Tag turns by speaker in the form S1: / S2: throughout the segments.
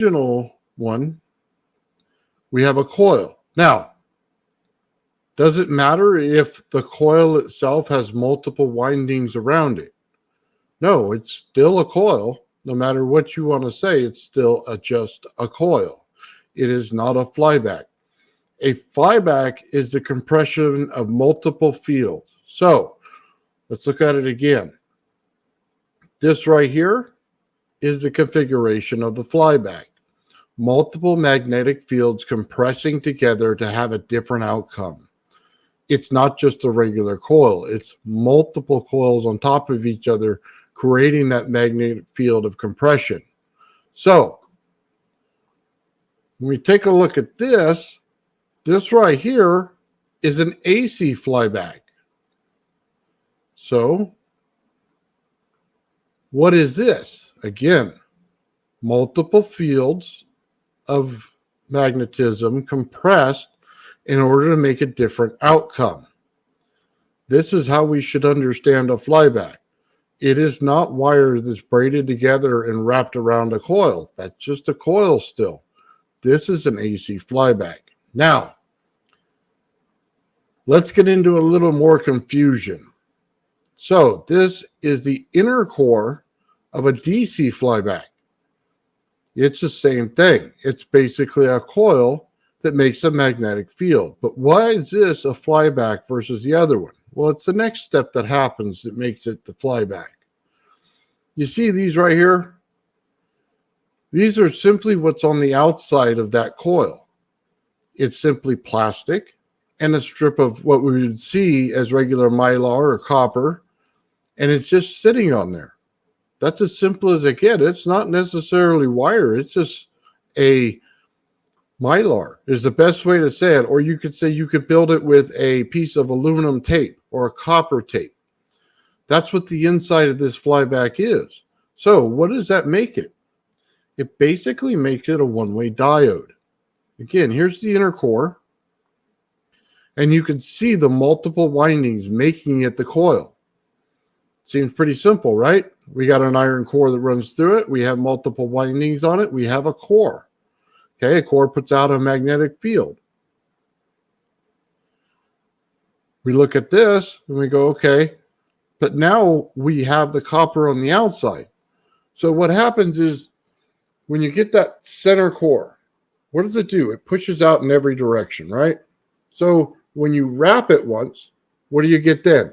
S1: original one, we have a coil. Now, does it matter if the coil itself has multiple windings around it? No, it's still a coil. No matter what you want to say, it's still just a coil. It is not a flyback. A flyback is the compression of multiple fields. So let's look at it again. This right here is the configuration of the flyback. Multiple magnetic fields compressing together to have a different outcome. It's not just a regular coil. It's multiple coils on top of each other, creating that magnetic field of compression. So when we take a look at this right here is an AC flyback. So what is this? Again, multiple fields of magnetism compressed in order to make a different outcome. This is how we should understand a flyback. It is not wire that's braided together and wrapped around a coil. That's just a coil still. This is an AC flyback. Now, let's get into a little more confusion. So this is the inner core of a DC flyback. It's the same thing. It's basically a coil that makes a magnetic field. But why is this a flyback versus the other one? Well, it's the next step that happens that makes it the flyback. You see these right here? These are simply what's on the outside of that coil. It's simply plastic and a strip of what we would see as regular mylar or copper, and it's just sitting on there. That's as simple as it gets. It's not necessarily wire. It's just a mylar is the best way to say it. Or you could say you could build it with a piece of aluminum tape or a copper tape. That's what the inside of this flyback is. So what does that make it? It basically makes it a one-way diode. Again, here's the inner core. And you can see the multiple windings making it the coil. Seems pretty simple, right? We got an iron core that runs through it. We have multiple windings on it. We have a core. Okay, a core puts out a magnetic field. We look at this and we go, okay, but now we have the copper on the outside. So what happens is when you get that center core, what does it do? It pushes out in every direction, right? So when you wrap it once, what do you get then?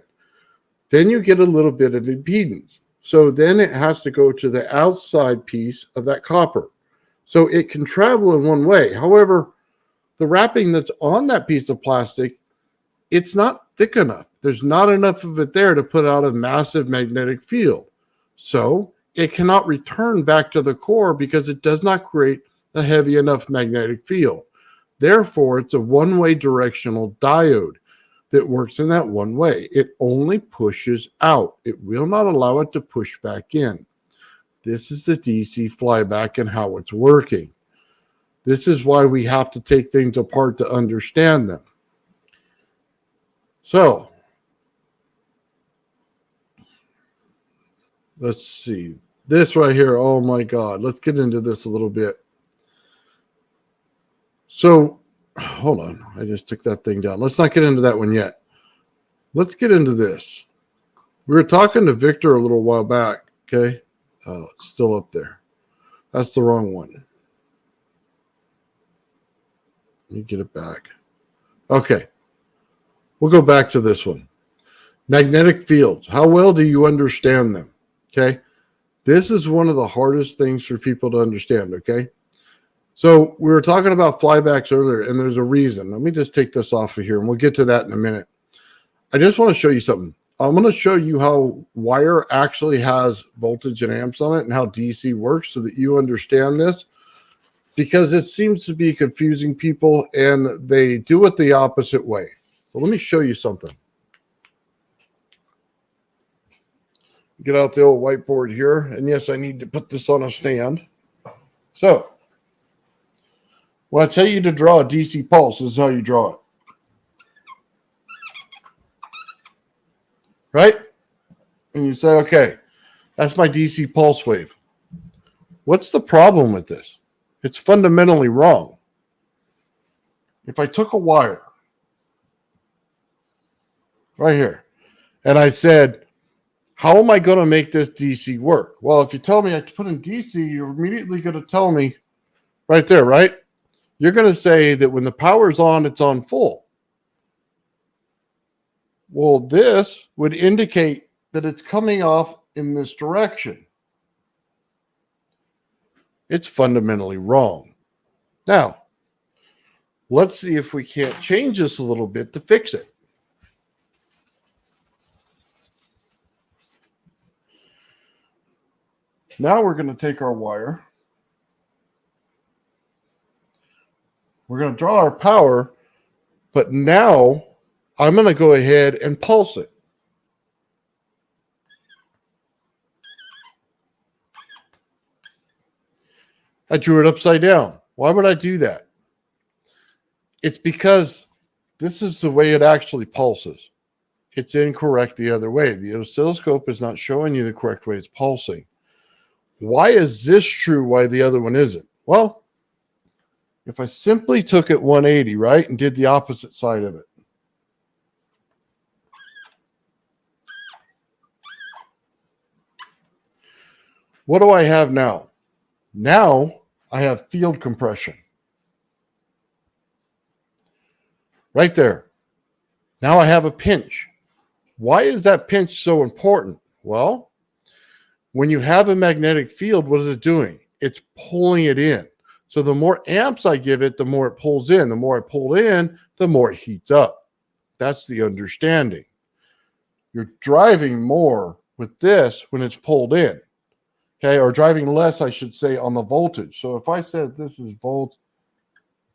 S1: Then you get a little bit of impedance. So then it has to go to the outside piece of that copper. So it can travel in one way. However, the wrapping that's on that piece of plastic, it's not thick enough. There's not enough of it there to put out a massive magnetic field. So it cannot return back to the core because it does not create a heavy enough magnetic field. Therefore, it's a one-way directional diode that works in that one way. It only pushes out. It will not allow it to push back in. This is the DC flyback and how it's working. This is why we have to take things apart to understand them. So, let's see. This right here, oh my God. Let's get into this a little bit. So, hold on. I just took that thing down. Let's not get into that one yet. Let's get into this. We were talking to Victor a little while back, okay? Oh, it's still up there. That's the wrong one. Let me get it back. Okay. We'll go back to this one. Magnetic fields. How well do you understand them? Okay. This is one of the hardest things for people to understand, okay? So we were talking about flybacks earlier, and there's a reason. Let me just take this off of here, and we'll get to that in a minute. I just want to show you something. I'm going to show you how wire actually has voltage and amps on it and how DC works so that you understand this, because it seems to be confusing people, and they do it the opposite way. So let me show you something. Get out the old whiteboard here. And yes, I need to put this on a stand. So when I tell you to draw a DC pulse, this is how you draw it. Right? And you say, okay, that's my DC pulse wave. What's the problem with this? It's fundamentally wrong. If I took a wire right here and I said, how am I going to make this DC work? Well, if you tell me I put in DC, you're immediately going to tell me right there, right? You're going to say that when the power's on, it's on full. Well, this would indicate that it's coming off in this direction. It's fundamentally wrong. Now, let's see if we can't change this a little bit to fix it. Now we're going to take our wire. We're going to draw our power, but now I'm going to go ahead and pulse it. I drew it upside down. Why would I do that? It's because this is the way it actually pulses. It's incorrect the other way. The oscilloscope is not showing you the correct way it's pulsing. Why is this true? Why the other one isn't? Well, if I simply took it 180, right, and did the opposite side of it. What do I have now? Now I have field compression. Right there. Now I have a pinch. Why is that pinch so important? Well, when you have a magnetic field, what is it doing? It's pulling it in. So the more amps I give it, the more it pulls in. The more I pull in, the more it heats up. That's the understanding. You're driving more with this when it's pulled in. Okay, or driving less, I should say, on the voltage. So if I said this is volts,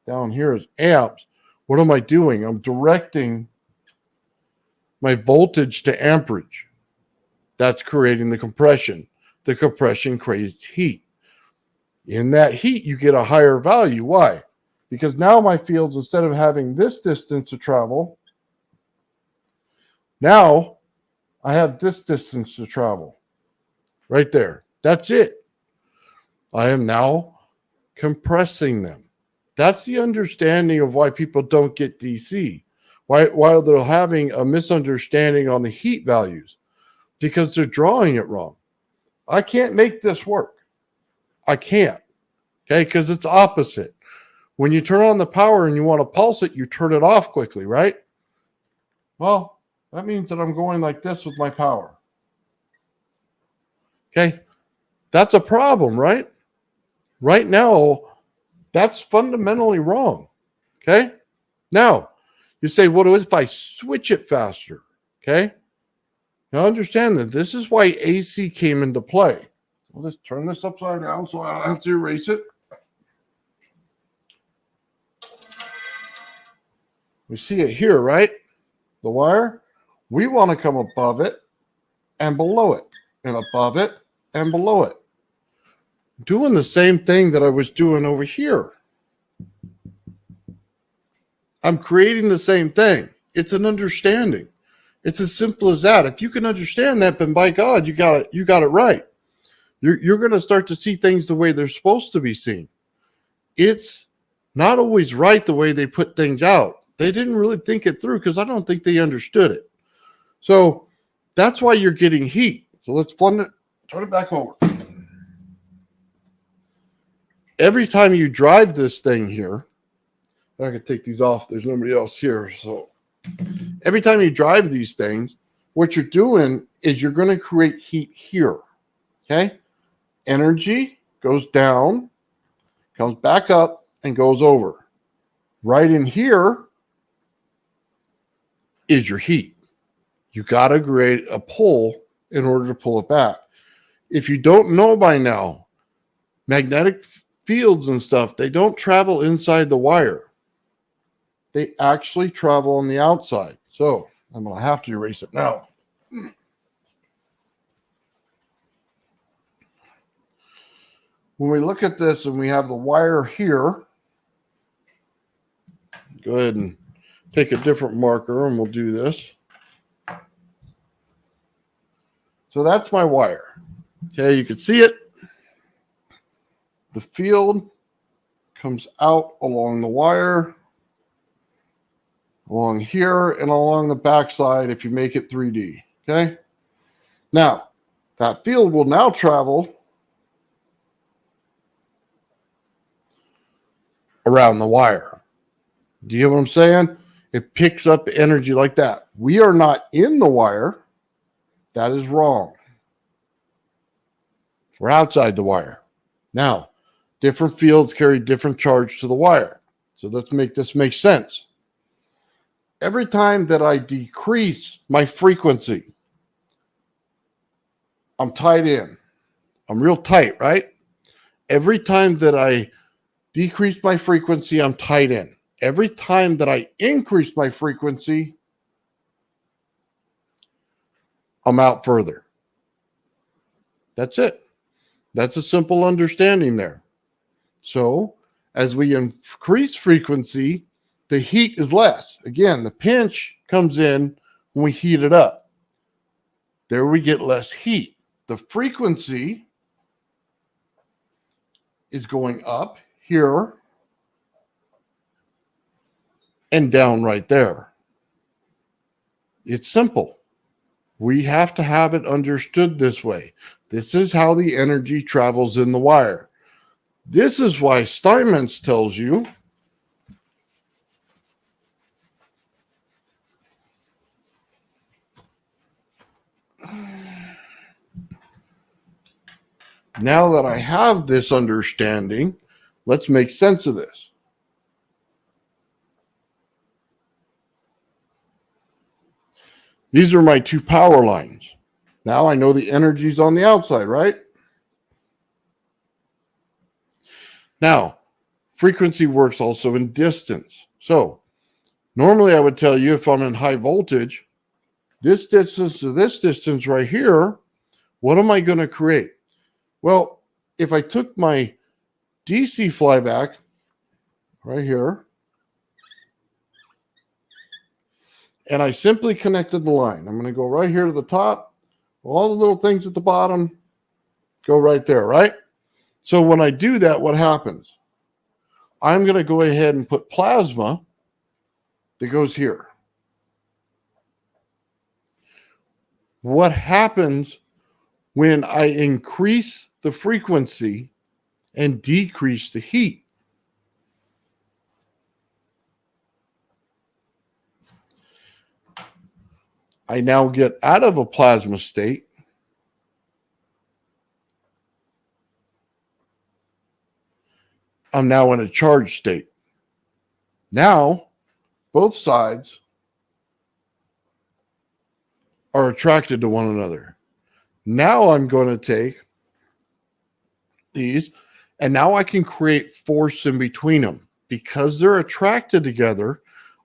S1: down here is amps, what am I doing? I'm directing my voltage to amperage. That's creating the compression. The compression creates heat. In that heat, you get a higher value. Why? Because now my fields, instead of having this distance to travel, now I have this distance to travel. Right there. That's it. I am now compressing them. That's the understanding of why people don't get DC. Why they're having a misunderstanding on the heat values. Because they're drawing it wrong. I can't make this work. I can't. Okay, because it's opposite. When you turn on the power and you want to pulse it, you turn it off quickly, right? Well, that means that I'm going like this with my power. Okay, that's a problem, right? Right now, that's fundamentally wrong. Okay, now you say, what if I switch it faster? Okay, now understand that this is why AC came into play. I'll just turn this upside down so I don't have to erase it. We see it here, right? The wire. We want to come above it and below it, and above it and below it. Doing the same thing that I was doing over here. I'm creating the same thing. It's an understanding. It's as simple as that. If you can understand that, then by God, you got it right. You're going to start to see things the way they're supposed to be seen. It's not always right the way they put things out. They didn't really think it through because I don't think they understood it. So that's why you're getting heat. So let's turn it back over. Every time you drive this thing here, I can take these off. There's nobody else here. So every time you drive these things, what you're doing is you're going to create heat here. Okay? Energy goes down, comes back up, and goes over. Right in here is your heat. You got to create a pull in order to pull it back. If you don't know by now, magnetic fields and stuff, they don't travel inside the wire. They actually travel on the outside. So I'm going to have to erase it now. When we look at this and we have the wire here, go ahead and take a different marker and we'll do this. So that's my wire. Okay, you can see it. The field comes out along the wire, along here, and along the backside if you make it 3D. Okay? Now, that field will now travel around the wire. Do you get what I'm saying? It picks up energy like that. We are not in the wire. That is wrong. We're outside the wire. Now, different fields carry different charge to the wire. So let's make this make sense. Every time that I decrease my frequency, I'm tied in. I'm real tight, right? Every time that I decrease my frequency, I'm tied in. Every time that I increase my frequency, I'm out further. That's it. That's a simple understanding there. So as we increase frequency, the heat is less. Again, the pinch comes in when we heat it up. There we get less heat. The frequency is going up here and down right there. It's simple. We have to have it understood this way. This is how the energy travels in the wire. This is why Steinmetz tells you now that I have this understanding, let's make sense of this. These are my two power lines. Now I know the energy's on the outside, right? Now, frequency works also in distance. So normally I would tell you if I'm in high voltage, this distance to this distance right here, what am I going to create? Well, if I took my DC flyback right here, and I simply connected the line. I'm going to go right here to the top. All the little things at the bottom go right there, right? So when I do that, what happens? I'm going to go ahead and put plasma that goes here. What happens when I increase the frequency and decrease the heat? I now get out of a plasma state I'm now in a charged state. Now, both sides are attracted to one another. Now I'm going to take these, and now I can create force in between them. Because they're attracted together,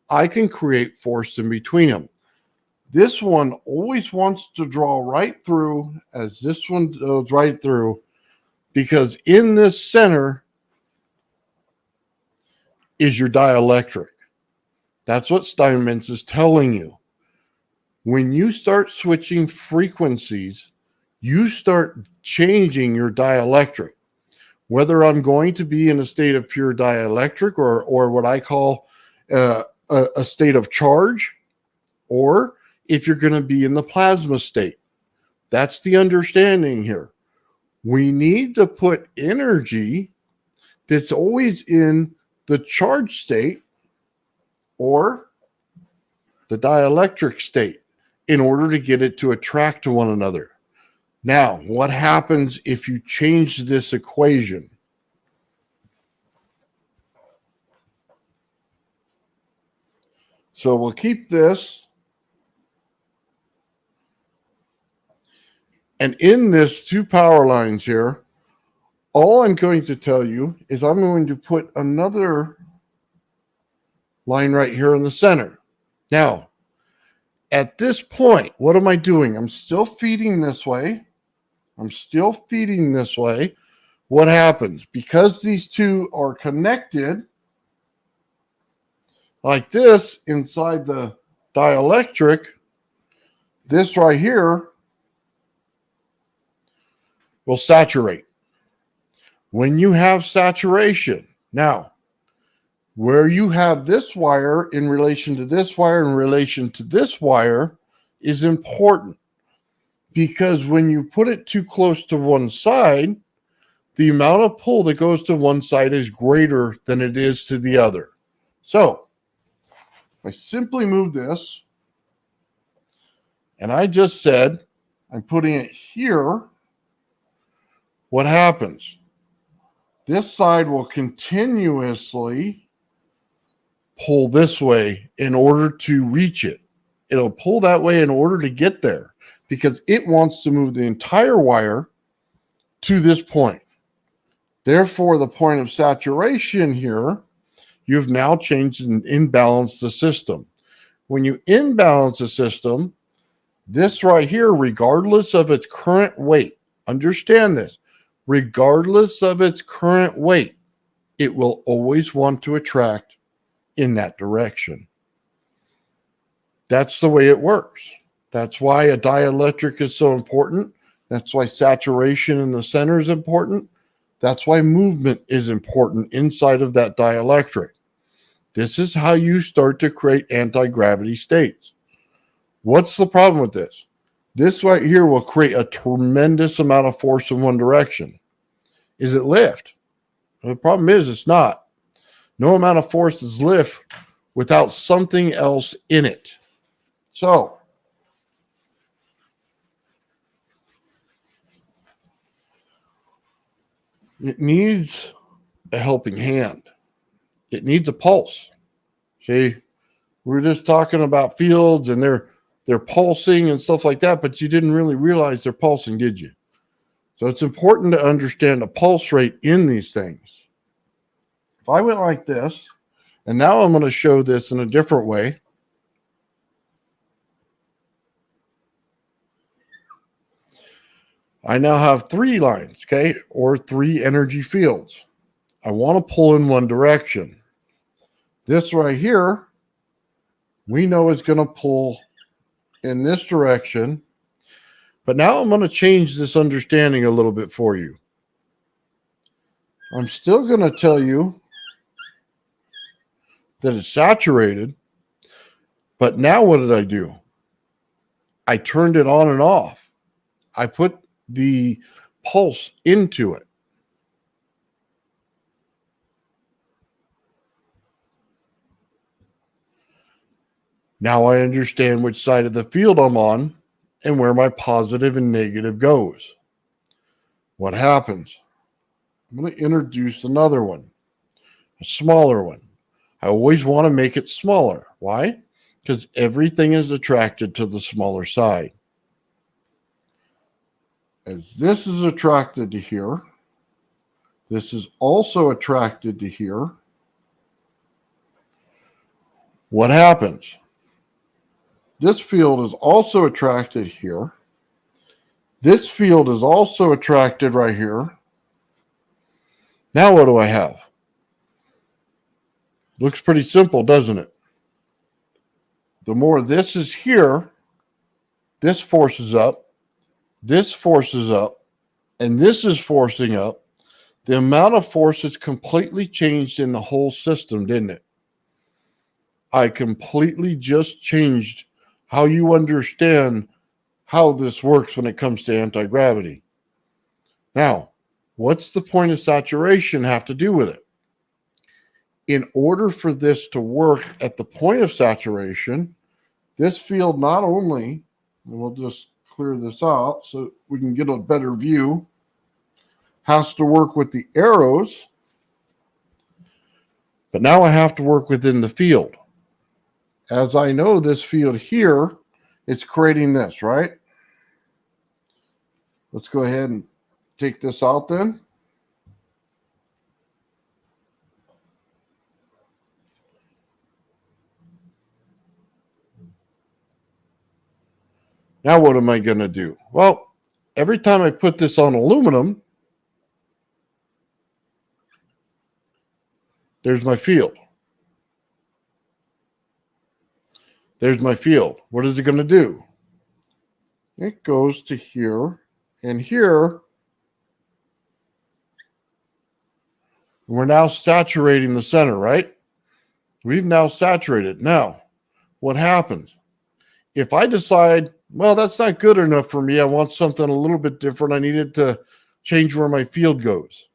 S1: I can create force in between them. This one always wants to draw right through as this one goes right through, because in this center is your dielectric. That's what Steinmetz is telling you. When you start switching frequencies, you start changing your dielectric. Whether I'm going to be in a state of pure dielectric or what I call a state of charge, or if you're going to be in the plasma state. That's the understanding here. We need to put energy that's always in the charge state or the dielectric state in order to get it to attract to one another. Now, what happens if you change this equation? So we'll keep this. And in this two power lines here, all I'm going to tell you is I'm going to put another line right here in the center. Now, at this point, what am I doing? I'm still feeding this way. I'm still feeding this way. What happens? Because these two are connected like this inside the dielectric, this right here will saturate. When you have saturation, Now, where you have this wire in relation to this wire in relation to this wire is important, because when you put it too close to one side, the amount of pull that goes to one side is greater than it is to the other. So I simply move this, and I just said I'm putting it here. What happens? This side will continuously pull this way in order to reach it. It'll pull that way in order to get there, because it wants to move the entire wire to this point. Therefore, the point of saturation here, you've now changed and imbalanced the system. When you imbalance the system, this right here, regardless of its current weight, understand this, regardless of its current weight, it will always want to attract in that direction. That's the way it works. That's why a dielectric is so important. That's why saturation in the center is important. That's why movement is important inside of that dielectric. This is how you start to create anti-gravity states. What's the problem with this? This right here will create a tremendous amount of force in one direction. Is it lift? The problem is it's not. No amount of force is lift without something else in it. So, it needs a helping hand. It needs a pulse. See, we're just talking about fields and they're pulsing and stuff like that, but you didn't really realize they're pulsing, did you? So it's important to understand the pulse rate in these things. If I went like this, and now I'm going to show this in a different way. I now have 3 lines, okay, or 3 energy fields. I want to pull in one direction. This right here, we know is going to pull in this direction. But now I'm going to change this understanding a little bit for you. I'm still going to tell you that it's saturated. But now what did I do? I turned it on and off. I put the pulse into it. Now I understand which side of the field I'm on and where my positive and negative goes. What happens? I'm going to introduce another one, a smaller one. I always want to make it smaller. Why? Because everything is attracted to the smaller side. As this is attracted to here, this is also attracted to here. What happens? This field is also attracted here. This field is also attracted right here. Now what do I have? Looks pretty simple, doesn't it? The more this is here, this forces up, this forces up, and this is forcing up. The amount of force has completely changed in the whole system, didn't it? I completely just changed how you understand how this works when it comes to anti-gravity. Now, what's the point of saturation have to do with it? In order for this to work at the point of saturation, this field not only, and we'll just clear this out so we can get a better view, has to work with the arrows, but now I have to work within the field. As I know this field here, it's creating this, right? Let's go ahead and take this out then. Now what am I going to do? Well, every time I put this on aluminum, there's my field. There's my field. What is it going to do? It goes to here and here. We're now saturating the center, right? We've now saturated. Now, what happens? If I decide, well, that's not good enough for me, I want something a little bit different, I need it to change where my field goes.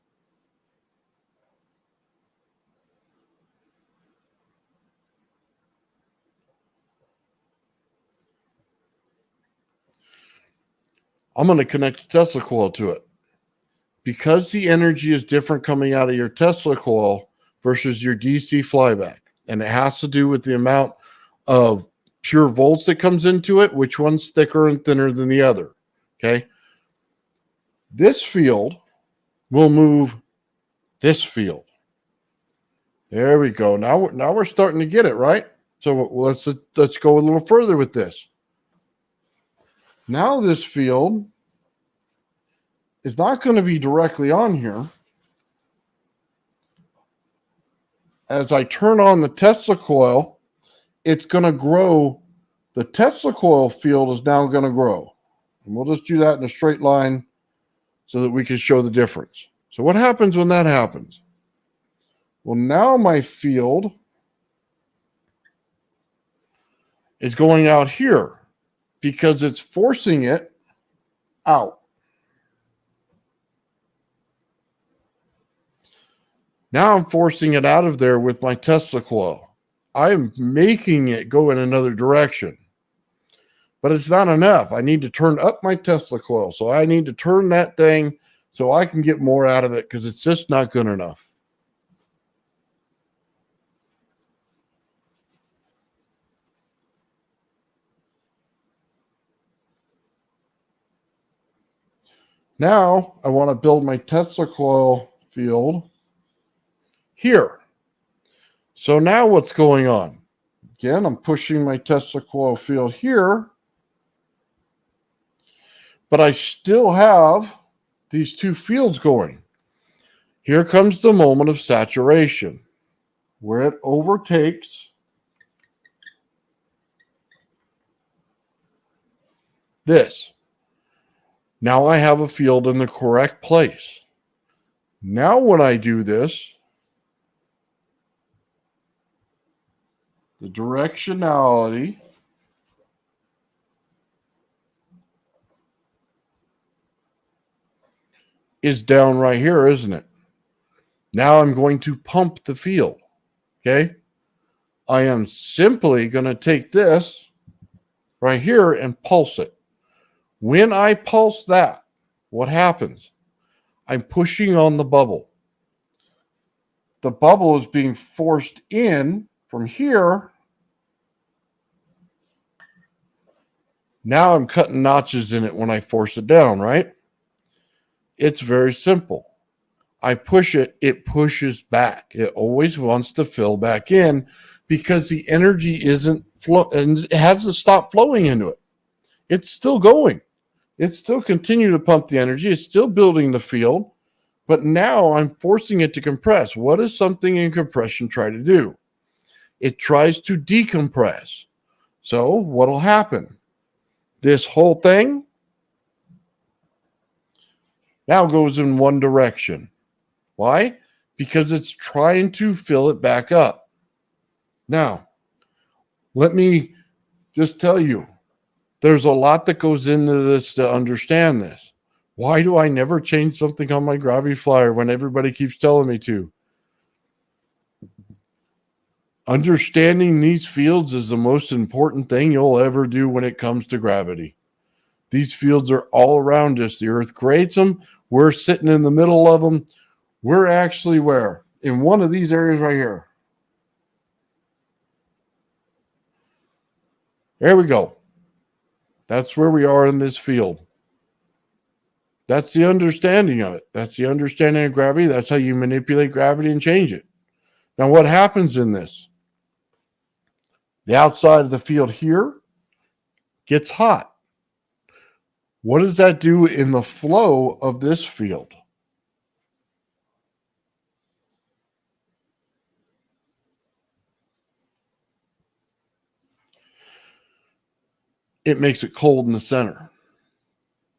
S1: I'm going to connect the Tesla coil to it. Because the energy is different coming out of your Tesla coil versus your DC flyback, and it has to do with the amount of pure volts that comes into it, which one's thicker and thinner than the other. Okay. This field will move this field. There we go. Now we're starting to get it, right? So let's go a little further with this. Now this field is not going to be directly on here. As I turn on the Tesla coil, it's going to grow. The Tesla coil field is now going to grow. And we'll just do that in a straight line so that we can show the difference. So what happens when that happens? Well, now my field is going out here because it's forcing it out. Now I'm forcing it out of there with my Tesla coil. I'm making it go in another direction. But it's not enough. I need to turn up my Tesla coil. So I need to turn that thing so I can get more out of it because it's just not good enough. Now I want to build my Tesla coil field here. So now what's going on? Again, I'm pushing my Tesla coil field here, but I still have these two fields going. Here comes the moment of saturation where it overtakes this. Now I have a field in the correct place. Now when I do this, the directionality is down right here, isn't it? Now I'm going to pump the field, okay? I am simply going to take this right here and pulse it. When I pulse that, what happens? I'm pushing on the bubble. The bubble is being forced in from here. Now I'm cutting notches in it when I force it down, right? It's very simple. I push it, it pushes back. It always wants to fill back in because the energy isn't and it hasn't stopped flowing into it. It's still going. It's still continuing to pump the energy. It's still building the field, but now I'm forcing it to compress. What does something in compression try to do? It tries to decompress. So what will happen? This whole thing now goes in one direction. Why? Because it's trying to fill it back up. Now, let me just tell you, there's a lot that goes into this to understand this. Why do I never change something on my Gravity Flyer when everybody keeps telling me to? Understanding these fields is the most important thing you'll ever do when it comes to gravity. These fields are all around us. The Earth creates them. We're sitting in the middle of them. We're actually where? In one of these areas right here. There we go. That's where we are in this field. That's the understanding of it. That's the understanding of gravity. That's how you manipulate gravity and change it. Now, what happens in this? The outside of the field here gets hot. What does that do in the flow of this field? It makes it cold in the center.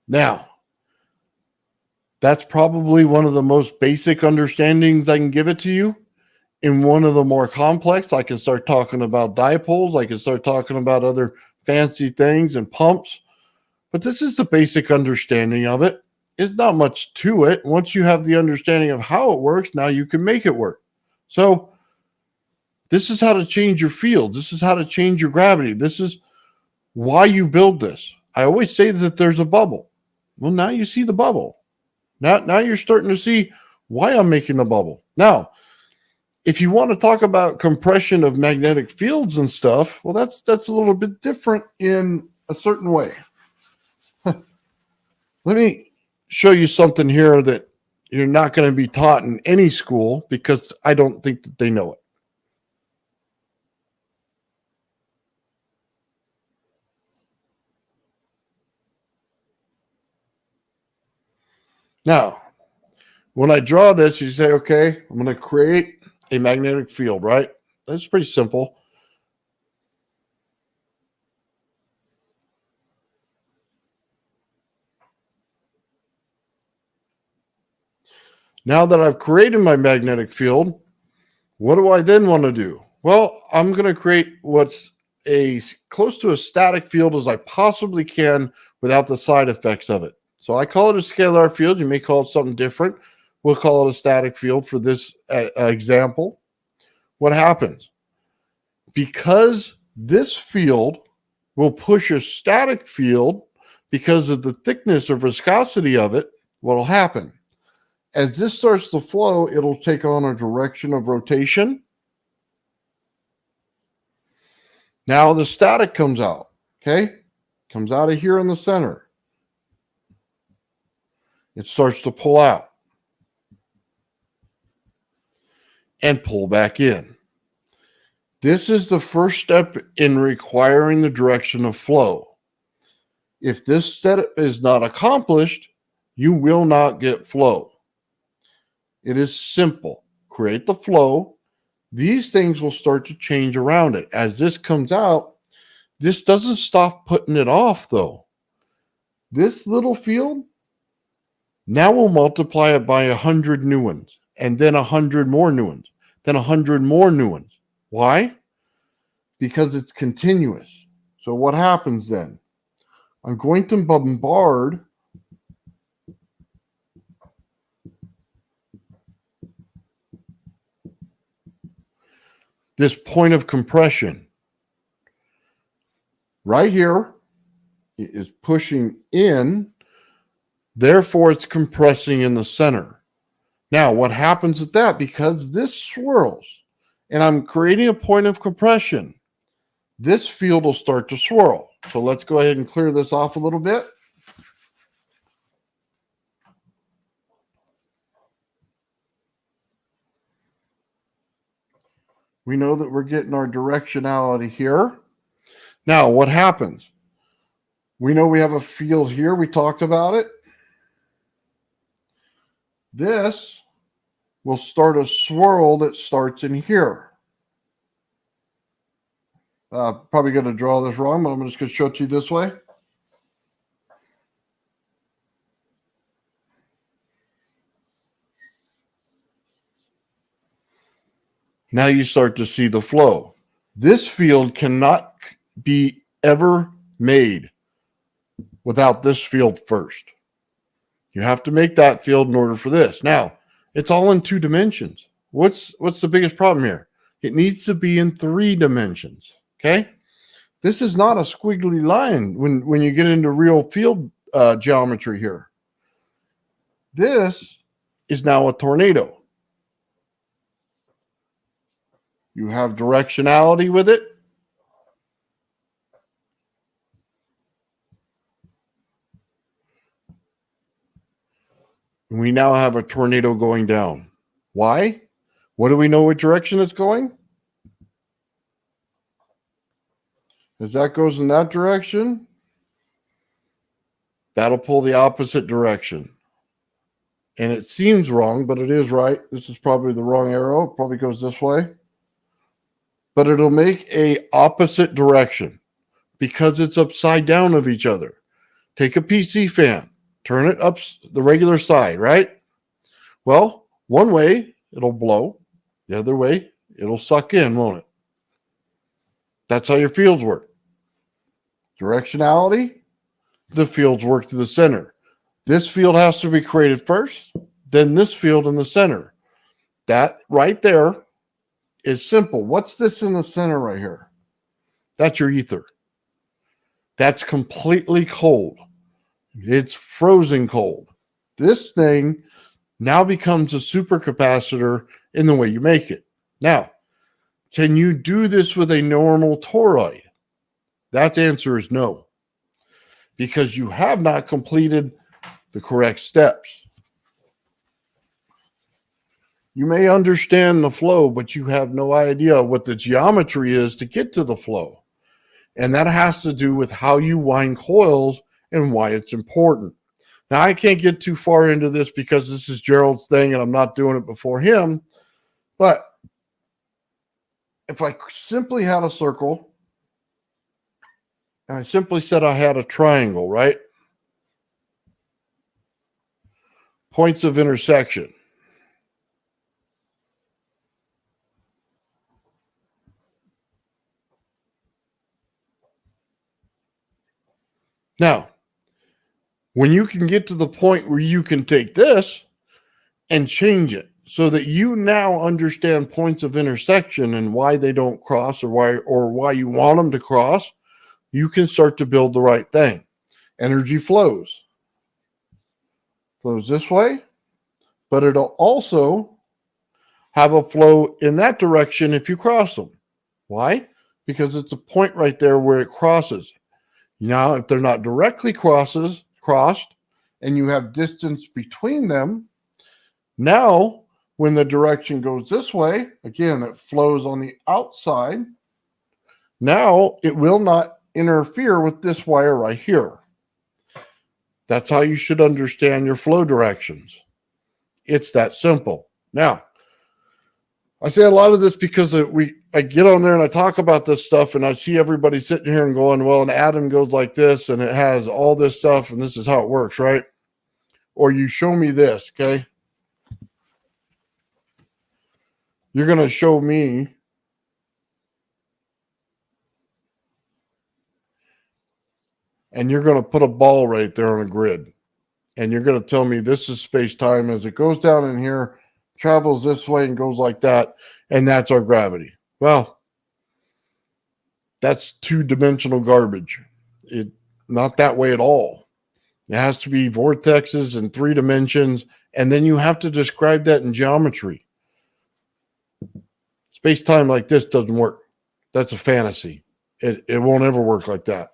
S1: Now, That's probably one of the most basic understandings I can give it to you. In one of the more complex, I can start talking about dipoles. I can start talking about other fancy things and pumps. But this is the basic understanding of it. It's not much to it. Once you have the understanding of how it works, now you can make it work. So this is how to change your field. This is how to change your gravity. This is why you build this. I always say that there's a bubble. Well, now you see the bubble. Now you're starting to see why I'm making the bubble. Now, if you want to talk about compression of magnetic fields and stuff, well, that's a little bit different in a certain way. Let me show you something here that you're not going to be taught in any school because I don't think that they know it. Now, when I draw this, you say, okay, I'm going to create a magnetic field, right? That's pretty simple. Now that I've created my magnetic field, what do I then want to do? Well, I'm going to create what's close to a static field as I possibly can without the side effects of it. So I call it a scalar field. You may call it something different. We'll call it a static field for this example. What happens? Because this field will push a static field because of the thickness or viscosity of it, what will happen? As this starts to flow, it'll take on a direction of rotation. Now the static comes out, okay? Comes out of here in the center. It starts to pull out and pull back in. This is the first step in requiring the direction of flow. If this step is not accomplished, you will not get flow. It is simple. Create the flow. These things will start to change around it. As this comes out, this doesn't stop putting it off, though. This little field, now we'll multiply it by 100 new ones, and then 100 more new ones, then 100 more new ones. Why? Because it's continuous. So what happens then? I'm going to bombard this point of compression. Right here, it is pushing in, therefore it's compressing in the center. Now, what happens with that? Because this swirls, and I'm creating a point of compression, this field will start to swirl. So let's go ahead and clear this off a little bit. We know that we're getting our directionality here. Now, what happens? We know we have a field here. We talked about it. This will start a swirl that starts in here. Probably going to draw this wrong, but I'm just going to show it to you this way. Now you start to see the flow. This field cannot be ever made without this field first. You have to make that field in order for this. Now, it's all in 2 dimensions. What's the biggest problem here? It needs to be in 3 dimensions. Okay? This is not a squiggly line when you get into real field geometry here. This is now a tornado. You have directionality with it. And we now have a tornado going down. Why? What do we know what direction it's going? As that goes in that direction, that'll pull the opposite direction. And it seems wrong, but it is right. This is probably the wrong arrow. It probably goes this way. But it'll make a opposite direction because it's upside down of each other. Take a PC fan. turn it up the regular side, right? Well, one way it'll blow, the other way it'll suck in, won't it? That's how your fields work. Directionality, the fields work to the center. This field has to be created first, then this field in the center. That right there is simple. What's this in the center right here? That's your ether. That's completely cold. It's frozen cold. This thing now becomes a supercapacitor in the way you make it. Now, can you do this with a normal toroid? That answer is no, because you have not completed the correct steps. You may understand the flow, but you have no idea what the geometry is to get to the flow. And that has to do with how you wind coils and why it's important. Now, I can't get too far into this because this is Gerald's thing and I'm not doing it before him. But if I simply had a circle and I simply said I had a triangle, right? Points of intersection. Now, when you can get to the point where you can take this and change it so that you now understand points of intersection and why they don't cross or why you want them to cross, you can start to build the right thing. Energy flows. Flows this way, but it'll also have a flow in that direction if you cross them. Why? Because it's a point right there where it crosses. Now, if they're not directly crossed, and you have distance between them, now when the direction goes this way, again, it flows on the outside. Now it will not interfere with this wire right here. That's how you should understand your flow directions. It's that simple. Now, I say a lot of this because I get on there and I talk about this stuff and I see everybody sitting here and going, well, an atom goes like this and it has all this stuff and this is how it works, right? Or you show me this, okay? You're going to show me and you're going to put a ball right there on a grid. And you're going to tell me this is space-time as it goes down in here, travels this way and goes like that, and that's our gravity. Well, that's two-dimensional garbage. It not that way at all. It has to be vortexes in 3 dimensions, and then you have to describe that in geometry. Space-time like this doesn't work. That's a fantasy. It won't ever work like that.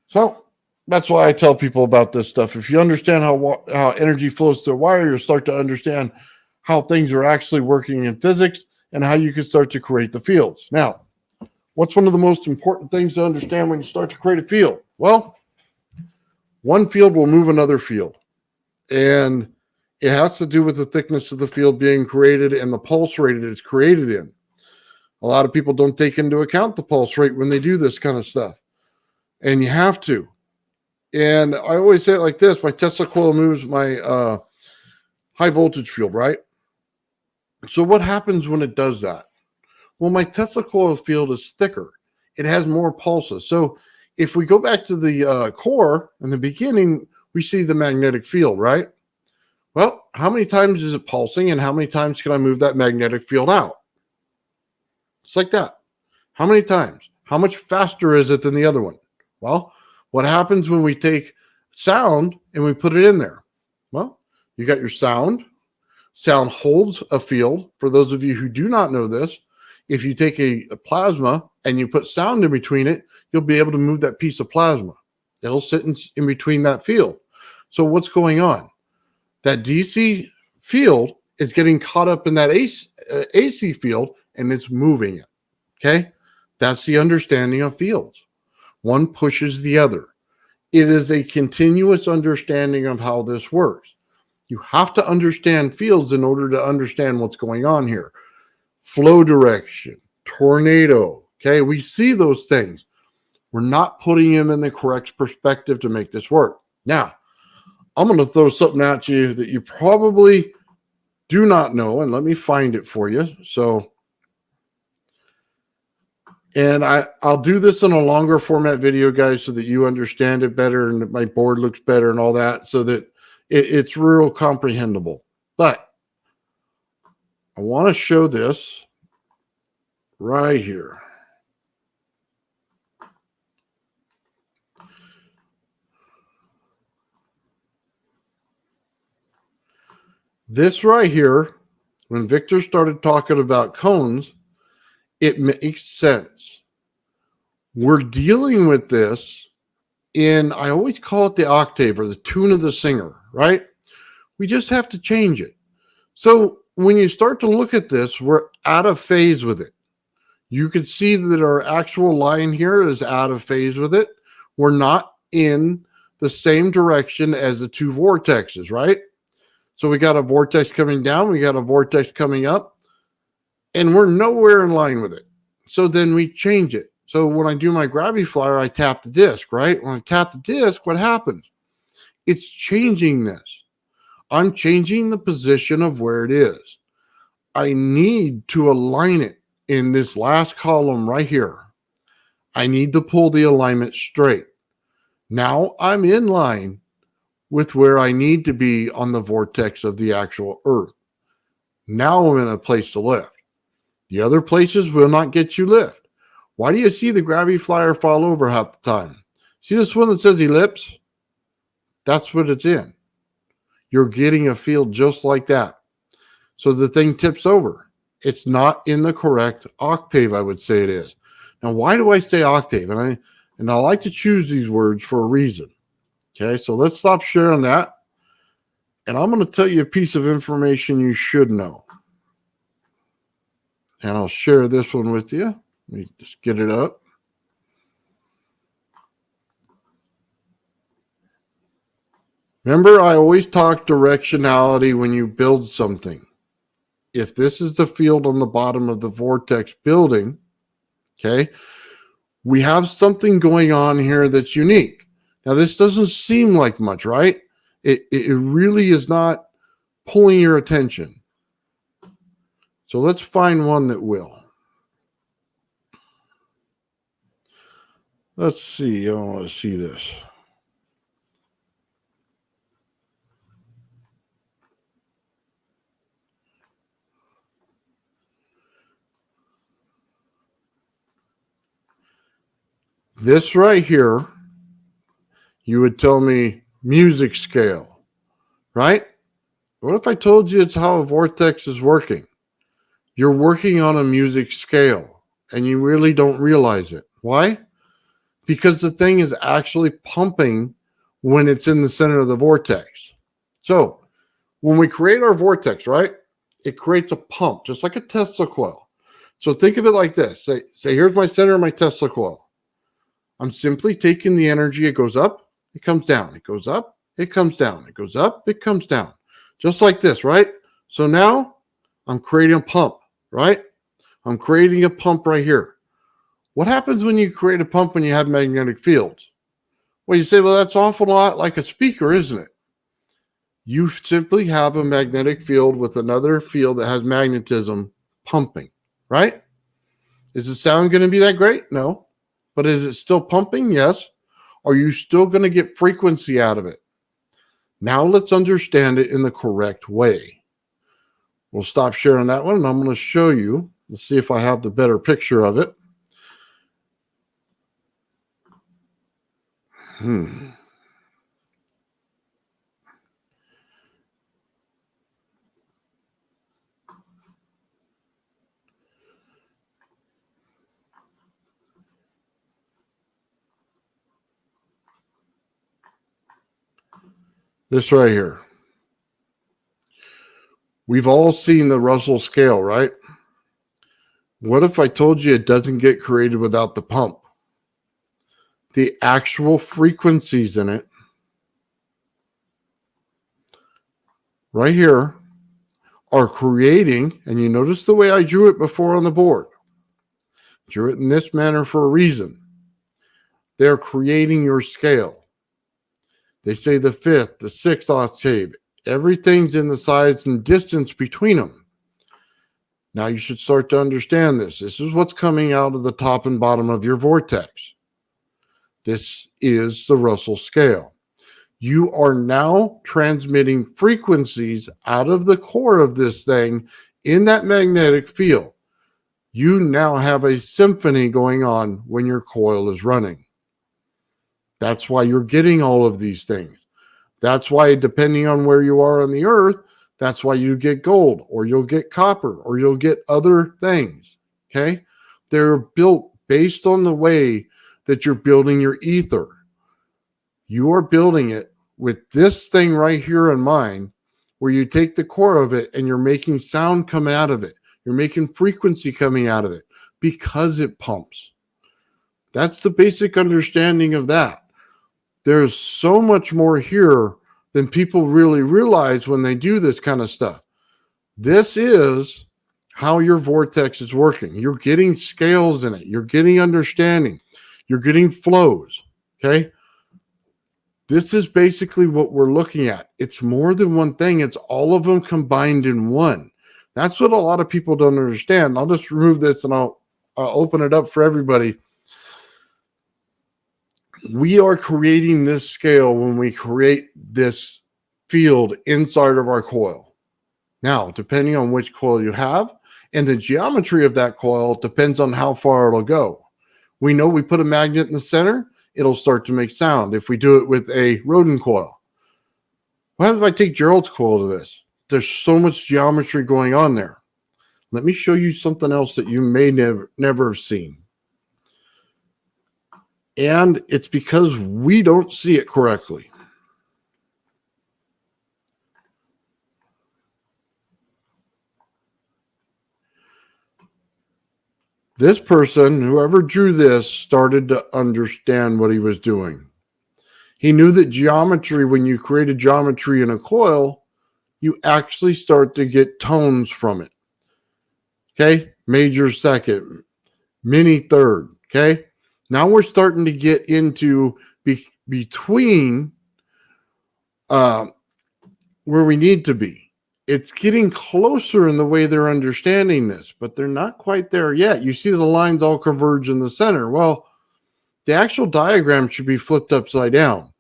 S1: So that's why I tell people about this stuff. If you understand how energy flows through a wire, you'll start to understand how things are actually working in physics and how you can start to create the fields. Now, what's one of the most important things to understand when you start to create a field? Well, one field will move another field. And it has to do with the thickness of the field being created and the pulse rate it is created in. A lot of people don't take into account the pulse rate when they do this kind of stuff. And you have to. And I always say it like this. My Tesla coil moves my high voltage field, right? So what happens when it does that? Well, my Tesla coil field is thicker. It has more pulses. So if we go back to the core in the beginning, we see the magnetic field, right? Well, how many times is it pulsing and how many times can I move that magnetic field out? It's like that. How many times? How much faster is it than the other one? Well, what happens when we take sound and we put it in there? Well, you got your sound. Sound holds a field. For those of you who do not know this, if you take a plasma and you put sound in between it, you'll be able to move that piece of plasma. It'll sit in between that field. So what's going on? That DC field is getting caught up in that AC field and it's moving it. Okay? That's the understanding of fields. One pushes the other. It is a continuous understanding of how this works. You have to understand fields in order to understand what's going on here. Flow direction, tornado. Okay, we see those things. We're not putting him in the correct perspective to make this work. Now, I'm going to throw something at you that you probably do not know, and let me find it for you. So, and I'll do this in a longer format video, guys, so that you understand it better and that my board looks better and all that, so that it's real comprehensible. But I want to show this right here. This right here, when Victor started talking about cones, it makes sense. We're dealing with this in, I always call it the octave or the tune of the singer, right? We just have to change it. So when you start to look at this, we're out of phase with it. You can see that our actual line here is out of phase with it. We're not in the same direction as the two vortexes, right? So we got a vortex coming down, we got a vortex coming up, and we're nowhere in line with it. So then we change it. So when I do my gravity flyer, I tap the disc, right? When I tap the disc, what happens? It's changing this. I'm changing the position of where it is. I need to align it in this last column right here. I need to pull the alignment straight. Now I'm in line with where I need to be on the vortex of the actual Earth. Now I'm in a place to lift. The other places will not get you lift. Why do you see the gravity flyer fall over half the time? See this one that says ellipse? That's what it's in. You're getting a field just like that. So the thing tips over. It's not in the correct octave, I would say it is. Now, why do I say octave? And I like to choose these words for a reason. Okay, so let's stop sharing that. And I'm going to tell you a piece of information you should know. And I'll share this one with you. Let me just get it up. Remember, I always talk directionality when you build something. If this is the field on the bottom of the vortex building, okay, we have something going on here that's unique. Now, this doesn't seem like much, right? It really is not pulling your attention. So let's find one that will. Let's see. I want to see this. This right here, you would tell me music scale, right? What if I told you it's how a vortex is working? You're working on a music scale and you really don't realize it. Why? Because the thing is actually pumping when it's in the center of the vortex. So when we create our vortex, right, it creates a pump, just like a Tesla coil. So think of it like this. Say here's my center of my Tesla coil. I'm simply taking the energy. It goes up, it comes down. It goes up, it comes down. It goes up, it comes down. Just like this, right? So now I'm creating a pump, right? I'm creating a pump right here. What happens when you create a pump when you have magnetic fields? Well, you say, well, that's an awful lot like a speaker, isn't it? You simply have a magnetic field with another field that has magnetism pumping, right? Is the sound going to be that great? No. But is it still pumping? Yes. Are you still going to get frequency out of it? Now let's understand it in the correct way. We'll stop sharing that one, and I'm going to show you. Let's see if I have the better picture of it. This right here. We've all seen the Russell scale, right? What if I told you it doesn't get created without the pump? The actual frequencies in it, right here, are creating, and you notice the way I drew it before on the board. Drew it in this manner for a reason. They're creating your scale. They say the fifth, the sixth octave, everything's in the size and distance between them. Now you should start to understand this. This is what's coming out of the top and bottom of your vortex. This is the Russell scale. You are now transmitting frequencies out of the core of this thing in that magnetic field. You now have a symphony going on when your coil is running. That's why you're getting all of these things. That's why, depending on where you are on the earth, that's why you get gold, or you'll get copper, or you'll get other things. Okay? They're built based on the way that you're building your ether. You are building it with this thing right here in mind, where you take the core of it and you're making sound come out of it. You're making frequency coming out of it because it pumps. That's the basic understanding of that. There's so much more here than people really realize when they do this kind of stuff. This is how your vortex is working. You're getting scales in it. You're getting understanding. You're getting flows. Okay? This is basically what we're looking at. It's more than one thing. It's all of them combined in one. That's what a lot of people don't understand. I'll just remove this and I'll open it up for everybody. We are creating this scale when we create this field inside of our coil. Now, depending on which coil you have and the geometry of that coil depends on how far it'll go. We know we put a magnet in the center, it'll start to make sound if we do it with a rodent coil. What happens if I take Gerald's coil to this? There's so much geometry going on there. Let me show you something else that you may never have seen. And it's because we don't see it correctly. This person, whoever drew this, started to understand what he was doing. He knew that geometry, when you create a geometry in a coil, you actually start to get tones from it. Okay? Major second, mini third. Okay? Now we're starting to get into between where we need to be. It's getting closer in the way they're understanding this, but they're not quite there yet. You see the lines all converge in the center. Well, the actual diagram should be flipped upside down.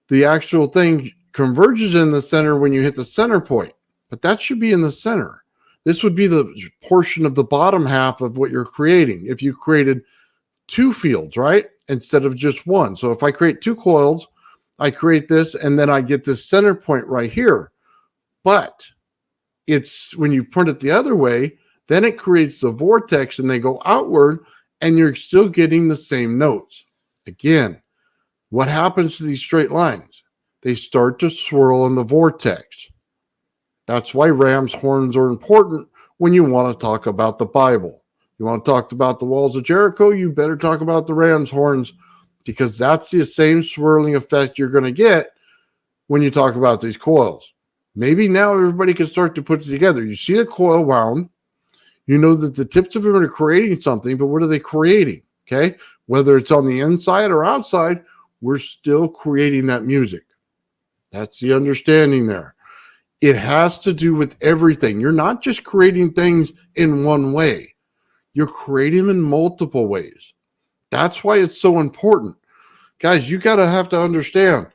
S1: The actual thing converges in the center when you hit the center point, but that should be in the center. This would be the portion of the bottom half of what you're creating. If you created two fields, right? Instead of just one. So if I create two coils, I create this and then I get this center point right here. But it's when you print it the other way, then it creates the vortex and they go outward and you're still getting the same notes. Again, what happens to these straight lines? They start to swirl in the vortex. That's why ram's horns are important when you want to talk about the Bible. You want to talk about the walls of Jericho, you better talk about the ram's horns, because that's the same swirling effect you're going to get when you talk about these coils. Maybe now everybody can start to put it together. You see a coil wound. You know that the tips of them are creating something, but what are they creating? Okay? Whether it's on the inside or outside, we're still creating that music. That's the understanding there. It has to do with everything. You're not just creating things in one way. You're creating them in multiple ways. That's why it's so important. Guys, you have to understand.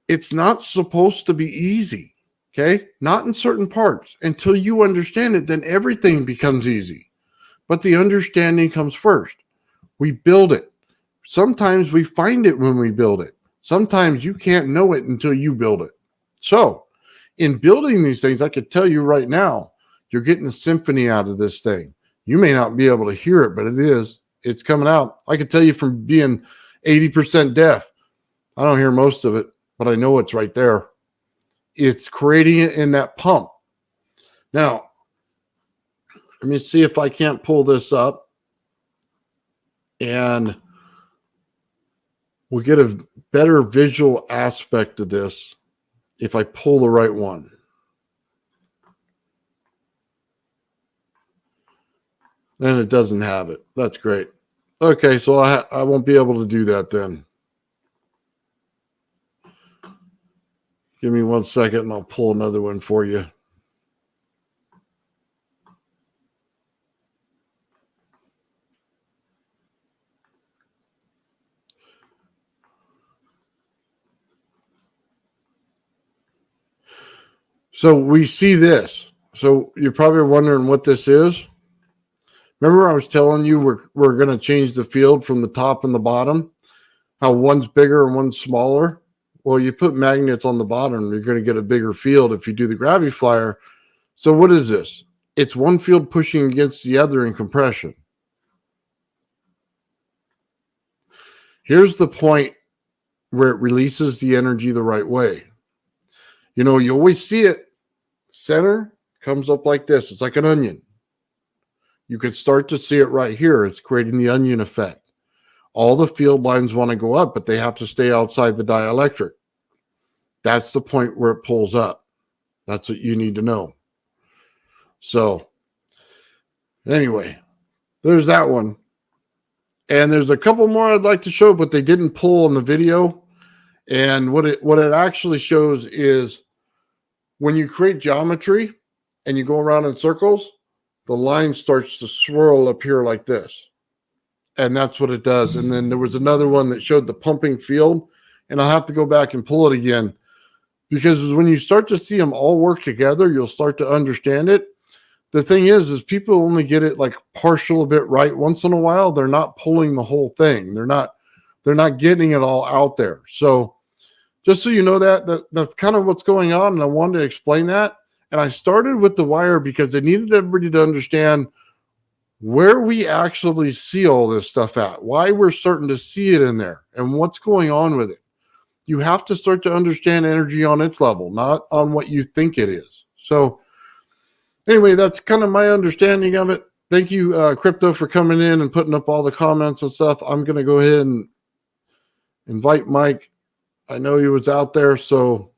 S1: It's not supposed to be easy, okay? Not in certain parts. Until you understand it, then everything becomes easy. But the understanding comes first. We build it. Sometimes we find it when we build it. Sometimes you can't know it until you build it. So, in building these things, I could tell you right now, you're getting a symphony out of this thing. You may not be able to hear it, but it is. It's coming out. I can tell you from being 80% deaf. I don't hear most of it, but I know it's right there. It's creating it in that pump. Now, let me see if I can't pull this up. And we'll get a better visual aspect of this if I pull the right one. And it doesn't have it. That's great. Okay, so I won't be able to do that then. Give me 1 second and I'll pull another one for you. So we see this. So you're probably wondering what this is. Remember I was telling you we're going to change the field from the top and the bottom, how one's bigger and one's smaller? Well, you put magnets on the bottom, you're going to get a bigger field if you do the Gravity Flyer. So what is this? It's one field pushing against the other in compression. Here's the point where it releases the energy the right way. You know, you always see it. Center comes up like this. It's like an onion. You could start to see it right here. It's creating the onion effect. All the field lines want to go up, but they have to stay outside the dielectric. That's the point where it pulls up. That's what you need to know. So anyway, there's that one. And there's a couple more I'd like to show, but they didn't pull in the video. And what it actually shows is when you create geometry and you go around in circles, the line starts to swirl up here like this. And that's what it does. And then there was another one that showed the pumping field. And I'll have to go back and pull it again. Because when you start to see them all work together, you'll start to understand it. The thing is people only get it like partial a bit right once in a while. They're not pulling the whole thing. They're not getting it all out there. So just so you know that's kind of what's going on. And I wanted to explain that. And I started with the wire because I needed everybody to understand where we actually see all this stuff at, why we're starting to see it in there, and what's going on with it. You have to start to understand energy on its level, not on what you think it is. So anyway, that's kind of my understanding of it. Thank you, Crypto, for coming in and putting up all the comments and stuff. I'm going to go ahead and invite Mike. I know he was out there, so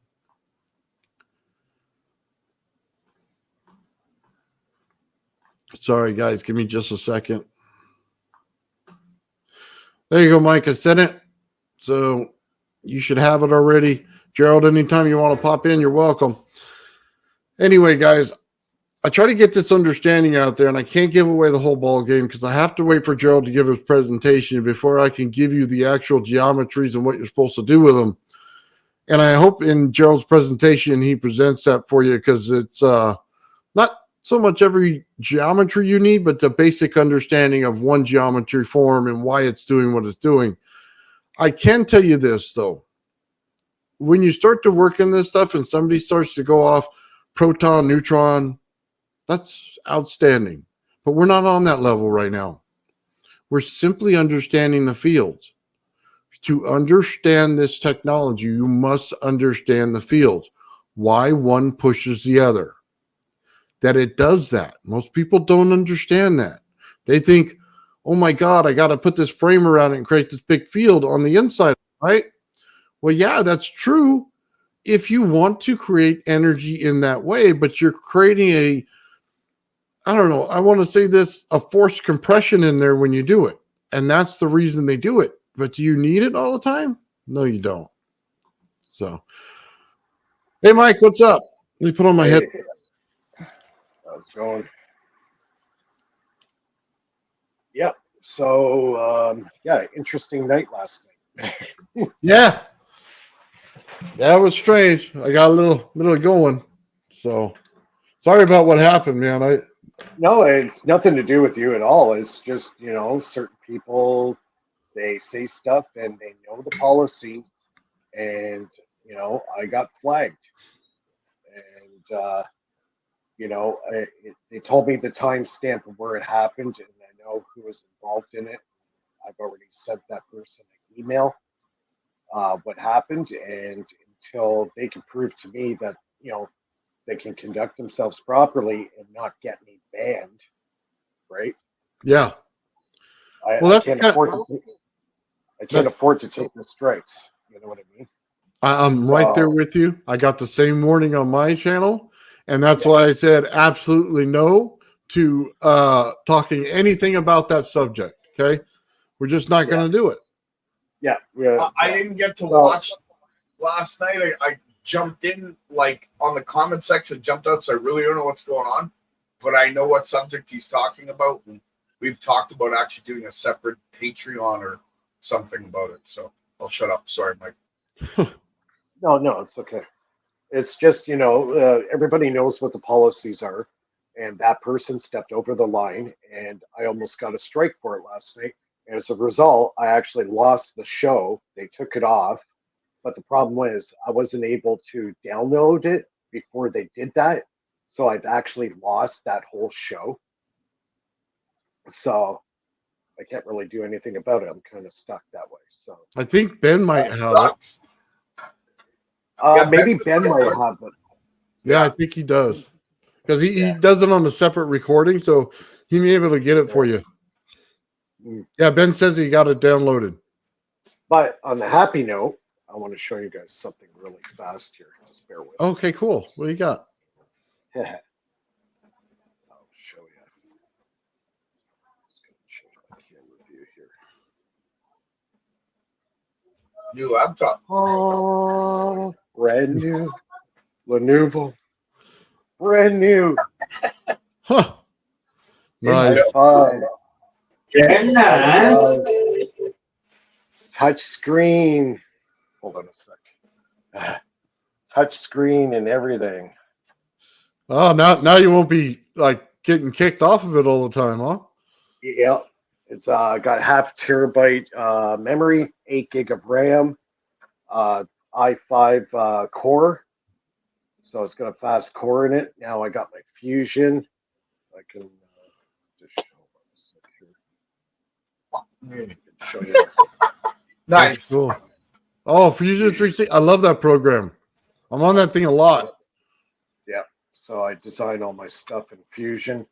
S1: sorry, guys. Give me just a second. There you go, Mike. I sent it. So you should have it already. Gerald, anytime you want to pop in, you're welcome. Anyway, guys, I try to get this understanding out there, and I can't give away the whole ball game because I have to wait for Gerald to give his presentation before I can give you the actual geometries and what you're supposed to do with them. And I hope in Gerald's presentation he presents that for you because it's not so much every geometry you need, but the basic understanding of one geometry form and why it's doing what it's doing. I can tell you this, though. When you start to work in this stuff and somebody starts to go off proton, neutron, that's outstanding. But we're not on that level right now. We're simply understanding the fields. To understand this technology, you must understand the fields. Why one pushes the other. That it does that. Most people don't understand that. They think, oh my God, I got to put this frame around it and create this big field on the inside, right? Well, yeah, that's true if you want to create energy in that way, but you're creating I don't know, I want to say this, a forced compression in there when you do it. And that's the reason they do it. But do you need it all the time? No, you don't. So, hey, Mike, what's up? Let me put on my head.
S2: How's it going? Yeah. So, interesting night last night.
S1: Yeah. That was strange. I got a little going. So, sorry about what happened, man.
S2: No, it's nothing to do with you at all. It's just, certain people, they say stuff and they know the policies. And, I got flagged. And, they told me the timestamp of where it happened, and I know who was involved in it. I've already sent that person an email, what happened, and until they can prove to me that, they can conduct themselves properly and not get me banned, right?
S1: Yeah.
S2: I can't afford to take the strikes. You know what I mean?
S1: I'm right there with you. I got the same warning on my channel, and that's why I said absolutely no to talking anything about that subject. Okay, We're just not going to do it.
S2: Yeah,
S3: I didn't get to
S2: Well-
S3: watch last night. I jumped in like on the comment section, jumped out, so I really don't know what's going on. But I know what subject he's talking about. And we've talked about actually doing a separate Patreon or something about it. So I'll shut up. Sorry, Mike.
S2: No, it's okay. It's just, everybody knows what the policies are. And that person stepped over the line, and I almost got a strike for it last night. And as a result, I actually lost the show. They took it off. But the problem was I wasn't able to download it before they did that. So I've actually lost that whole show. So I can't really do anything about it. I'm kind of stuck that way. So
S1: I think Ben might
S3: That
S1: have it.
S3: sucks. Yeah,
S2: maybe
S3: Ben-
S2: Ben might have it.
S1: Yeah, I think he does. Because he
S2: Yeah.
S1: does it on a separate recording, so he may be able to get it for you.
S2: Mm.
S1: Yeah, Ben says he got it downloaded.
S2: But on the happy note, I want to show you guys something really fast here. Just bear with me.
S1: Okay, cool. What do you got?
S2: I'll show you. Just gonna change my camera view here.
S3: New laptop.
S2: Oh, brand new Lenovo. Brand new.
S1: Huh. Nice.
S2: i5.
S4: Very nice.
S2: Touch screen. Hold on a sec. Touch screen and everything.
S1: Oh, now you won't be like getting kicked off of it all the time, huh?
S2: Yeah. It's got half terabyte memory, 8 gig of RAM, i5 core. So it's got a fast core in it. Now I got my Fusion. I can just show you.
S1: That's
S3: Nice.
S1: cool. Oh, Fusion 360. I love that program. I'm on that thing a lot.
S2: Yeah. So I design all my stuff in Fusion.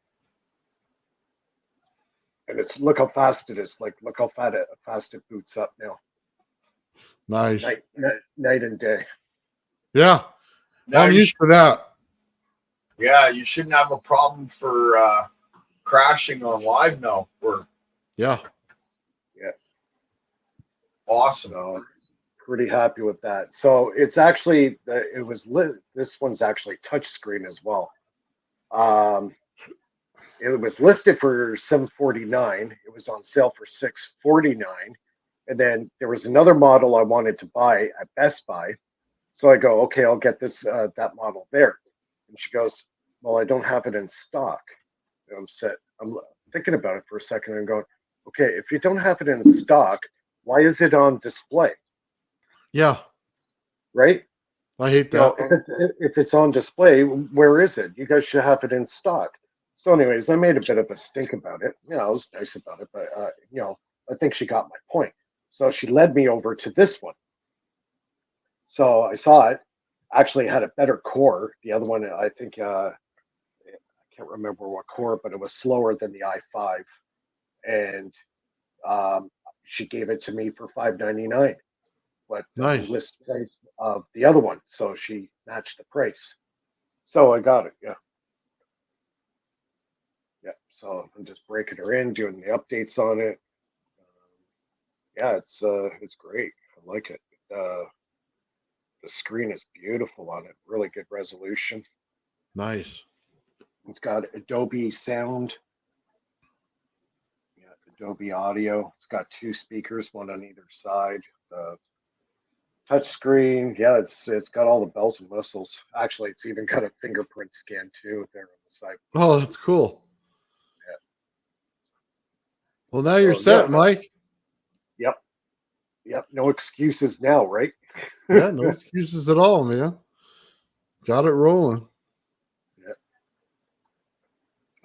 S2: And it's look how fast it is. Like look how fast it boots up now.
S1: Nice.
S2: Night and day.
S1: Yeah.
S3: Now
S1: I'm
S3: you
S1: used to that.
S3: Yeah, you shouldn't have a problem for crashing on live now. We're
S1: Yeah.
S3: awesome.
S2: So pretty happy with that. So it's actually it was lit. This one's actually touch screen as well. It was listed for $749. It was on sale for $649. And then there was another model I wanted to buy at Best Buy. So I go, okay, I'll get this that model there. And she goes, well, I don't have it in stock. And I'm thinking about it for a second and going, okay, if you don't have it in stock, why is it on display?
S1: Yeah.
S2: Right?
S1: I hate
S2: You know,
S1: that.
S2: if it's on display, where is it? You guys should have it in stock. So, anyways, I made a bit of a stink about it. I was nice about it, but I think she got my point. So she led me over to this one. So I saw it. Actually, had a better core. The other one, I think, I can't remember what core, but it was slower than the i5, and she gave it to me for $599. But
S1: Nice.
S2: the list price of the other one, so she matched the price. So I got it. Yeah. Yeah. So I'm just breaking her in, doing the updates on it. Yeah, it's great. I like it. The screen is beautiful on it. Really good resolution.
S1: Nice.
S2: It's got Adobe Sound. Yeah, Adobe Audio. It's got 2 speakers, one on either side. Touch screen. Yeah, it's got all the bells and whistles. Actually, it's even got a fingerprint scan too there on the side.
S1: Oh, that's cool.
S2: Yeah.
S1: Well, now you're
S2: So,
S1: set,
S2: yeah.
S1: Mike.
S2: Yep. No excuses now, right?
S1: Yeah, no excuses at all, man. Got it rolling.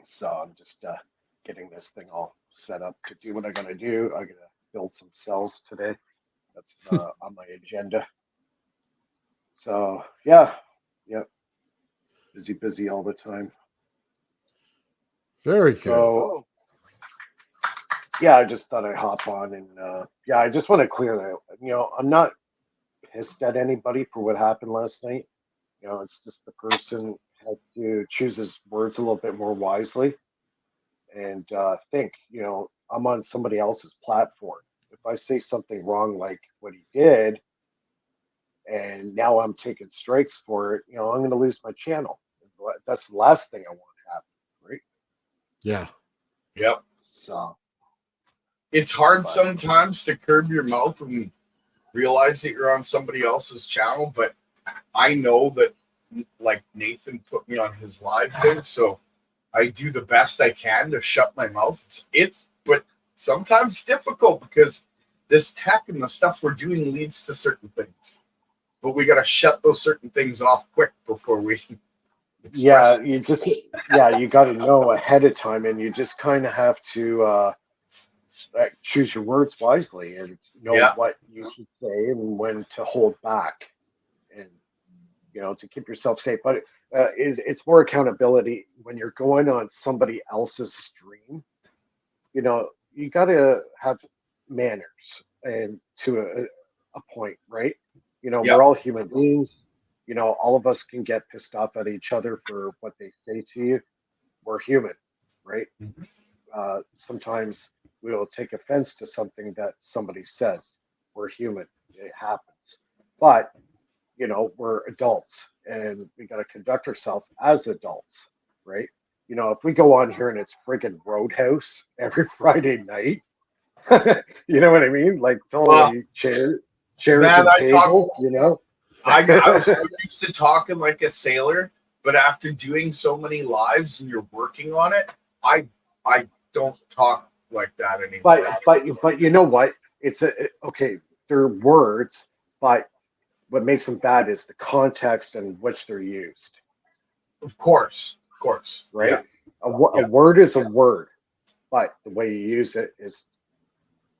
S2: So I'm just getting this thing all set up to do what I gotta do. I gotta build some cells today. That's on my agenda. So yeah. Busy all the time.
S1: Very good.
S2: So yeah, I just thought I'd hop on and I just want to clear that. I'm not pissed at anybody for what happened last night. It's just the person had to choose his words a little bit more wisely and think, I'm on somebody else's platform. If I say something wrong like what he did, and now I'm taking strikes for it, I'm going to lose my channel. That's the last thing I want to happen, right?
S1: Yeah.
S3: Yep.
S2: So
S3: It's hard
S2: But-
S3: sometimes to curb your mouth and realize that you're on somebody else's channel, but I know that like Nathan put me on his live thing, so I do the best I can to shut my mouth. But sometimes difficult because this tech and the stuff we're doing leads to certain things. But we got to shut those certain things off quick before we express.
S2: you got to know ahead of time, and you just kind of have to choose your words wisely and know
S3: Yeah.
S2: what you should say and when to hold back, and to keep yourself safe. But it's more accountability when you're going on somebody else's stream. You got to have manners, and to a point, right?
S3: Yeah.
S2: We're all human beings. All of us can get pissed off at each other for what they say to you. We're human, right? Sometimes we will take offense to something that somebody says. We're human. It happens. But, we're adults and we got to conduct ourselves as adults, right? If we go on here and it's friggin' Roadhouse every Friday night, you know what I mean? Like totally chairs
S3: Man,
S2: and
S3: I talk-
S2: tables,
S3: I was so used to talking like a sailor, but after doing so many lives and you're working on it, I don't talk like that anymore.
S2: But you know what? It's okay. They're words, but what makes them bad is the context in which they're used.
S3: Of course,
S2: Right?
S3: Yeah.
S2: A word is a word, but the way you use it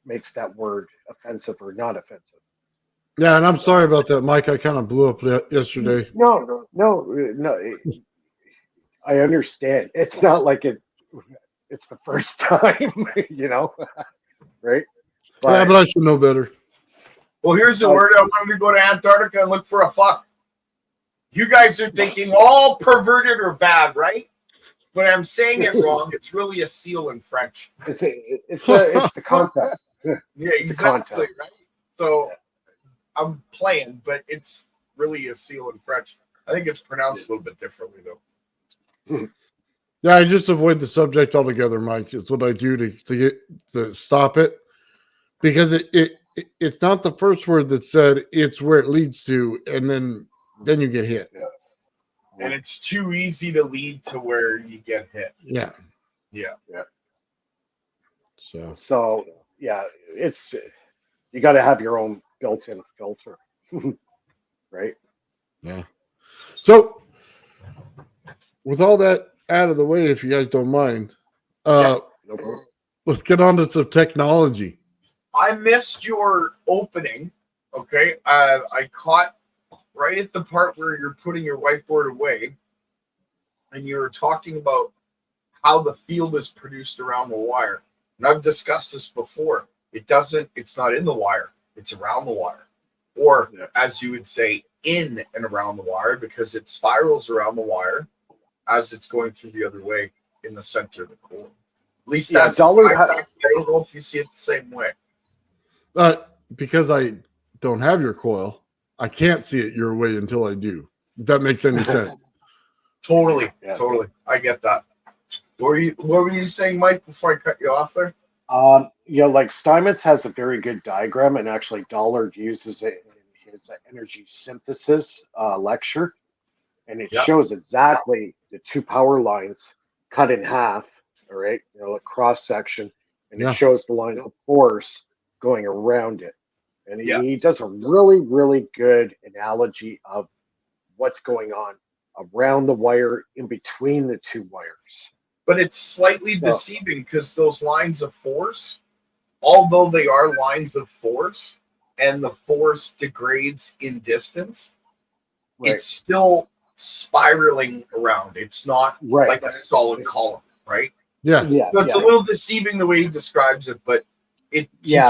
S2: makes that word offensive or not offensive.
S1: Yeah, and I'm sorry about that, Mike. I kind of blew up yesterday.
S2: No. I understand. It's not like it's the first time, right?
S1: Yeah, but I should know better.
S3: Well, here's the word. I wanted to go to Antarctica and look for a fuck. You guys are thinking all perverted or bad, right? But I'm saying it wrong. It's really a seal in French.
S2: It's the context.
S3: Yeah,
S2: It's a
S3: exactly,
S2: context.
S3: right? So I'm playing, but it's really a seal in French. I think it's pronounced a little bit differently, though.
S1: Yeah, I just avoid the subject altogether, Mike. It's what I do to stop it, because it's not the first word that's said; it's where it leads to, and then you get hit.
S3: And it's too easy to lead to where you get hit.
S1: Yeah.
S3: Yeah.
S1: So
S2: Yeah, it's you got to have your own built-in filter, right?
S1: yeah. So with all that out of the way, if you guys don't mind,
S2: No problem.
S1: let's get on to some technology.
S3: I missed your opening. Okay. I caught right at the part where you're putting your whiteboard away and you were talking about how the field is produced around the wire. And I've discussed this before. It's not in the wire, it's around the wire. Or as you would say, in and around the wire, because it spirals around the wire as it's going through the other way in the center of the core. At least that's
S2: Dollar
S3: I don't know if you see it the same way.
S1: Because I don't have your coil, I can't see it your way until I do. If that makes any sense.
S3: Totally. I get that. What were you saying, Mike, before I cut you off there?
S2: Like Steinmetz has a very good diagram, and actually Dollard uses it in his energy synthesis lecture, and it shows exactly the two power lines cut in half. All right, a cross section, and it shows the lines of force going around it. And he does a really, really good analogy of what's going on around the wire, in between the two wires.
S3: But it's slightly deceiving because those lines of force, although they are lines of force and the force degrades in distance, it's still spiraling around. It's not like a solid column, right?
S1: Yeah.
S3: So it's a little deceiving the way he describes it, but he's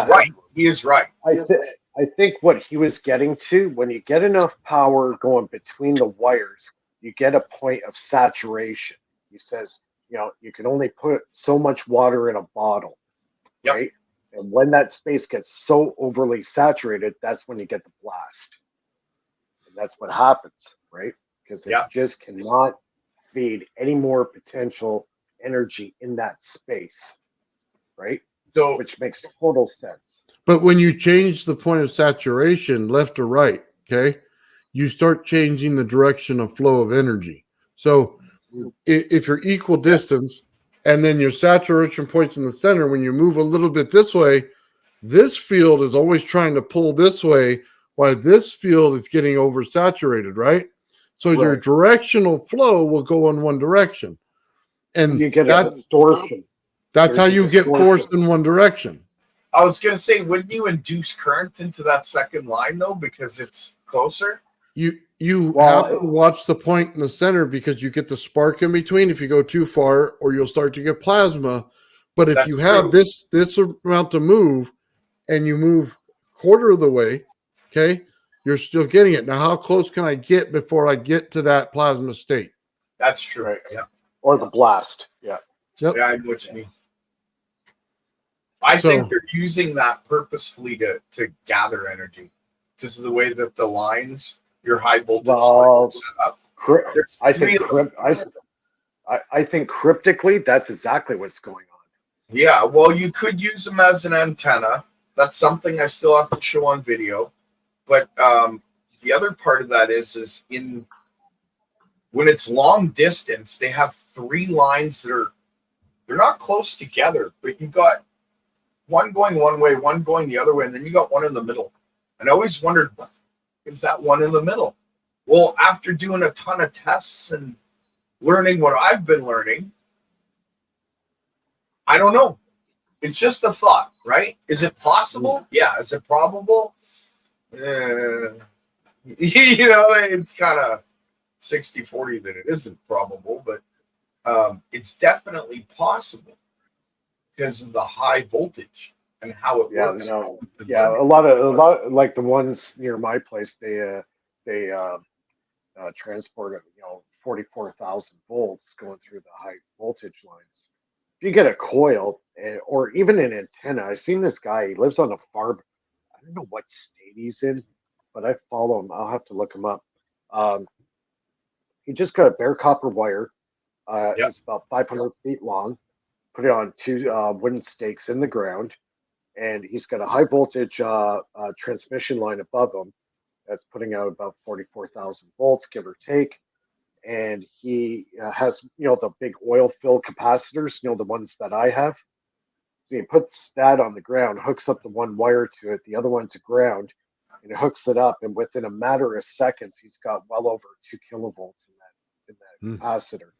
S3: right. He is right.
S2: I think what he was getting to, when you get enough power going between the wires, you get a point of saturation. He says, you can only put so much water in a bottle.
S3: Yep.
S2: right? And when that space gets so overly saturated, that's when you get the blast. And that's what happens, right? Because it
S3: Yeah.
S2: just cannot feed any more potential energy in that space, right?
S3: So
S2: Which makes total sense.
S1: But when you change the point of saturation left or right, okay, you start changing the direction of flow of energy. So if you're equal distance and then your saturation point's in the center, when you move a little bit this way, this field is always trying to pull this way while this field is getting oversaturated, right? So your
S2: Right.
S1: directional flow will go in one direction. And
S2: You get a distortion.
S1: that's how
S2: There's a
S1: you get
S2: distortion.
S1: forced in one direction.
S3: I was gonna say, wouldn't you induce current into that second line though, because it's closer?
S1: You
S2: Well,
S1: have to watch the point in the center because you get the spark in between if you go too far, or you'll start to get plasma. But if
S3: That's
S1: you have
S3: true.
S1: this amount to move and you move quarter of the way, okay, you're still getting it. Now, how close can I get before I get to that plasma state?
S3: That's true.
S2: Right.
S3: Yeah.
S2: Or the blast. Yeah.
S1: Yep.
S3: Yeah, I know what you mean. I
S1: So-
S3: think they're using that purposefully to gather energy because of the way that the lines, your high voltage
S2: Well,
S3: lines are set up.
S2: Cryp-
S3: There's
S2: I
S3: three
S2: think
S3: of them.
S2: I think cryptically, that's exactly what's going on.
S3: Yeah, well, you could use them as an antenna. That's something I still have to show on video. But the other part of that is in when it's long distance, they have three lines that they're not close together, but you got one going one way, one going the other way, and then you got one in the middle. And I always wondered, what is that one in the middle? Well, after doing a ton of tests and learning what I've been learning, I don't know. It's just a thought, right? Is it possible? Yeah. Is it probable? It's kind of 60-40 that it isn't probable, but it's definitely possible because of the high voltage and how it
S2: Yeah,
S3: works.
S2: no. Yeah, a lot like the ones near my place, they transport 44,000 volts going through the high voltage lines. If you get a coil or even an antenna, I've seen this guy. He lives on a farm. I don't know what state he's in, but I follow him. I'll have to look him up. He just got a bare copper wire.
S3: Yep.
S2: It's about 500 feet long. Put it on two wooden stakes in the ground, and he's got a high voltage transmission line above him that's putting out about 44,000 volts, give or take. And he has, the big oil filled capacitors, the ones that I have. So he puts that on the ground, hooks up the one wire to it, the other one to ground, and hooks it up. And within a matter of seconds, he's got well over 2 kilovolts in that capacitor.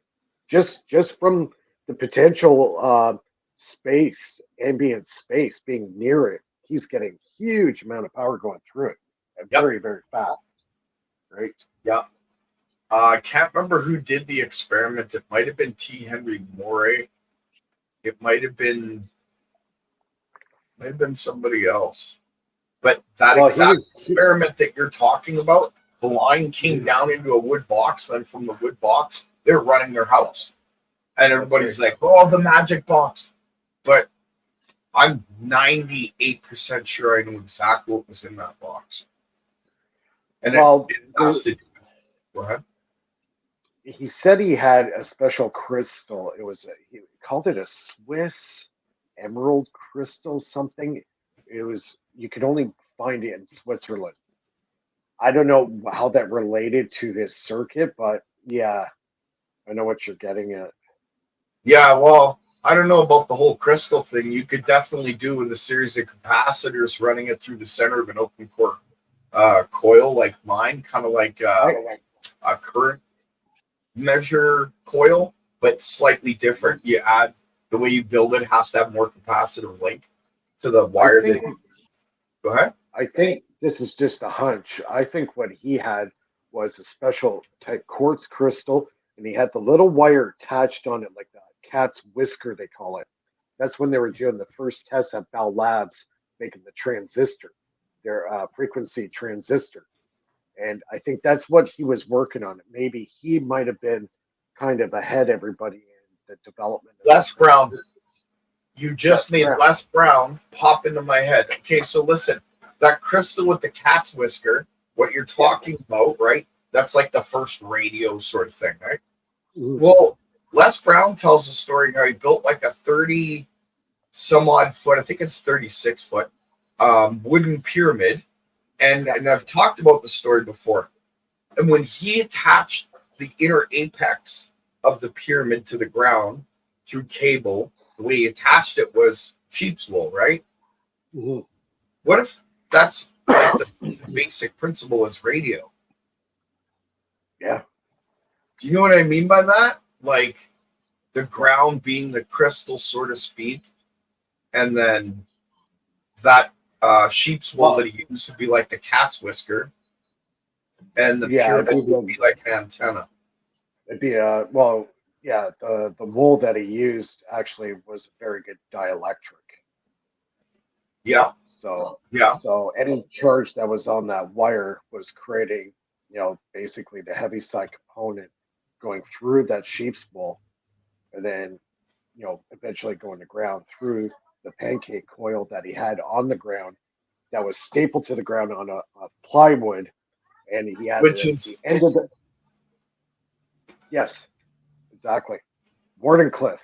S2: Just from the potential ambient space being near it, he's getting huge amount of power going through it, and very, very fast. Right?
S3: Yeah. I can't remember who did the experiment. It might have been T. Henry Morey. It might have been somebody else. But that exact experiment that you're talking about, the line came down into a wood box. Then from the wood box, they're running their house. And everybody's like, oh, the magic box. But I'm 98% sure I knew exactly what was in that box. And it has to do with, go ahead.
S2: He said he had a special crystal. He called it a Swiss emerald crystal something. You could only find it in Switzerland. I don't know how that related to his circuit, but yeah, I know what you're getting at.
S3: Yeah, well, I don't know about the whole crystal thing. You could definitely do with a series of capacitors running it through the center of an open core coil like mine, kind of like a current measure coil, but slightly different. You add the way you build it has to have more capacitive link to the wire. Go ahead.
S2: I think this is just a hunch. I think what he had was a special type quartz crystal, and he had the little wire attached on it like the cat's whisker, they call it. That's when they were doing the first test at Bell Labs, making the transistor, their frequency transistor. And I think that's what he was working on. Maybe he might have been kind of ahead everybody in the development.
S3: Les Brown. You just made Les Brown pop into my head. Okay, so listen, that crystal with the cat's whisker, what you're talking about, right? That's like the first radio sort of thing, right? Well, Les Brown tells a story how he built like a 30 some odd foot, I think it's 36 foot, wooden pyramid. And I've talked about the story before. And when he attached the inner apex of the pyramid to the ground through cable, the way he attached it was sheep's wool, right?
S2: Mhm.
S3: What if that's like the basic principle is radio?
S2: Yeah.
S3: Do you know what I mean by that? Like the ground being the crystal, so to speak, and then that sheep's wool that he used would be like the cat's whisker, and the pyramid would be like an antenna.
S2: It'd be the wool that he used actually was a very good dielectric.
S3: Yeah.
S2: So
S3: Yeah.
S2: So any charge that was on that wire was creating, basically the heavy side component going through that sheep's wool, and then, eventually going to ground through the pancake coil that he had on the ground that was stapled to the ground on a plywood, and he had
S3: Which
S2: the
S3: is
S2: end of the. Yes, exactly. Wardenclyffe,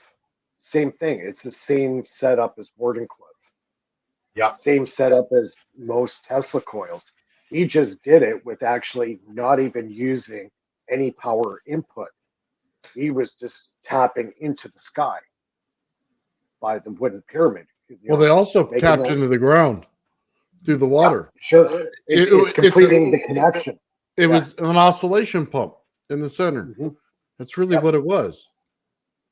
S2: same thing. It's the same setup as Wardenclyffe.
S3: yeah.
S2: Same setup as most Tesla coils. He just did it with actually not even using any power input. He was just tapping into the sky by the wooden pyramid.
S1: Well, they also
S2: making
S1: tapped
S2: that-
S1: into the ground through the water.
S2: Sure, it's completing the connection.
S1: It was an oscillation pump in the center.
S2: Mhm.
S1: That's really what it was.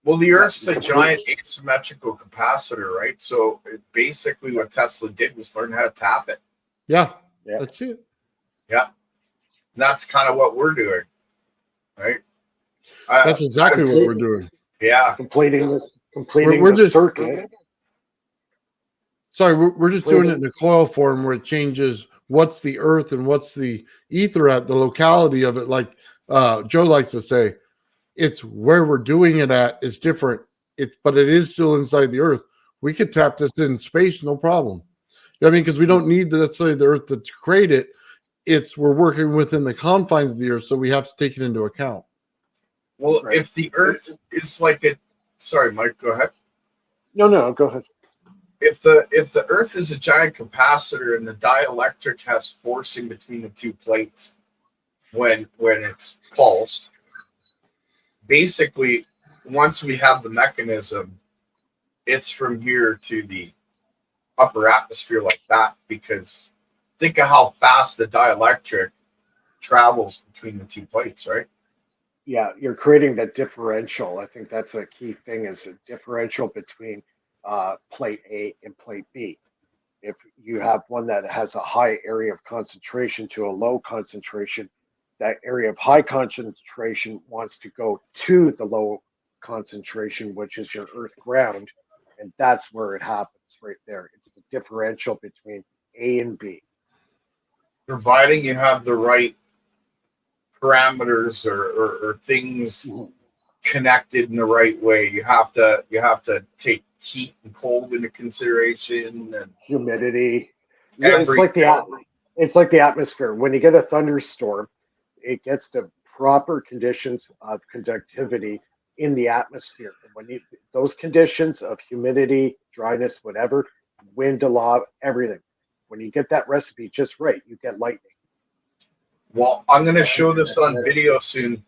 S3: Well, the Earth's a giant asymmetrical capacitor, right? So basically, what Tesla did was learn how to tap it.
S1: Yeah,
S2: Yeah.
S1: that's it.
S3: Yeah, that's kind of what we're doing, right?
S1: That's exactly what we're doing.
S3: Yeah,
S2: Completing
S1: We're
S2: the
S1: just-
S2: circuit.
S1: Sorry, we're just doing it in a coil form where it changes what's the earth and what's the ether at the locality of it. Like Joe likes to say, it's where we're doing it at is different. But it is still inside the earth. We could tap this in space, no problem. You know what I mean? Because we don't need necessarily the earth to create it. We're working within the confines of the earth, so we have to take it into account.
S3: well,
S2: Right.
S3: if the Earth is like a, sorry, Mike, go ahead.
S2: No, go ahead.
S3: If the Earth is a giant capacitor and the dielectric has forcing between the two plates when it's pulsed, basically, once we have the mechanism, it's from here to the upper atmosphere like that, because think of how fast the dielectric travels between the two plates, right?
S2: Yeah, you're creating that differential. I think that's a key thing, is a differential between plate A and plate B. If you have one that has a high area of concentration to a low concentration, that area of high concentration wants to go to the low concentration, which is your earth ground. And that's where it happens right there. It's the differential between A and B.
S3: Providing you have the right parameters or things connected in the right way. You have to take heat and cold into consideration and
S2: Humidity. Yeah, it's like the atmosphere. When you get a thunderstorm, it gets the proper conditions of conductivity in the atmosphere. And when those conditions of humidity, dryness, whatever, wind, everything. When you get that recipe just right, you get lightning.
S3: well, I'm going to show this on video soon.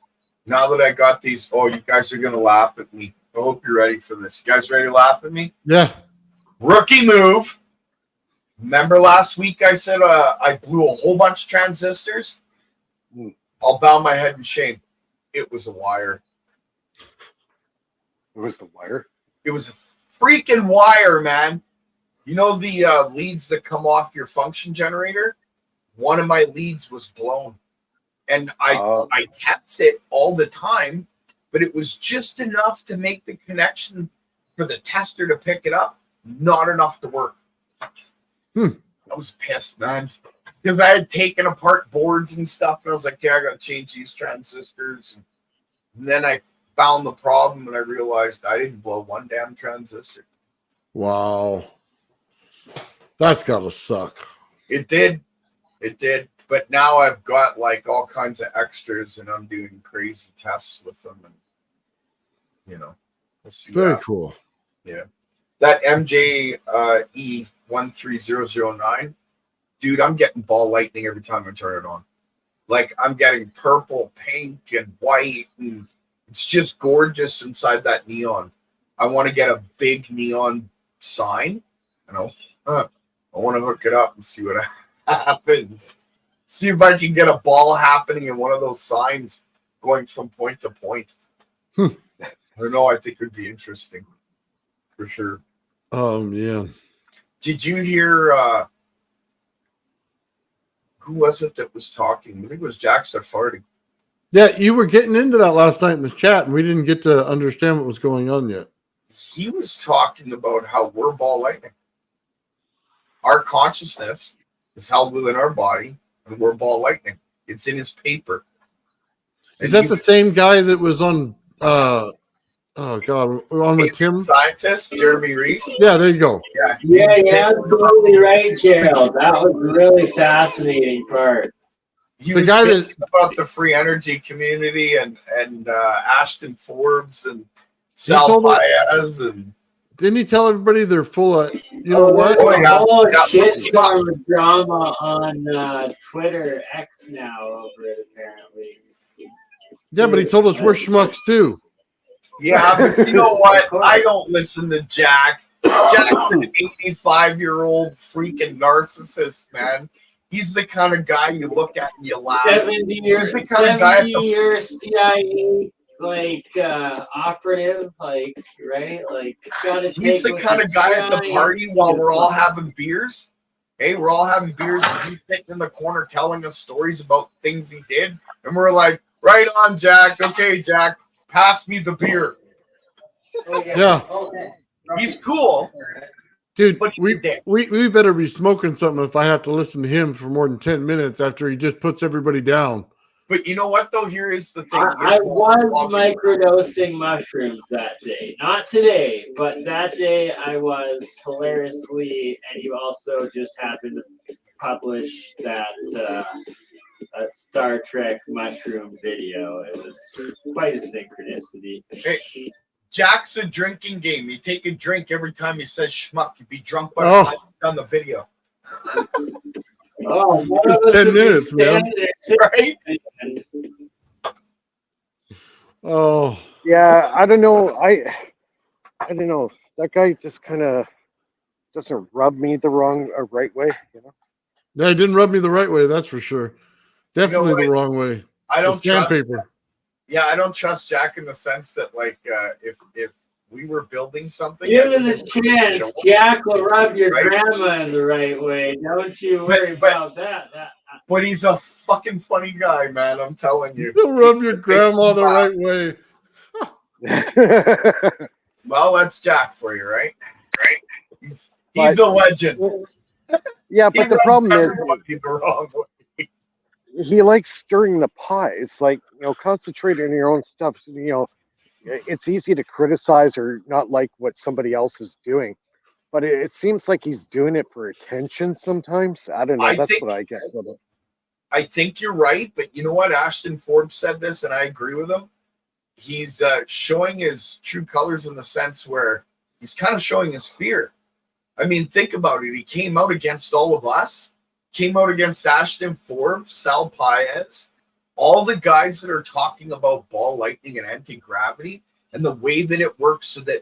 S3: Now that I got these, oh, you guys are going to laugh at me. I hope you're ready for this. You guys ready to laugh at me?
S1: Yeah.
S3: Rookie move. Remember last week I said I blew a whole bunch of transistors? I'll bow my head in shame. It was a wire.
S2: It was the wire.
S3: It was a freaking wire, man. You know the leads that come off your function generator? One of my leads was blown. And I test it all the time, but it was just enough to make the connection for the tester to pick it up. Not enough to work. I was pissed, man. Because I had taken apart boards and stuff, and I was like, yeah, I got to change these transistors. And then I found the problem, and I realized I didn't blow one damn transistor.
S1: Wow. That's gotta suck.
S3: It did. It did. But now I've got like all kinds of extras and I'm doing crazy tests with them. And, you know, we'll see.
S1: Very cool.
S3: That MJ E13009, dude, I'm getting ball lightning every time I turn it on. Like I'm getting purple, pink, and white, and it's just gorgeous inside that neon. I want to get a big neon sign, you know. I want to hook it up and see what happens. See if I can get a ball happening in one of those signs going from point to point. I don't know. I think it would be interesting for sure.
S1: Yeah.
S3: Did you hear who was it that was talking? I think it was Jack Safardi.
S1: Yeah, you were getting into that last night in the chat, and we didn't get to understand what was going on yet.
S3: He was talking about how we're ball lightning. Our consciousness is held within our body, and we're ball lightning. It's in his paper.
S1: Is that the same guy that was on oh god, on with Tim?
S3: Scientist, Jeremy Reeves?
S1: Yeah, there you go.
S3: Yeah.
S4: Yeah, you're absolutely right, Gerald. That was a really fascinating part.
S3: He
S1: The
S3: was
S1: guy that-
S3: bitching about the free energy community and Ashton Forbes and Sal
S1: told me-
S3: Baez and
S1: Didn't he tell everybody they're full of, you know what?
S3: Oh, yeah.
S4: Whole
S3: Yeah.
S4: shitstorm of drama on Twitter X now over it, apparently.
S1: Yeah, but he told us we're schmucks too.
S3: yeah, but you know what? I don't listen to Jack. Jack's an 85-year-old freaking narcissist, man. He's the kind of guy you look at and you laugh.
S4: 70-year
S3: He's the kind of guy at the-
S4: 70-year CIA operative, right? Like gotta
S3: He's the
S4: take
S3: kind
S4: what
S3: of guy at the
S4: CIA
S3: party while we're all having beers. Hey, we're all having beers and he's sitting in the corner telling us stories about things he did. And we're like, right on, Jack. Okay, Jack, pass me the beer.
S1: Yeah,
S3: He's cool,
S1: dude,
S3: but he's
S1: we
S3: a dick.
S1: we better be smoking something if I have to listen to him for more than 10 minutes after he just puts everybody down.
S3: But you know what, though? Here is the thing.
S4: I was microdosing mushrooms that day. Not today, but that day I was hilariously, and you also just happened to publish that Star Trek mushroom video. It was quite a synchronicity.
S3: Hey, Jack's a drinking game. You take a drink every time he says schmuck. You'd be drunk by
S1: Oh.
S3: the time he's done the video.
S4: Oh, one of us
S1: 10
S4: would be
S1: minutes, man.
S4: standing there sitting
S3: Right?
S4: and-
S1: Oh,
S2: Yeah, I don't know. I don't know. That guy just kind of doesn't rub me the right way. You know?
S1: yeah, he didn't rub me the right way, that's for sure. Definitely the
S3: what?
S1: wrong way.
S3: I don't
S1: The
S3: trust.
S1: sandpaper.
S3: Yeah, I don't trust Jack in the sense that, like, if we were building something,
S4: Given the chance, Jack will rub your
S3: Right?
S4: grandma in the right way. Don't you worry
S3: But-
S4: about that.
S3: but he's a fucking funny guy, man. I'm telling you.
S1: You'll rub your grandma the
S3: laugh.
S1: right way.
S3: Well, that's Jack for you, right? Right. He's a legend.
S2: Yeah,
S3: He
S2: but the
S3: rubs
S2: problem is
S3: everybody the wrong way.
S2: he likes stirring the pies. Like, concentrate on your own stuff. It's easy to criticize or not like what somebody else is doing, but it seems like he's doing it for attention sometimes. I don't know.
S3: I
S2: That's
S3: think-
S2: what I get from it.
S3: I think you're right, but you know what? Ashton Forbes said this, and I agree with him. He's showing his true colors in the sense where he's kind of showing his fear. I mean, think about it. He came out against all of us, came out against Ashton Forbes, Sal Baez, all the guys that are talking about ball lightning and anti-gravity and the way that it works so that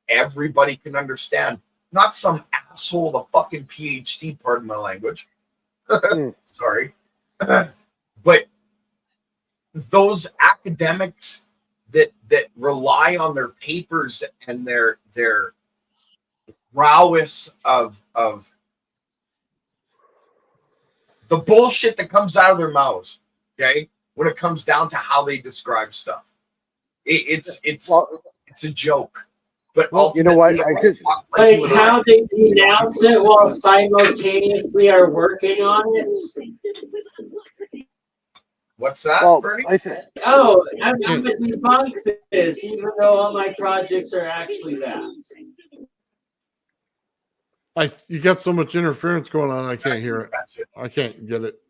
S3: everybody can understand. Not some asshole, the fucking PhD, pardon my language. Sorry. But those academics that rely on their papers and their prowess of the bullshit that comes out of their mouths, okay, when it comes down to how they describe stuff, it's a joke. But
S2: Well, you know what?
S3: ultimately,
S2: I just-
S3: talk
S4: Like
S3: you and
S4: how they denounce it while simultaneously are working on it.
S3: What's that,
S2: Well,
S3: Bernie?
S4: Oh, I'm gonna debunk this, even though all my projects are actually that.
S1: You got so much interference going on, I can't hear it.
S3: That's it.
S1: I can't get it.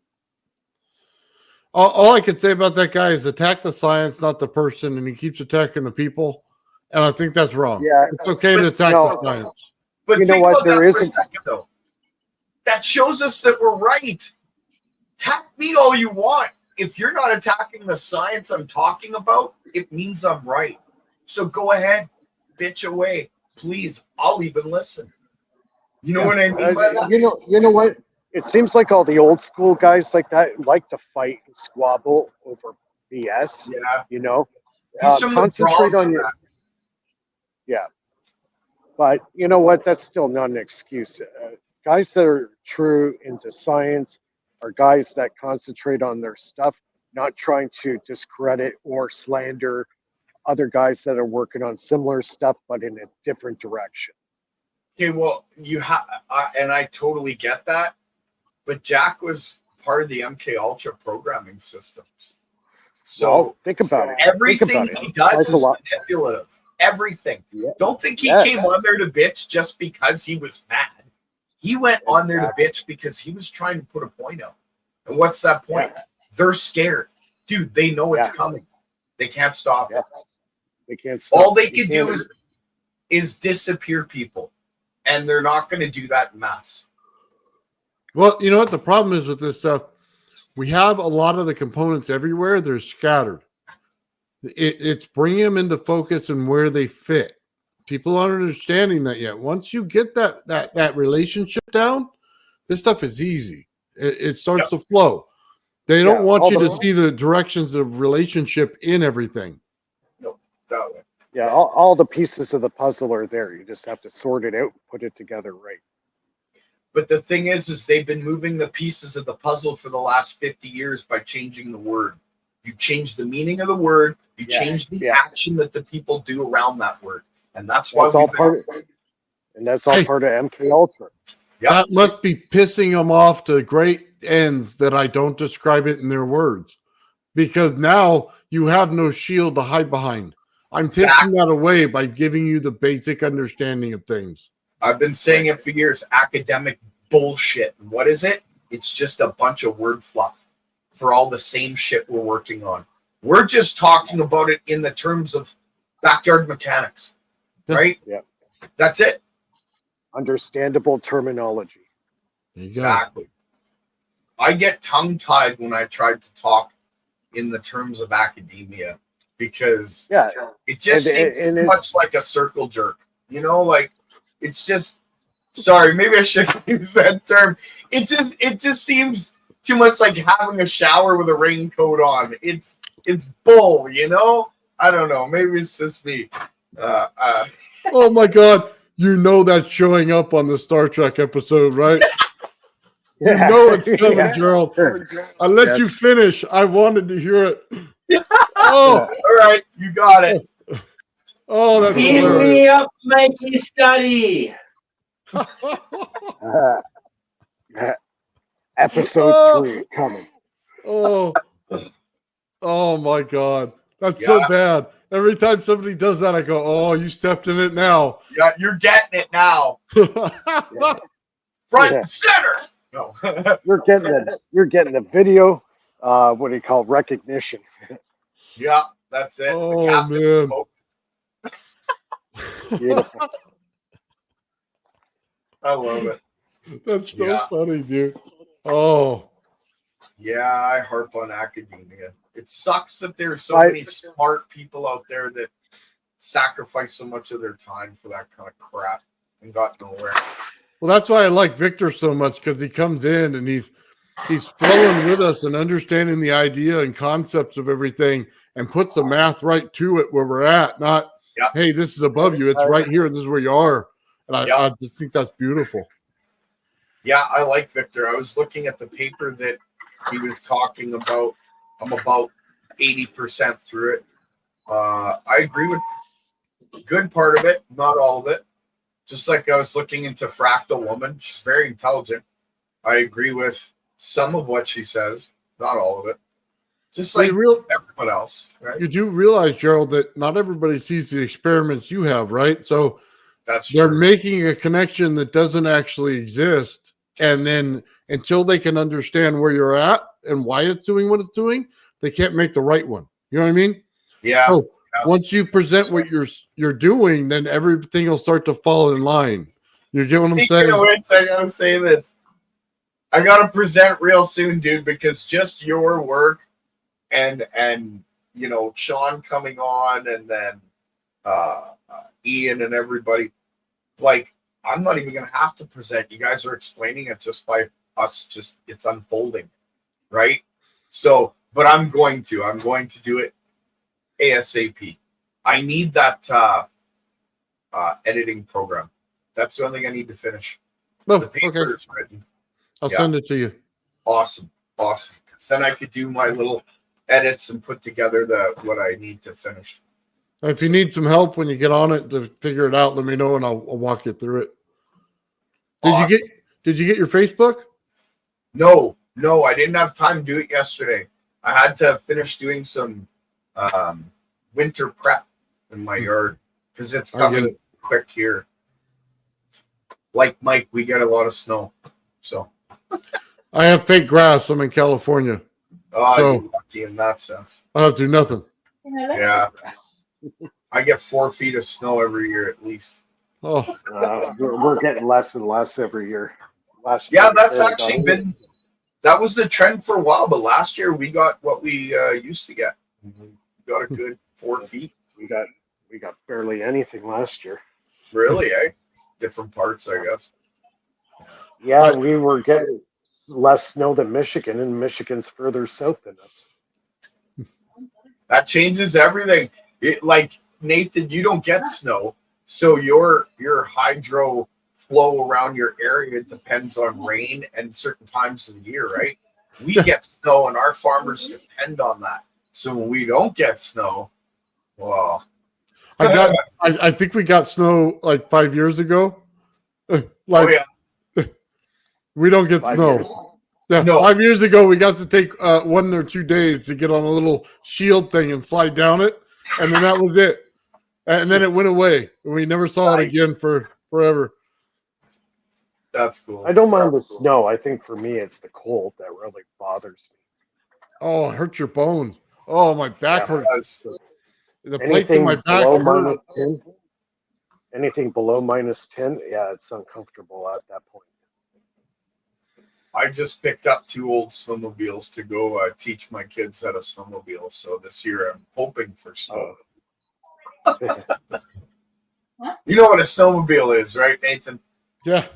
S1: All I can say about that guy is attack the science, not the person, and he keeps attacking the people. And I think that's wrong.
S2: Yeah.
S1: It's okay to attack
S2: No.
S1: the science.
S3: But
S2: You know
S3: think
S2: what?
S3: about
S2: There
S3: that for a
S2: isn't-
S3: second, though. That shows us that we're right. Attack me all you want. If you're not attacking the science I'm talking about, it means I'm right. So go ahead, bitch away, please. I'll even listen. You know what I mean by that?
S2: You know what? It seems like all the old school guys like that like to fight and squabble over BS.
S3: Yeah.
S2: You know,
S3: He's from the
S2: concentrate
S3: Bronx,
S2: on your.
S3: man.
S2: Yeah, but you know what? That's still not an excuse. Guys that are true into science are guys that concentrate on their stuff, not trying to discredit or slander other guys that are working on similar stuff, but in a different direction.
S3: Okay, well, and I totally get that, but Jack was part of the MK Ultra programming systems. So
S2: Well, think about it.
S3: everything
S2: Think about
S3: he
S2: it.
S3: does
S2: That's a
S3: is
S2: lot.
S3: manipulative. Everything.
S2: Yeah.
S3: Don't think he
S2: Yes.
S3: came on there to bitch just because he was mad. He went on there to bitch because he was trying to put a point out. And what's that point?
S2: Yeah.
S3: They're scared. Dude, they know it's
S2: Yeah.
S3: coming. They can't stop it.
S2: Yeah. They can't stop.
S3: All they
S2: You
S3: can do
S2: can't-
S3: is disappear people. And they're not going to do that in mass.
S1: Well, you know what the problem is with this stuff? We have a lot of the components everywhere. They're scattered. It's bringing them into focus and where they fit. People aren't understanding that yet. Once you get that relationship down, this stuff is easy. It starts to flow. They don't
S2: Yeah,
S1: want
S2: all
S1: you to
S2: the-
S1: see the directions of relationship in everything.
S3: That way.
S2: Yeah, all the pieces of the puzzle are there. You just have to sort it out, put it together right.
S3: But the thing is they've been moving the pieces of the puzzle for the last 50 years by changing the word. You change the meaning of the word, you
S2: Yeah,
S3: change the
S2: yeah.
S3: action that the people do around that word. And that's why
S2: That's all
S3: we've
S2: part of, and that's all
S1: Hey.
S2: part of MK Ultra.
S3: Yep.
S1: That must be pissing them off to great ends that I don't describe it in their words. Because now you have no shield to hide behind. I'm taking
S3: Exactly.
S1: that away by giving you the basic understanding of things.
S3: I've been saying it for years, academic bullshit. What is it? It's just a bunch of word fluff for all the same shit we're working on. We're just talking about it in the terms of backyard mechanics,
S1: Yeah.
S3: right?
S2: Yeah.
S3: That's it.
S2: Understandable terminology.
S1: There you go.
S3: Exactly. I get tongue-tied when I tried to talk in the terms of academia because
S2: Yeah,
S3: it just
S2: And-
S3: seems
S2: and
S3: too
S2: it-
S3: much like a circle jerk. You know, like it's just sorry, maybe I shouldn't use that term. It just seems too much like having a shower with a raincoat on. It's bull, you know? I don't know. Maybe it's just me.
S1: Oh my God. You know that's showing up on the Star Trek episode, right? You
S2: yeah.
S1: know it's coming,
S2: Yeah.
S1: Gerald.
S2: Sure.
S1: I let you
S2: Yes.
S1: finish. I wanted to hear it. Oh,
S3: all right, you got it.
S1: oh, that's
S4: Beam
S1: hilarious.
S4: me up, Mikey Study.
S2: Uh, episode
S1: Oh.
S2: 3 coming.
S1: Oh, oh my God. That's so
S3: Yeah.
S1: bad. Every time somebody does that, I go, oh, you stepped in it now.
S3: Yeah, you're getting it now.
S2: Yeah.
S3: Front
S2: Yeah.
S3: and center. No.
S2: You're getting the video. What do you call recognition?
S3: Yeah, that's it.
S1: Oh,
S3: the captain
S1: man.
S3: spoke.
S2: Beautiful.
S3: I love it.
S1: That's so
S3: Yeah.
S1: funny, dude. Oh,
S3: Yeah, I harp on academia. It sucks that there's so
S2: I-
S3: many smart people out there that sacrifice so much of their time for that kind of crap and got nowhere.
S1: well, that's why I like Victor so much because he comes in and he's flowing with us and understanding the idea and concepts of everything and puts the math right to it where we're at. Not,
S3: Yeah.
S1: hey, this is above you. It's right here. This is where you are. And I,
S3: Yeah.
S1: I just think that's beautiful.
S3: Yeah, I like Victor. I was looking at the paper that he was talking about. I'm about 80% through it. I agree with a good part of it, not all of it. Just like I was looking into Fractal Woman. She's very intelligent. I agree with some of what she says, not all of it. Just
S1: Well,
S3: like everyone else, right?
S1: you do realize, Gerald, that not everybody sees the experiments you have, right? So
S3: That's
S1: They're
S3: true.
S1: making a connection that doesn't actually exist. And then until they can understand where you're at and why it's doing what it's doing, they can't make the right one. You know what I mean?
S3: Yeah.
S1: So
S3: Yeah.
S1: once you present what you're doing, then everything will start to fall in line. You get what I'm
S3: Speaking
S1: saying?
S3: of which, I gotta say this. I gotta present real soon, dude, because just your work and you know, Sean coming on and then Ian and everybody, like, I'm not even gonna have to present. You guys are explaining it just by us, just it's unfolding, right? So, but I'm going to do it ASAP. I need that editing program. That's the only thing I need to finish.
S1: Oh,
S3: The paper
S1: okay.
S3: is written.
S1: I'll
S3: Yeah.
S1: send it to you.
S3: Awesome. Because then I could do my little edits and put together what I need to finish.
S1: If you need some help when you get on it to figure it out, let me know and I'll walk you through it.
S3: Awesome.
S1: Did you get your Facebook?
S3: No, I didn't have time to do it yesterday. I had to finish doing some winter prep in my yard because it's
S1: I get
S3: coming
S1: it.
S3: quick here. Like Mike, we get a lot of snow. So
S1: I have fake grass. I'm in California.
S3: so,
S1: So-
S3: you're lucky in that sense.
S1: I have to do nothing.
S3: Yeah. I get 4 feet of snow every year at least.
S1: Oh,
S2: We're getting less and less every year. Last
S3: Yeah,
S2: year,
S3: that's
S2: we
S3: actually
S2: got-
S3: been that was the trend for a while, but last year we got what we used to get. We got a good 4 feet.
S2: we got barely anything last year.
S3: Really, eh? Different parts, I guess.
S2: Yeah, we were getting less snow than Michigan, and Michigan's further south than us.
S3: That changes everything. It, like Nathan, you don't get snow, so your hydro flow around your area depends on rain and certain times of the year, right? We get snow, and our farmers depend on that. So when we don't get snow, well,
S1: I think we got snow like 5 years ago. Like
S3: oh yeah,
S1: we don't get
S2: 5
S1: snow.
S2: years.
S1: Yeah,
S3: No.
S1: 5 years ago we got to take 1 or 2 days to get on a little shield thing and slide down it, and then that was it. And then it went away. We never saw it
S3: Nice.
S1: again for forever.
S3: that's cool.
S2: I don't mind the snow. I think for me, it's the cold that really bothers me.
S1: Oh, it hurts your bones. Oh, my back
S2: Yeah.
S1: hurts.
S3: Because
S1: The plates in
S2: Anything
S1: my back
S2: below
S1: hurt.
S2: -10, anything below -10, yeah, it's uncomfortable at that point.
S3: I just picked up 2 old snowmobiles to go teach my kids how to snowmobile. So this year I'm hoping for snow. You know what a snowmobile is, right, Nathan?
S1: Yeah.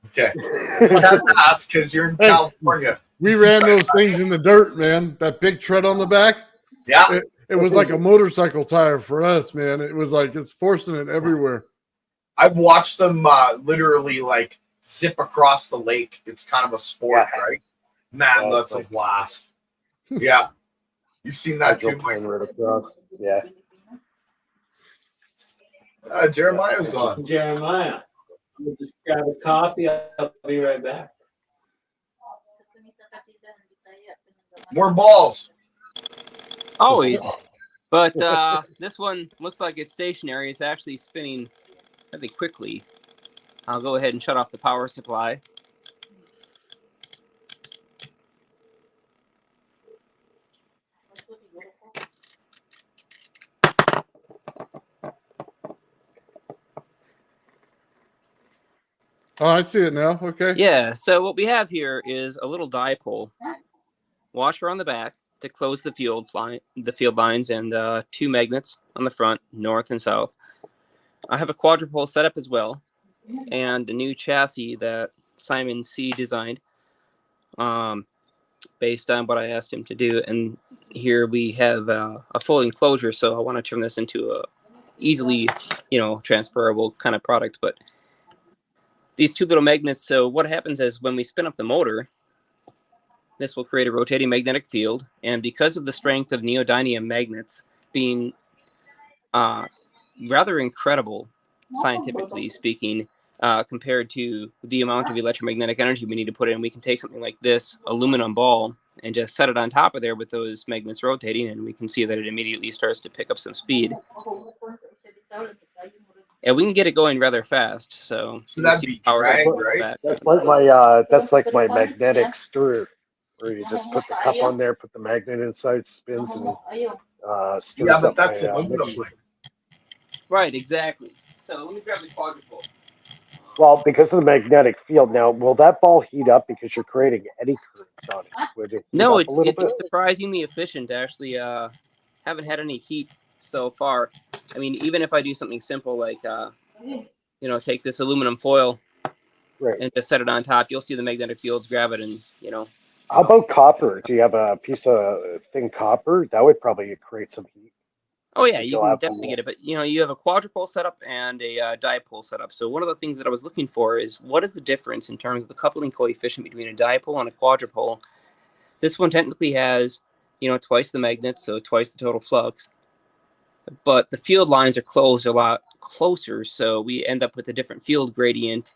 S3: Okay. I had to ask because you're in
S1: Hey.
S3: California.
S1: We
S3: This
S1: ran
S3: is
S1: those things in the dirt, man. That big tread on the back.
S3: Yeah.
S1: It was like a motorcycle tire for us, man. It was like it's forcing it everywhere.
S3: I've watched them literally like zip across the lake. It's kind of a sport,
S2: Yeah.
S3: right? Man,
S2: Yeah,
S3: that's
S2: it's
S3: a
S2: like-
S3: blast. Yeah. You've seen that too,
S2: Hydroplane
S3: Mike?
S2: right across. Yeah.
S3: Jeremiah's on.
S4: Jeremiah, we'll just grab a coffee. I'll be right back.
S3: More balls.
S5: Always. But this one looks like it's stationary. It's actually spinning really quickly. I'll go ahead and shut off the power supply.
S1: Oh, I see it now. Okay.
S5: Yeah, so what we have here is a little dipole washer on the back to close the field lines, and 2 magnets on the front, north and south. I have a quadrupole setup as well, and a new chassis that Simon C designed, based on what I asked him to do. And here we have a full enclosure, so I want to turn this into a easily, transferable kind of product. But these 2 little magnets, so what happens is when we spin up the motor, this will create a rotating magnetic field. And because of the strength of neodymium magnets being rather incredible, scientifically speaking, compared to the amount of electromagnetic energy we need to put in, we can take something like this aluminum ball and just set it on top of there with those magnets rotating, and we can see that it immediately starts to pick up some speed. and we can get it going rather fast. So
S3: that'd be drag, right?
S2: That's like my magnetic screw, where you just put the cup on there, put the magnet inside, spins, and stirs
S3: Yeah, but
S2: up
S3: that's
S2: my,
S3: aluminum.
S2: mixture.
S5: Right, exactly. So let me grab the quadruple.
S2: Well, because of the magnetic field, now will that ball heat up because you're creating eddy currents on it? Would it heat
S5: No,
S2: up a little bit?
S5: it's surprisingly efficient. Actually, haven't had any heat so far. I mean, even if I do something simple like take this aluminum foil
S2: Right.
S5: and just set it on top, you'll see the magnetic fields grab it, and
S2: How about copper? Do you have a piece of thin copper? That would probably create some heat.
S5: Oh yeah,
S2: Because
S5: you
S2: you'll
S5: can
S2: have
S5: definitely
S2: to-
S5: get it, but you have a quadrupole setup and a dipole setup. So one of the things that I was looking for is what is the difference in terms of the coupling coefficient between a dipole and a quadrupole. This one technically has twice the magnets, so twice the total flux, but the field lines are closed a lot closer, so we end up with a different field gradient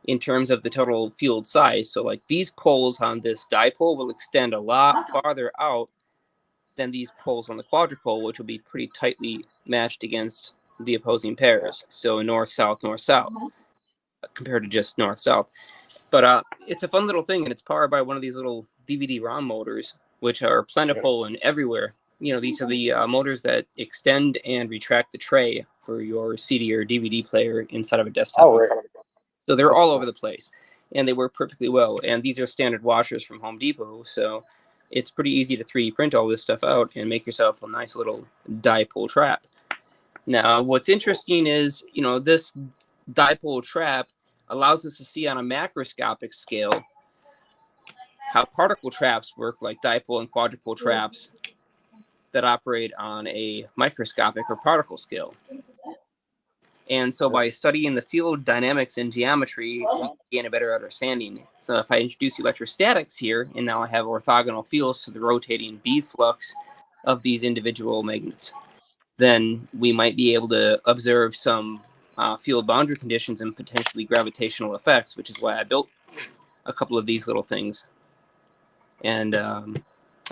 S5: in terms of the total field size. So like these poles on this dipole will extend a lot farther out than these poles on the quadrupole, which will be pretty tightly matched against the opposing pairs. So north, south, compared to just north, south. But it's a fun little thing, and it's powered by one of these little DVD-ROM motors, which are plentiful and everywhere. These are the motors that extend and retract the tray for your CD or DVD player inside of a desktop.
S2: Oh, right.
S5: So they're all over the place, and they work perfectly well. And these are standard washers from Home Depot, so it's pretty easy to 3D print all this stuff out and make yourself a nice little dipole trap. Now, what's interesting is, this dipole trap allows us to see on a macroscopic scale how particle traps work, like dipole and quadrupole traps that operate on a microscopic or particle scale. And so by studying the field dynamics and geometry, we gain a better understanding. So if I introduce electrostatics here, and now I have orthogonal fields to the rotating B flux of these individual magnets, then we might be able to observe some field boundary conditions and potentially gravitational effects, which is why I built a couple of these little things. And I've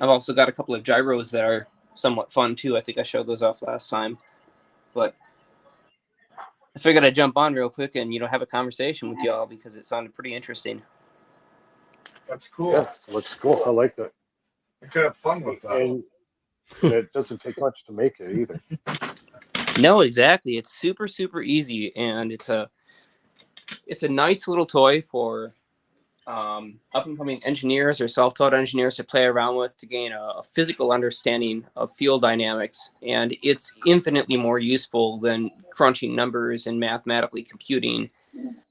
S5: also got a couple of gyros that are somewhat fun too. I think I showed those off last time, but I figured I'd jump on real quick and have a conversation with y'all because it sounded pretty interesting.
S3: That's cool.
S2: Yeah, looks cool. I like that.
S3: I could have fun with that.
S2: And it doesn't take much to make it either.
S5: No, exactly. It's super, super easy, and it's a nice little toy for up and coming engineers or self-taught engineers to play around with to gain a physical understanding of field dynamics. And it's infinitely more useful than crunching numbers and mathematically computing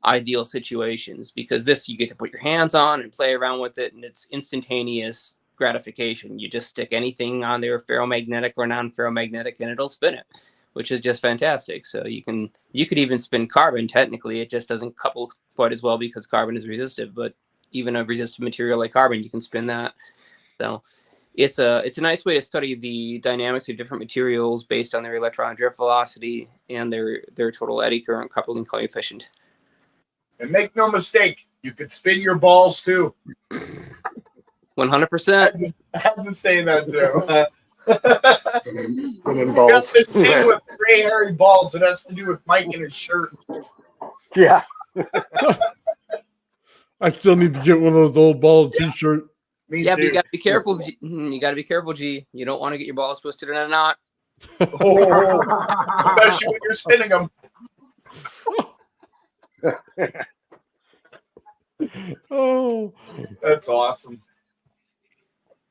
S5: ideal situations, because this you get to put your hands on and play around with it, and it's instantaneous gratification. You just stick anything on there, ferromagnetic or non-ferromagnetic, and it'll spin it, which is just fantastic. So you could even spin carbon. Technically, it just doesn't couple quite as well because carbon is resistive, but even a resistive material like carbon, you can spin that. So it's a nice way to study the dynamics of different materials based on their electron drift velocity and their total eddy current coupling coefficient.
S3: And make no mistake, you could spin your balls too.
S5: 100%.
S3: I had to say that too.
S2: Spinning
S3: Got
S2: balls.
S3: this thing with gray hairy balls. It has to do with Mike and his shirt.
S2: Yeah.
S1: I still need to get one of those old ball t-shirt.
S3: Me
S5: Yeah, but
S3: too.
S5: you gotta be careful. You gotta be careful, G. You don't want to get your balls twisted in a knot.
S3: Oh, especially when you're spinning them.
S1: Oh,
S3: That's awesome.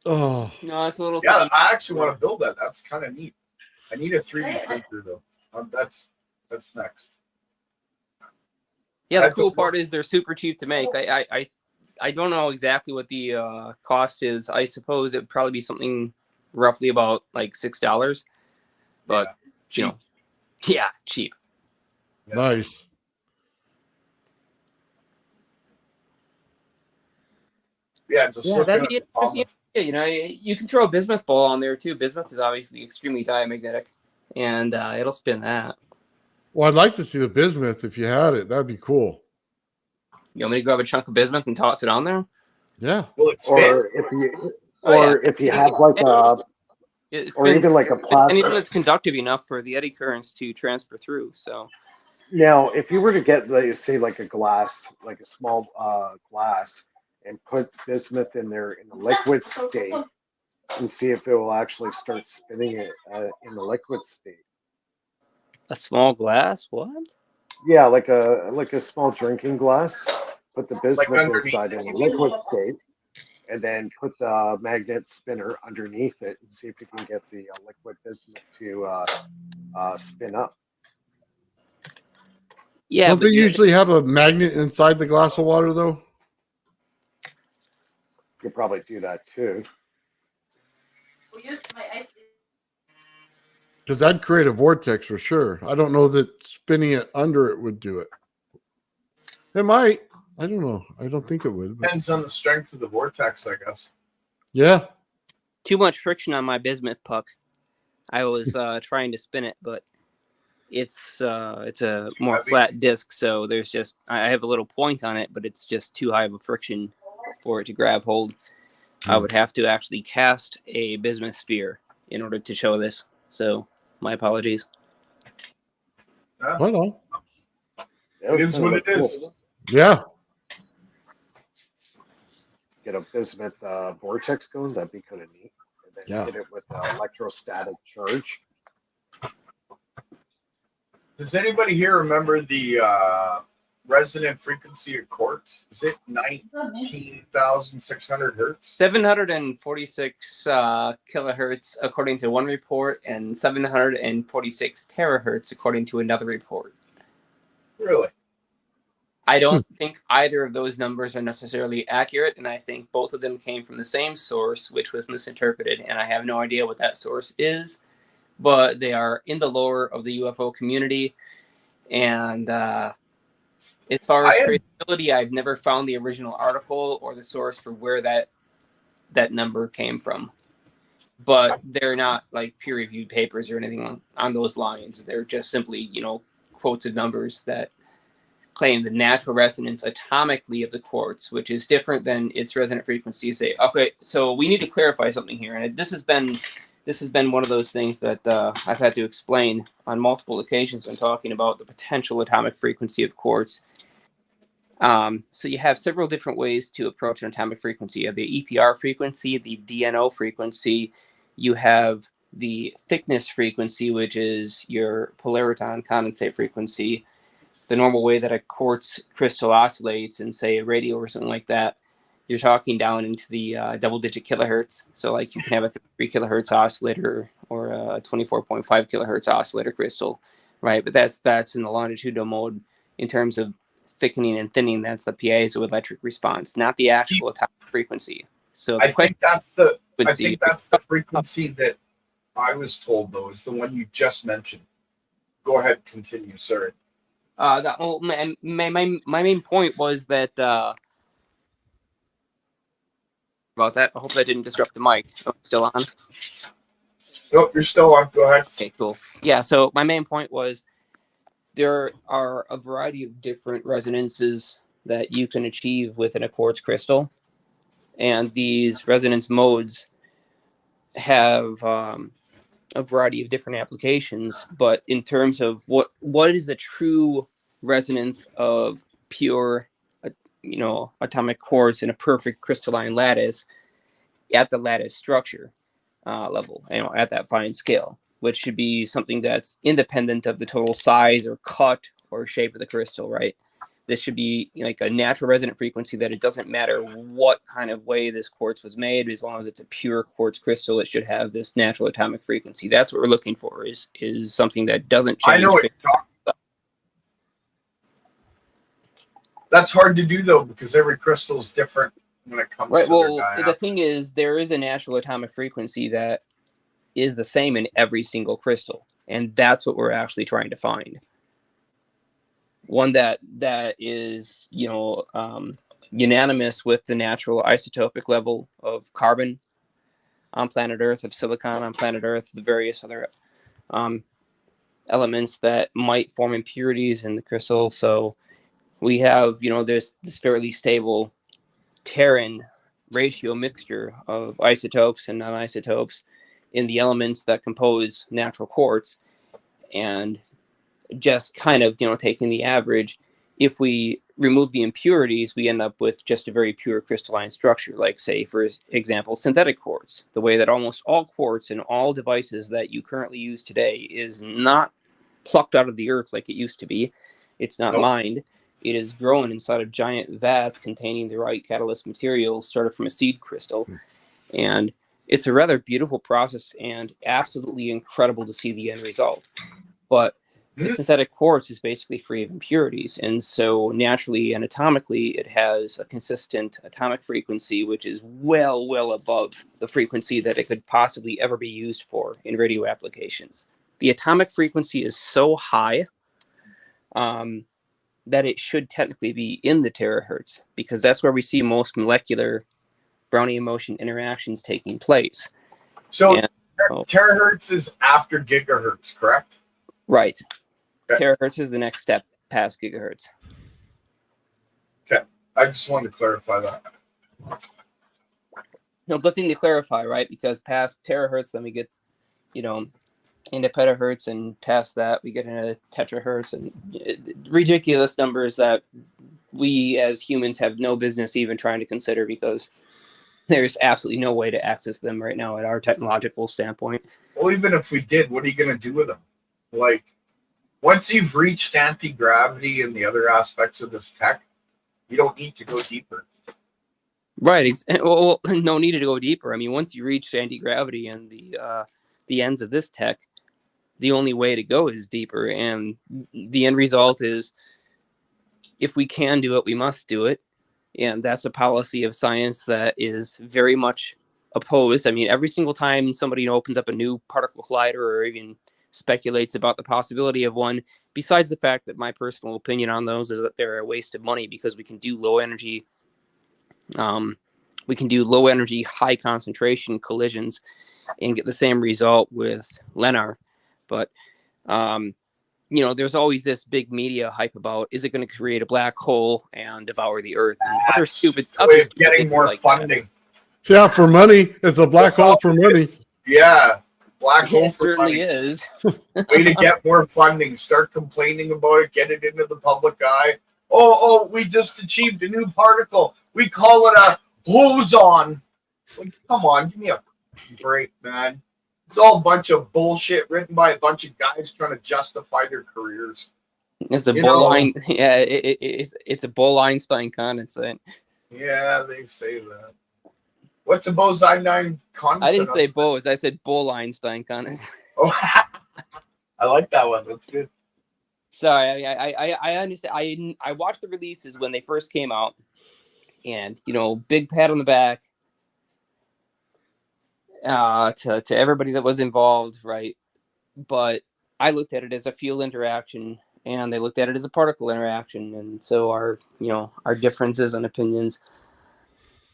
S1: oh,
S5: No, it's a little.
S3: Yeah,
S5: something.
S3: I actually want to build that. That's kind of neat. I need a 3D printer though. That's next.
S5: Yeah,
S3: I
S5: the
S3: have
S5: cool
S3: to-
S5: part is they're super cheap to make. I don't know exactly what the cost is. I suppose it'd probably be something roughly about like $6. But you know, yeah, cheap.
S1: nice.
S3: Yeah, just
S5: Yeah,
S3: looking
S5: that'd
S3: at
S5: be
S3: the
S5: interesting.
S3: comments.
S5: Yeah, you can throw a bismuth ball on there too. Bismuth is obviously extremely diamagnetic, and it'll spin that.
S1: Well, I'd like to see the bismuth if you had it. That'd be cool.
S5: You want me to grab a chunk of bismuth and toss it on there?
S1: Yeah.
S3: Will it spin?
S2: Or if you,
S5: Oh, yeah.
S2: if you have like a,
S5: It
S2: or
S5: spins
S2: even like a
S5: anything
S2: plastic.
S5: that's conductive enough for the eddy currents to transfer through. So
S2: Now, if you were to get, like, say, like a glass, like a small glass, and put bismuth in there in a liquid state, and see if it will actually start spinning it in the liquid state.
S5: A small glass? What?
S2: Yeah, like a small drinking glass. Put the bismuth
S3: underneath
S2: inside
S3: it,
S2: in
S3: you
S2: a
S3: mean?
S2: liquid state, and then put the magnet spinner underneath it, and see if you can get the liquid bismuth to spin up.
S5: Yeah,
S1: Don't
S5: but
S1: they usually have a magnet inside the glass of water though?
S2: You could probably do that too.
S1: Because that'd create a vortex for sure. I don't know that spinning it under it would do it. It might. I don't know. I don't think it would. But
S3: Depends on the strength of the vortex, I guess.
S1: yeah.
S5: too much friction on my bismuth puck. I was trying to spin it, but it's a more
S3: Heavy.
S5: flat disc, so there's just I have a little point on it, but it's just too high of a friction for it to grab hold. I would have to actually cast a bismuth sphere in order to show this. So my apologies.
S1: Right on.
S3: It is what it is.
S1: Yeah.
S2: Get a bismuth vortex going. That'd be kind of neat. And then
S1: Yeah.
S2: hit it with electrostatic charge.
S3: Does anybody here remember the resonant frequency of quartz? Is it 19,600 hertz?
S5: 746 kilohertz according to one report, and 746 terahertz according to another report.
S3: Really?
S5: I don't think either of those numbers are necessarily accurate, and I think both of them came from the same source, which was misinterpreted, and I have no idea what that source is, but they are in the lore of the UFO community, and as far as traceability, I've never found the original article or the source for where that number came from, but they're not like peer-reviewed papers or anything on those lines. They're just simply, quoted numbers that claim the natural resonance atomically of the quartz, which is different than its resonant frequency. Say, okay, so we need to clarify something here, and this has been one of those things that I've had to explain on multiple occasions when talking about the potential atomic frequency of quartz. So you have several different ways to approach an atomic frequency. You have the EPR frequency, the DNO frequency. You have the thickness frequency, which is your polariton condensate frequency. The normal way that a quartz crystal oscillates in, say, a radio or something like that, you're talking down into the double-digit kilohertz. So, like, you can have a 3 kilohertz oscillator or a 24.5 kilohertz oscillator crystal, right? But that's in the longitudinal mode. In terms of thickening and thinning, that's the piezoelectric response, not the actual atomic frequency. So
S3: I think that's the
S5: frequency
S3: that I was told, though, is the one you just mentioned. Go ahead, continue. Sorry.
S5: My main point was that about that. I hope that didn't disrupt the mic. Oh, it's still on.
S3: Nope, you're still on. Go ahead.
S5: Okay, cool. Yeah, so my main point was there are a variety of different resonances that you can achieve within a quartz crystal, and these resonance modes have a variety of different applications. But in terms of what is the true resonance of pure atomic quartz in a perfect crystalline lattice at the lattice structure level, at that fine scale, which should be something that's independent of the total size or cut or shape of the crystal, right? This should be like a natural resonant frequency that it doesn't matter what kind of way this quartz was made, as long as it's a pure quartz crystal, it should have this natural atomic frequency. That's what we're looking for, is something that doesn't change.
S3: I know what you're talking about. That's hard to do, though, because every crystal is different when it comes to their diameter.
S5: The thing is, there is a natural atomic frequency that is the same in every single crystal, and that's what we're actually trying to find. One that is unanimous with the natural isotopic level of carbon on planet Earth, of silicon on planet Earth, the various other elements that might form impurities in the crystal. So we have this fairly stable Terran ratio mixture of isotopes and non-isotopes in the elements that compose natural quartz, and just kind of, taking the average, if we remove the impurities, we end up with just a very pure crystalline structure, like, say, for example, synthetic quartz. The way that almost all quartz in all devices that you currently use today is not plucked out of the earth like it used to be. It's not mined. It is grown inside of giant vats containing the right catalyst materials started from a seed crystal. And it's a rather beautiful process and absolutely incredible to see the end result. But the synthetic quartz is basically free of impurities. And so naturally and atomically, it has a consistent atomic frequency, which is well, well above the frequency that it could possibly ever be used for in radio applications. The atomic frequency is so high that it should technically be in the terahertz, because that's where we see most molecular Brownian motion interactions taking place.
S3: So terahertz is after gigahertz, correct?
S5: Right.
S3: Okay.
S5: Terahertz is the next step past gigahertz.
S3: Okay. I just wanted to clarify that.
S5: No, good thing to clarify, right? Because past terahertz, then we get, into petahertz, and past that we get into tetrahertz, and ridiculous numbers that we as humans have no business even trying to consider, because there's absolutely no way to access them right now at our technological standpoint.
S3: Well, even if we did, what are you going to do with them? Like, once you've reached anti-gravity and the other aspects of this tech, you don't need to go deeper.
S5: Right. Well, no need to go deeper. I mean, once you reach anti-gravity and the ends of this tech, the only way to go is deeper. And the end result is, if we can do it, we must do it. And that's a policy of science that is very much opposed. I mean, every single time somebody opens up a new particle collider or even speculates about the possibility of one, besides the fact that my personal opinion on those is that they're a waste of money, because we can do low energy, high concentration collisions and get the same result with LENR. But there's always this big media hype about, is it going to create a black hole and devour the earth? And other stupid
S3: way of getting more
S5: like
S3: funding.
S1: That. Yeah, for money. It's a black hole for money.
S3: Yeah, black hole
S5: It
S3: for
S5: certainly
S3: money.
S5: is.
S3: Way to get more funding. Start complaining about it. Get it into the public eye. Oh, we just achieved a new particle. We call it a boson. Like, come on, give me a break, man. It's all a bunch of bullshit written by a bunch of guys trying to justify their careers.
S5: It's a it's a Bose-Einstein condensate.
S3: Yeah, they say that. What's a Bose-Einstein condensate?
S5: I didn't say Bose. I said Bose-Einstein condensate.
S3: Oh, I like that one. That's good.
S5: Sorry, I understand. I watched the releases when they first came out, and big pat on the back to everybody that was involved, right? But I looked at it as a field interaction, and they looked at it as a particle interaction, and so our differences and opinions.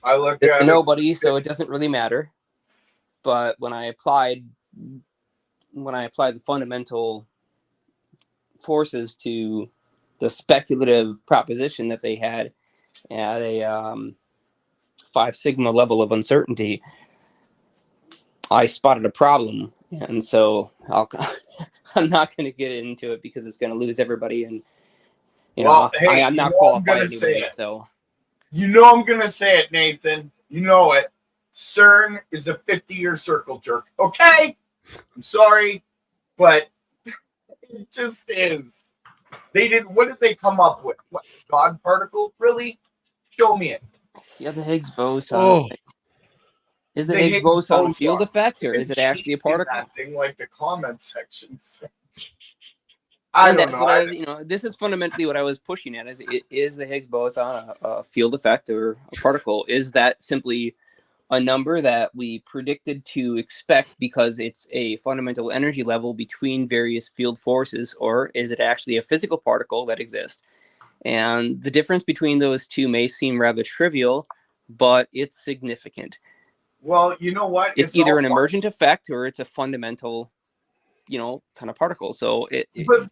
S3: I look at
S5: nobody, so it doesn't really matter. But when I applied the fundamental forces to the speculative proposition that they had at a 5 sigma level of uncertainty, I spotted a problem, and so I'm not going to get into it because it's going to lose everybody, and I'm not qualified anyway. So
S3: I'm going to say it, Nathan. You know it. CERN is a 50-year circle jerk. Okay, I'm sorry, but it just is. What did they come up with? What, God particle? Really? Show me it.
S5: Yeah, the Higgs boson.
S1: Oh.
S5: Is the Higgs boson a field effect, or is it actually a particle?
S3: That thing, like the comment sections. I don't know.
S5: This is fundamentally what I was pushing at. Is the Higgs boson a field effect or a particle? Is that simply a number that we predicted to expect because it's a fundamental energy level between various field forces, or is it actually a physical particle that exists? And the difference between those two may seem rather trivial, but it's significant.
S3: Well, you know what?
S5: It's either an emergent effect or it's a fundamental, kind of particle. So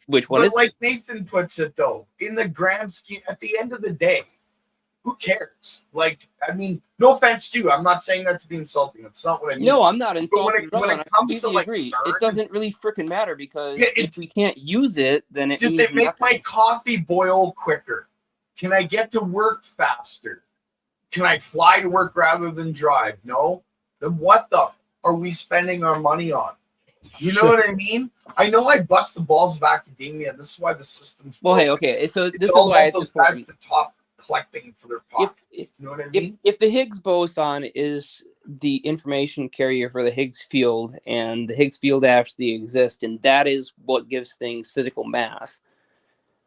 S5: which one is?
S3: Like Nathan puts it, though, in the grand scheme, at the end of the day, who cares? Like, I mean, no offense to you. I'm not saying that to be insulting. That's not what I mean.
S5: No, I'm not
S3: But
S5: insulting at all.
S3: when
S5: And I
S3: it comes to
S5: completely
S3: like
S5: agree.
S3: CERN,
S5: It doesn't really freaking matter because
S3: Yeah,
S5: if we can't use it, then it
S3: does
S5: means
S3: it make
S5: nothing.
S3: my coffee boil quicker? Can I get to work faster? Can I fly to work rather than drive? No. Then what the are we spending our money on? You know what I mean? I know I bust the balls of academia. This is why the system's
S5: Well, hey,
S3: broken.
S5: okay. So
S3: It's
S5: this is
S3: all
S5: why
S3: about
S5: it's
S3: those guys
S5: important.
S3: at the top collecting for their pockets.
S5: If-
S3: you know what I mean?
S5: If the Higgs boson is the information carrier for the Higgs field, and the Higgs field actually exists, and that is what gives things physical mass,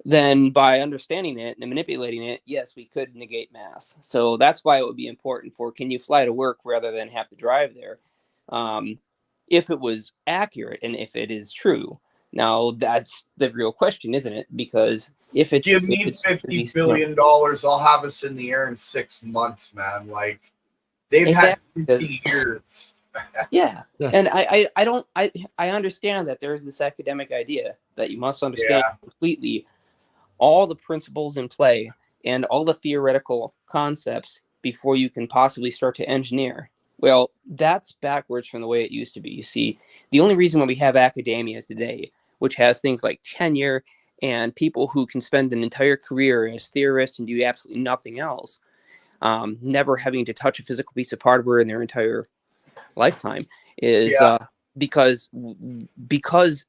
S5: then by understanding it and manipulating it, yes, we could negate mass. So that's why it would be important for can you fly to work rather than have to drive there, if it was accurate and if it is true. Now that's the real question, isn't it? Because if it's
S3: Give me
S5: if it's
S3: $50
S5: really-
S3: billion, I'll have us in the air in 6 months, man. Like they've had
S5: Exactly.
S3: 50 years.
S5: Yeah.
S1: Yeah.
S5: And I understand that there's this academic idea that you must understand completely all the principles in play and all the theoretical concepts before you can possibly start to engineer. Well, that's backwards from the way it used to be. You see, the only reason why we have academia today, which has things like tenure and people who can spend an entire career as theorists and do absolutely nothing else, never having to touch a physical piece of hardware in their entire lifetime, is because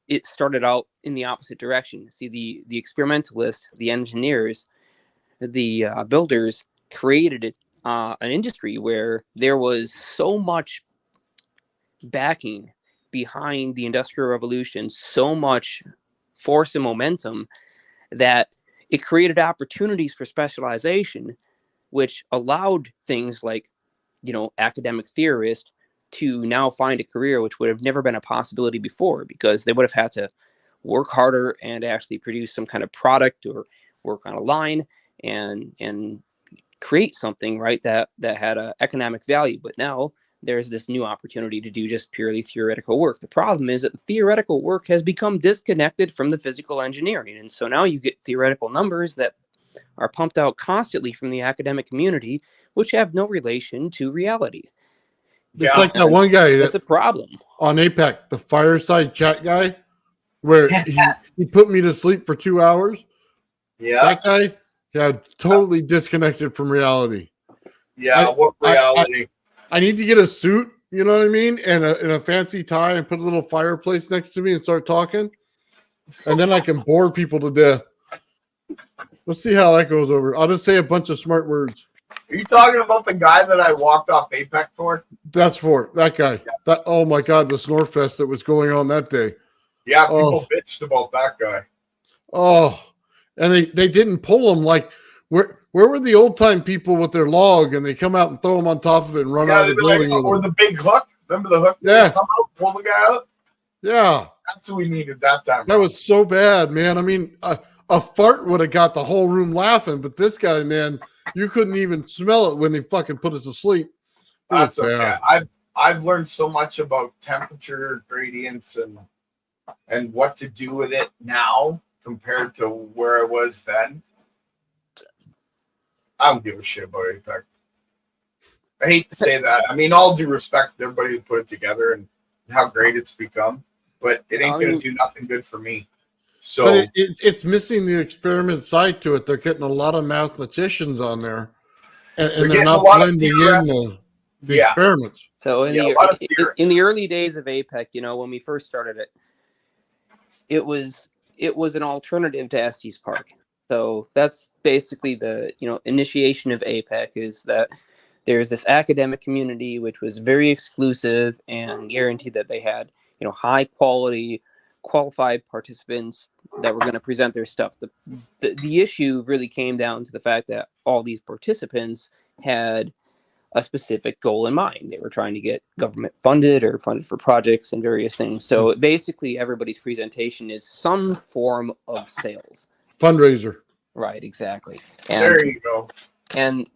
S5: it started out in the opposite direction. See, the experimentalists, the engineers, the builders created an industry where there was so much backing behind the Industrial Revolution, so much force and momentum that it created opportunities for specialization, which allowed things like, academic theorists to now find a career which would have never been a possibility before, because they would have had to work harder and actually produce some kind of product or work on a line and create something, right, that had an economic value. But now there's this new opportunity to do just purely theoretical work. The problem is that the theoretical work has become disconnected from the physical engineering. And so now you get theoretical numbers that are pumped out constantly from the academic community, which have no relation to reality.
S1: It's like that one guy
S5: That's a problem.
S1: on APEC, the fireside chat guy, where he put me to sleep for 2 hours.
S3: Yeah.
S1: That guy, totally disconnected from reality.
S3: Yeah. What reality?
S1: I need to get a suit, you know what I mean, and a fancy tie, and put a little fireplace next to me and start talking, and then I can bore people to death. Let's see how that goes over. I'll just say a bunch of smart words.
S3: Are you talking about the guy that I walked off APEC for?
S1: That's for that guy. That, oh my God, the Snorfest that was going on that day.
S3: Yeah, people bitched about that guy.
S1: Oh, and they didn't pull him. Like, where were the old time people with their log, and they come out and throw him on top of it and run out of the building with
S3: or
S1: him?
S3: the big hook. Remember the hook?
S1: Yeah.
S3: Come out, pull the guy out.
S1: Yeah,
S3: That's what we needed that time.
S1: that was so bad, man. I mean, a fart would have got the whole room laughing, but this guy, man, you couldn't even smell it when he fucking put us to sleep.
S3: That's
S1: was
S3: okay.
S1: bad.
S3: I've learned so much about temperature gradients and what to do with it now compared to where I was then. I don't give a shit about APEC. I hate to say that. I mean, all due respect to everybody who put it together and how great it's become, but it ain't going to do nothing good for me. So
S1: But it's missing the experiment side to it. They're getting a lot of mathematicians on there, and they're
S3: getting
S1: not
S3: a lot of
S1: blending in
S3: theorists.
S1: the
S3: Yeah.
S1: experiments.
S5: So
S3: Yeah, a lot of theorists.
S5: in the early days of APEC, when we first started it, it was an alternative to Estes Park. So that's basically the initiation of APEC, is that there's this academic community which was very exclusive and guaranteed that they had high quality, qualified participants that were going to present their stuff. The issue really came down to the fact that all these participants had a specific goal in mind. They were trying to get government funded or funded for projects and various things. So basically everybody's presentation is some form of sales.
S1: Fundraiser.
S5: Right, exactly.
S3: there you go.
S5: And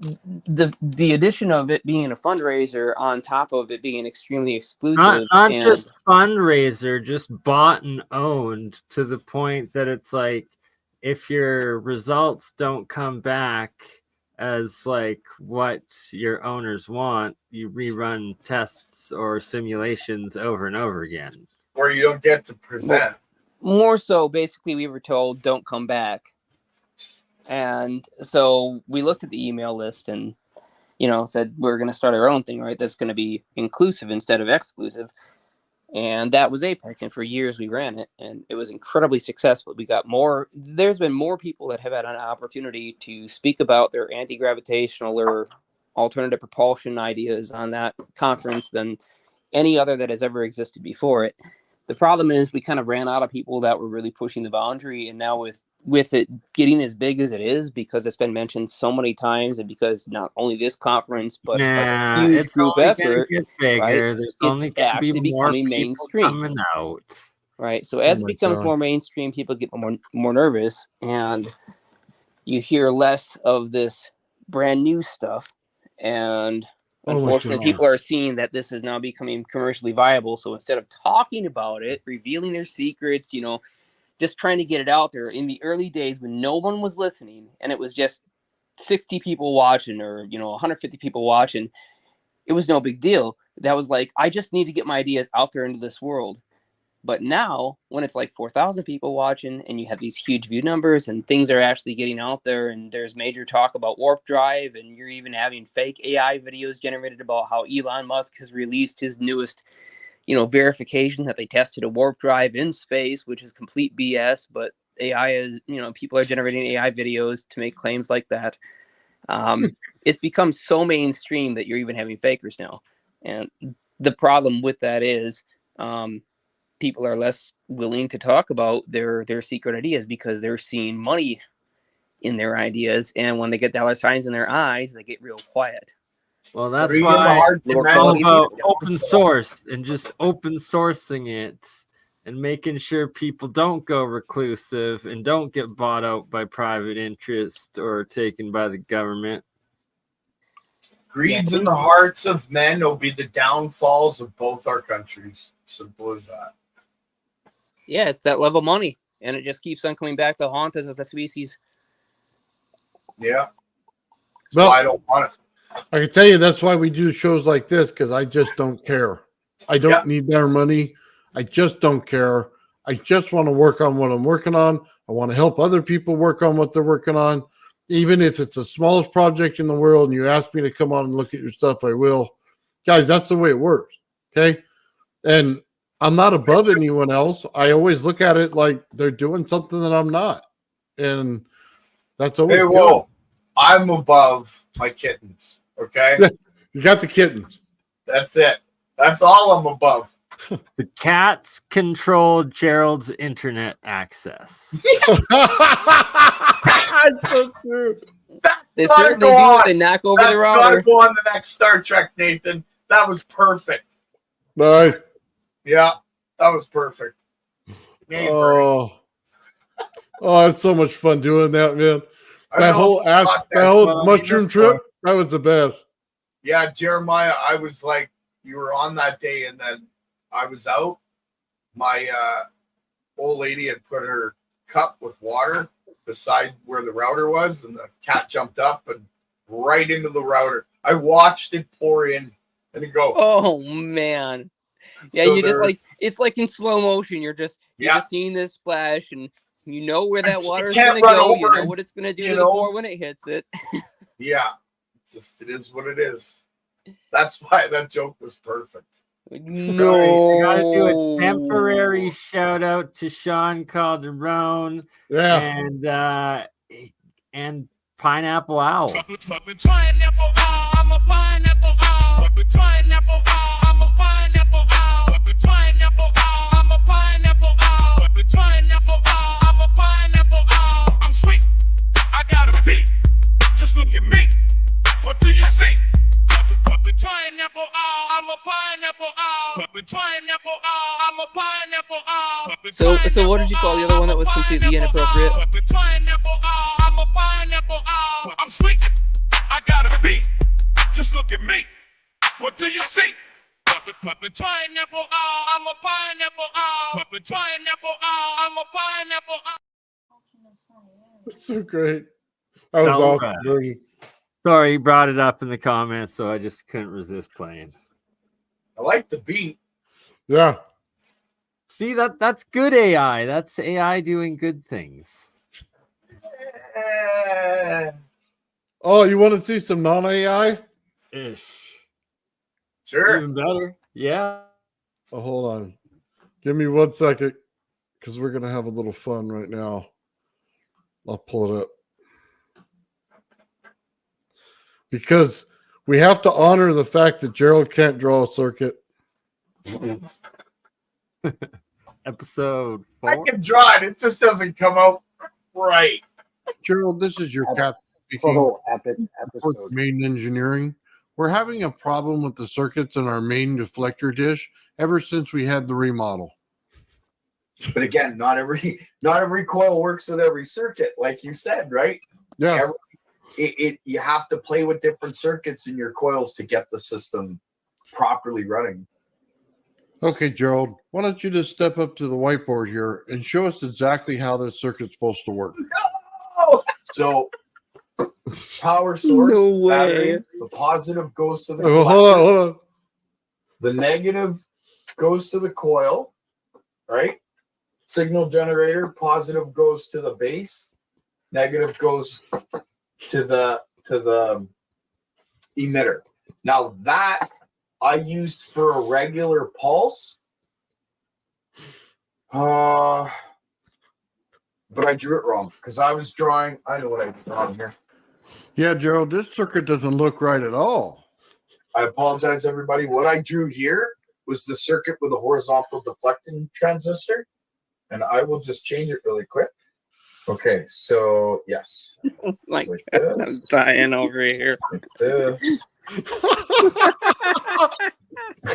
S5: the addition of it being a fundraiser on top of it being extremely exclusive,
S6: Not
S5: and
S6: just fundraiser, just bought and owned, to the point that it's like, if your results don't come back as like what your owners want, you rerun tests or simulations over and over again.
S3: Or you don't get to present.
S5: More so, basically, we were told don't come back. And so we looked at the email list and, said we're going to start our own thing, right? That's going to be inclusive instead of exclusive. And that was APEC. And for years we ran it and it was incredibly successful. There's been more people that have had an opportunity to speak about their anti-gravitational or alternative propulsion ideas on that conference than any other that has ever existed before it. The problem is we kind of ran out of people that were really pushing the boundary. And now with it getting as big as it is, because it's been mentioned so many times, and because not only this conference, but a huge
S6: it's
S5: group
S6: only
S5: effort,
S6: gonna get bigger.
S5: right?
S6: There's
S5: It's
S6: only going to be
S5: actually
S6: more
S5: becoming
S6: people
S5: mainstream.
S6: coming out.
S5: Right. So as
S1: Oh
S5: it
S1: my
S5: becomes
S1: God.
S5: more mainstream, people get more nervous, and you hear less of this brand new stuff. And
S1: Oh my
S5: unfortunately,
S1: God.
S5: people are seeing that this is now becoming commercially viable. So instead of talking about it, revealing their secrets, just trying to get it out there in the early days when no one was listening and it was just 60 people watching or, 150 people watching, it was no big deal. That was like, I just need to get my ideas out there into this world. But now when it's like 4,000 people watching and you have these huge view numbers and things are actually getting out there and there's major talk about warp drive and you're even having fake AI videos generated about how Elon Musk has released his newest, verification that they tested a warp drive in space, which is complete BS. But AI is, people are generating AI videos to make claims like that. It's become so mainstream that you're even having fakers now. And the problem with that is, people are less willing to talk about their secret ideas because they're seeing money in their ideas. And when they get dollar signs in their eyes, they get real quiet.
S6: Well, that's
S3: Reading the
S6: why
S3: hard
S5: Little
S6: it's all
S5: quality
S6: about
S5: video.
S6: open source and just open sourcing it and making sure people don't go reclusive and don't get bought out by private interest or taken by the government.
S3: Greed's in the hearts of men will be the downfalls of both our countries. Simple as that.
S5: Yeah, it's that love of money. And it just keeps on coming back to haunt us as a species.
S3: Yeah.
S1: Well,
S3: I don't want it.
S1: I can tell you that's why we do shows like this, because I just don't care. I don't need their money. I just don't care. I just want to work on what I'm working on. I want to help other people work on what they're working on. Even if it's the smallest project in the world and you ask me to come on and look at your stuff, I will. Guys, that's the way it works. Okay. And I'm not above anyone else. I always look at it like they're doing something that I'm not. And that's always
S3: Hey,
S1: good.
S3: whoa. I'm above my kittens. Okay.
S1: You got the kittens.
S3: That's it. That's all I'm above.
S6: The cats control Gerald's internet access.
S1: That's so true.
S5: They
S3: Gotta
S5: certainly
S3: go
S5: do.
S3: on.
S5: They knock over
S3: That's
S5: the
S3: got
S5: router.
S3: to go on the next Star Trek, Nathan. That was perfect.
S1: Nice.
S3: Yeah, that was perfect. Yay, Bernie.
S1: Oh, it's so much fun doing that, man.
S3: I
S1: That
S3: know
S1: whole
S3: it's not
S1: that
S3: that
S1: whole
S6: well,
S1: mushroom
S6: that's
S1: trip, that was the best.
S3: Yeah, Jeremiah, I was like, you were on that day, and then I was out. My old lady had put her cup with water beside where the router was, and the cat jumped up and right into the router. I watched it pour in and it go.
S5: Oh man. Yeah,
S3: So
S5: you just like
S3: there's-
S5: it's like in slow motion. You're just seeing this splash and you know where that
S3: You
S5: water is
S3: can't
S5: gonna
S3: run
S5: go.
S3: over
S5: You know
S3: and,
S5: what it's gonna do
S3: you
S5: to the
S3: know.
S5: core when it hits it.
S3: Yeah, it is what it is. That's why that joke was perfect.
S5: No.
S6: I gotta do a temporary shout out to Sean Calderon
S1: Yeah.
S6: and Pineapple Owl.
S7: I'm sweet. I got a beat. Just look at me. What do you see? Pineapple owl. I'm a pineapple owl. Pineapple owl. I'm a pineapple owl.
S5: So what did you call the other one that was completely inappropriate?
S7: Pineapple owl. I'm a pineapple owl. I'm sweet. I got a beat. Just look at me. What do you see? Pineapple owl. I'm a pineapple owl. Pineapple owl. I'm a pineapple owl.
S1: That's so great. That was
S6: So
S1: awesome,
S6: bad.
S1: Bernie.
S6: Sorry, he brought it up in the comments, so I just couldn't resist playing.
S3: I like the beat.
S1: Yeah.
S6: See, that's good AI. That's AI doing good things.
S3: Eh,
S1: Oh, you want to see some non-AI?
S6: Ish.
S3: sure.
S6: Even better. Yeah.
S1: Oh, hold on. Give me 1 second, because we're gonna have a little fun right now. I'll pull it up. Because we have to honor the fact that Gerald can't draw a circuit.
S6: Episode
S3: I
S6: 4.
S3: can draw it. It just doesn't come out right.
S1: Gerald, this is your captain speaking.
S2: Total epic
S1: For
S2: episode.
S1: main engineering. We're having a problem with the circuits in our main deflector dish ever since we had the remodel.
S3: But again, not every coil works with every circuit, like you said, right?
S1: Yeah.
S3: You have to play with different circuits in your coils to get the system properly running.
S1: Okay, Gerald, why don't you just step up to the whiteboard here and show us exactly how this circuit's supposed to work?
S3: So power source,
S5: No way.
S3: battery, the positive goes to the
S1: Oh,
S3: collector,
S1: hold on.
S3: the negative goes to the coil, right? Signal generator, positive goes to the base, negative goes to the emitter. Now that I used for a regular pulse, but I drew it wrong because I was drawing. I know what I did wrong here.
S1: Yeah, Gerald, this circuit doesn't look right at all.
S3: I apologize, everybody. What I drew here was the circuit with a horizontal deflecting transistor, and I will just change it really quick. Okay, so yes,
S5: Like,
S3: like
S5: I'm
S3: this,
S5: dying over here.
S3: like this.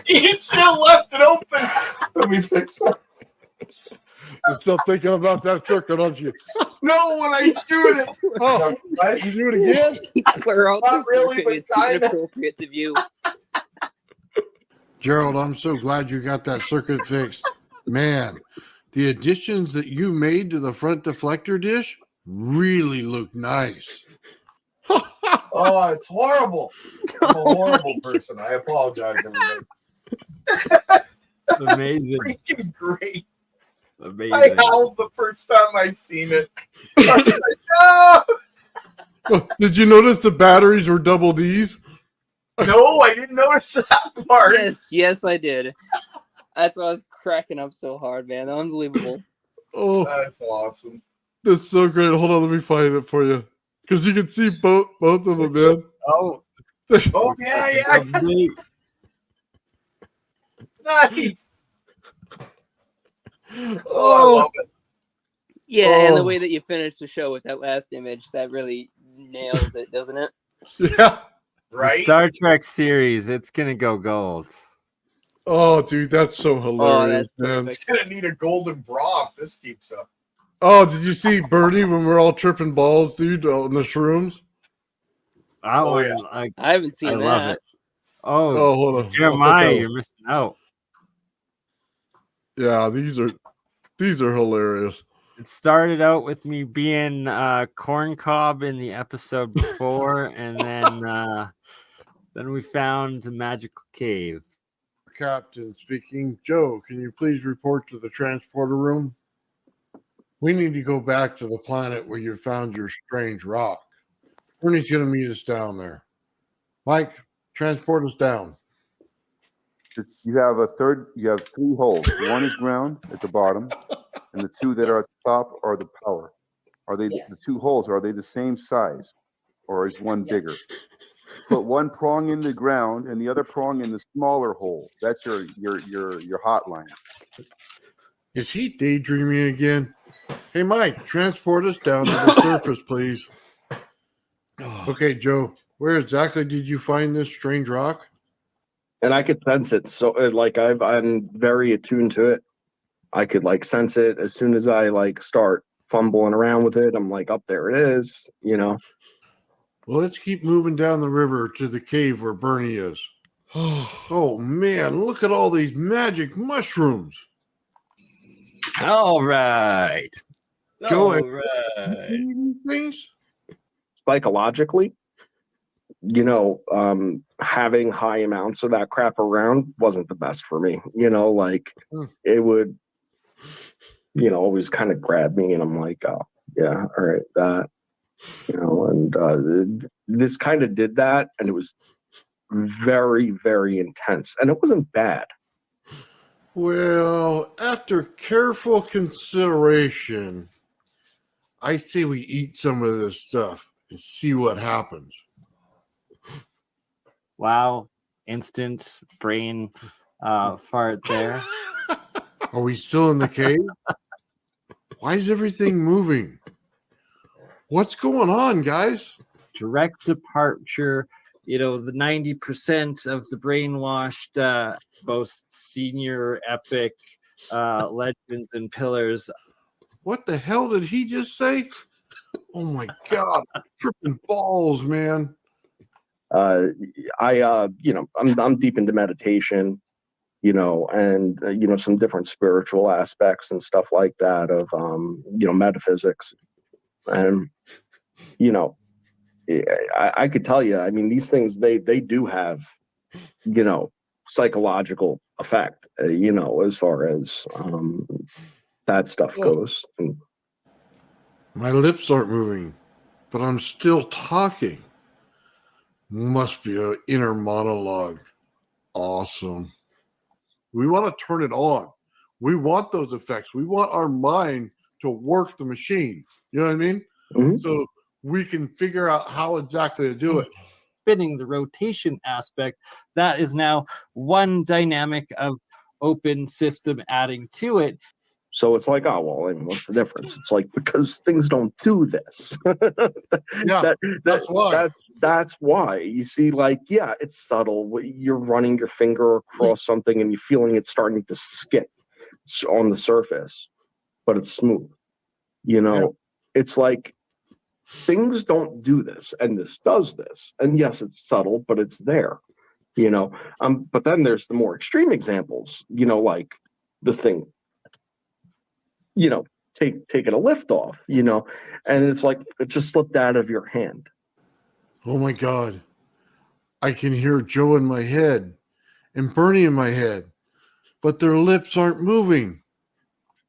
S3: You should have left it open. Let me fix that.
S1: You're still thinking about that circuit, aren't you?
S3: No, when I drew it,
S1: Oh,
S3: right?
S1: you do it again?
S5: Clear out
S3: Not
S5: the
S3: really,
S5: circuit.
S3: but
S5: It's
S3: kinda.
S5: inappropriate to view.
S1: Gerald, I'm so glad you got that circuit fixed. Man, the additions that you made to the front deflector dish really look nice.
S3: Oh, it's horrible. I'm a horrible person. I apologize, everybody.
S6: Amazing.
S3: That's freaking great. I
S6: Amazing.
S3: howled the first time I seen it. I was like, no!
S1: Did you notice the batteries were double D's?
S3: No, I didn't notice that part.
S5: Yes, I did. That's why I was cracking up so hard, man. Unbelievable.
S1: Oh,
S3: That's awesome.
S1: that's so great. Hold on, let me find it for you. Because you can see both of them, man.
S6: Oh,
S3: Oh, yeah.
S6: neat.
S3: Nice. Oh, I
S1: Oh,
S3: love it.
S5: Yeah, and the
S1: Oh.
S5: way that you finished the show with that last image, that really nails it, doesn't it?
S1: yeah.
S6: The
S3: Right?
S6: Star Trek series, it's gonna go gold.
S1: Oh, dude, that's so hilarious,
S5: that's
S1: man.
S5: perfect.
S3: Gonna need a golden bra if this keeps up.
S1: Oh, did you see Bernie when we're all tripping balls, dude, on the shrooms?
S6: I
S3: Oh,
S6: would
S3: yeah.
S6: like.
S5: I haven't seen
S6: I
S5: that.
S6: love it. Oh,
S1: Oh, hold on. I'll
S6: Jeremiah,
S1: put that-
S6: you're missing out.
S1: Yeah, these are hilarious.
S6: It started out with me being corn cob in the episode before, and then we found the magical cave.
S1: Captain speaking. Joe, can you please report to the transporter room? We need to go back to the planet where you found your strange rock. Bernie's going to meet us down there. Mike, transport us down.
S8: You have three holes. One is ground at the bottom, and the two that are at the top are the power. Are they the two holes? Are they the same size, or is one bigger? Put one prong in the ground and the other prong in the smaller hole. That's your hotline.
S1: Is he daydreaming again? Hey, Mike, transport us down to the surface, please. Okay, Joe, where exactly did you find this strange rock?
S9: And I could sense it. So I'm very attuned to it. I could sense it as soon as I start fumbling around with it. I'm like, up there it is,
S1: Well, let's keep moving down the river to the cave where Bernie is. Oh man, look at all these magic mushrooms.
S6: All right.
S1: Go
S6: All
S1: ahead.
S6: right.
S1: Things?
S9: psychologically. having high amounts of that crap around wasn't the best for me. Like it would, always kind of grab me, and I'm like, oh yeah, all right, that, and this kind of did that, and it was very, very intense, and it wasn't bad.
S1: Well, after careful consideration, I say we eat some of this stuff and see what happens.
S6: Wow, instant brain fart there.
S1: Are we still in the cave? Why is everything moving? What's going on, guys?
S6: Direct departure. The 90% of the brainwashed most senior epic legends and pillars.
S1: What the hell did he just say? Oh my God, tripping balls, man.
S9: I'm deep into meditation, and some different spiritual aspects and stuff like that of metaphysics. And I could tell you, I mean, these things, they do have psychological effect, as far as that stuff goes. And
S1: My lips aren't moving, but I'm still talking. Must be an inner monologue. Awesome. We want to turn it on. We want those effects. We want our mind to work the machine. You know what I mean?
S9: Mhm.
S1: So we can figure out how exactly to do it.
S6: Spinning, the rotation aspect, that is now one dynamic of open system adding to it.
S9: so it's like, oh, well, I mean, what's the difference? It's like, because things don't do this.
S1: Yeah, that's why.
S9: That's why. You see, like, yeah, it's subtle. You're running your finger across something and you're feeling it starting to skip on the surface, but it's smooth. It's like, things don't do this, and this does this. And yes, it's subtle, but it's there. But then there's the more extreme examples, like the thing, taking a lift off, and it's like it just slipped out of your hand.
S1: Oh my God. I can hear Joe in my head and Bernie in my head, but their lips aren't moving.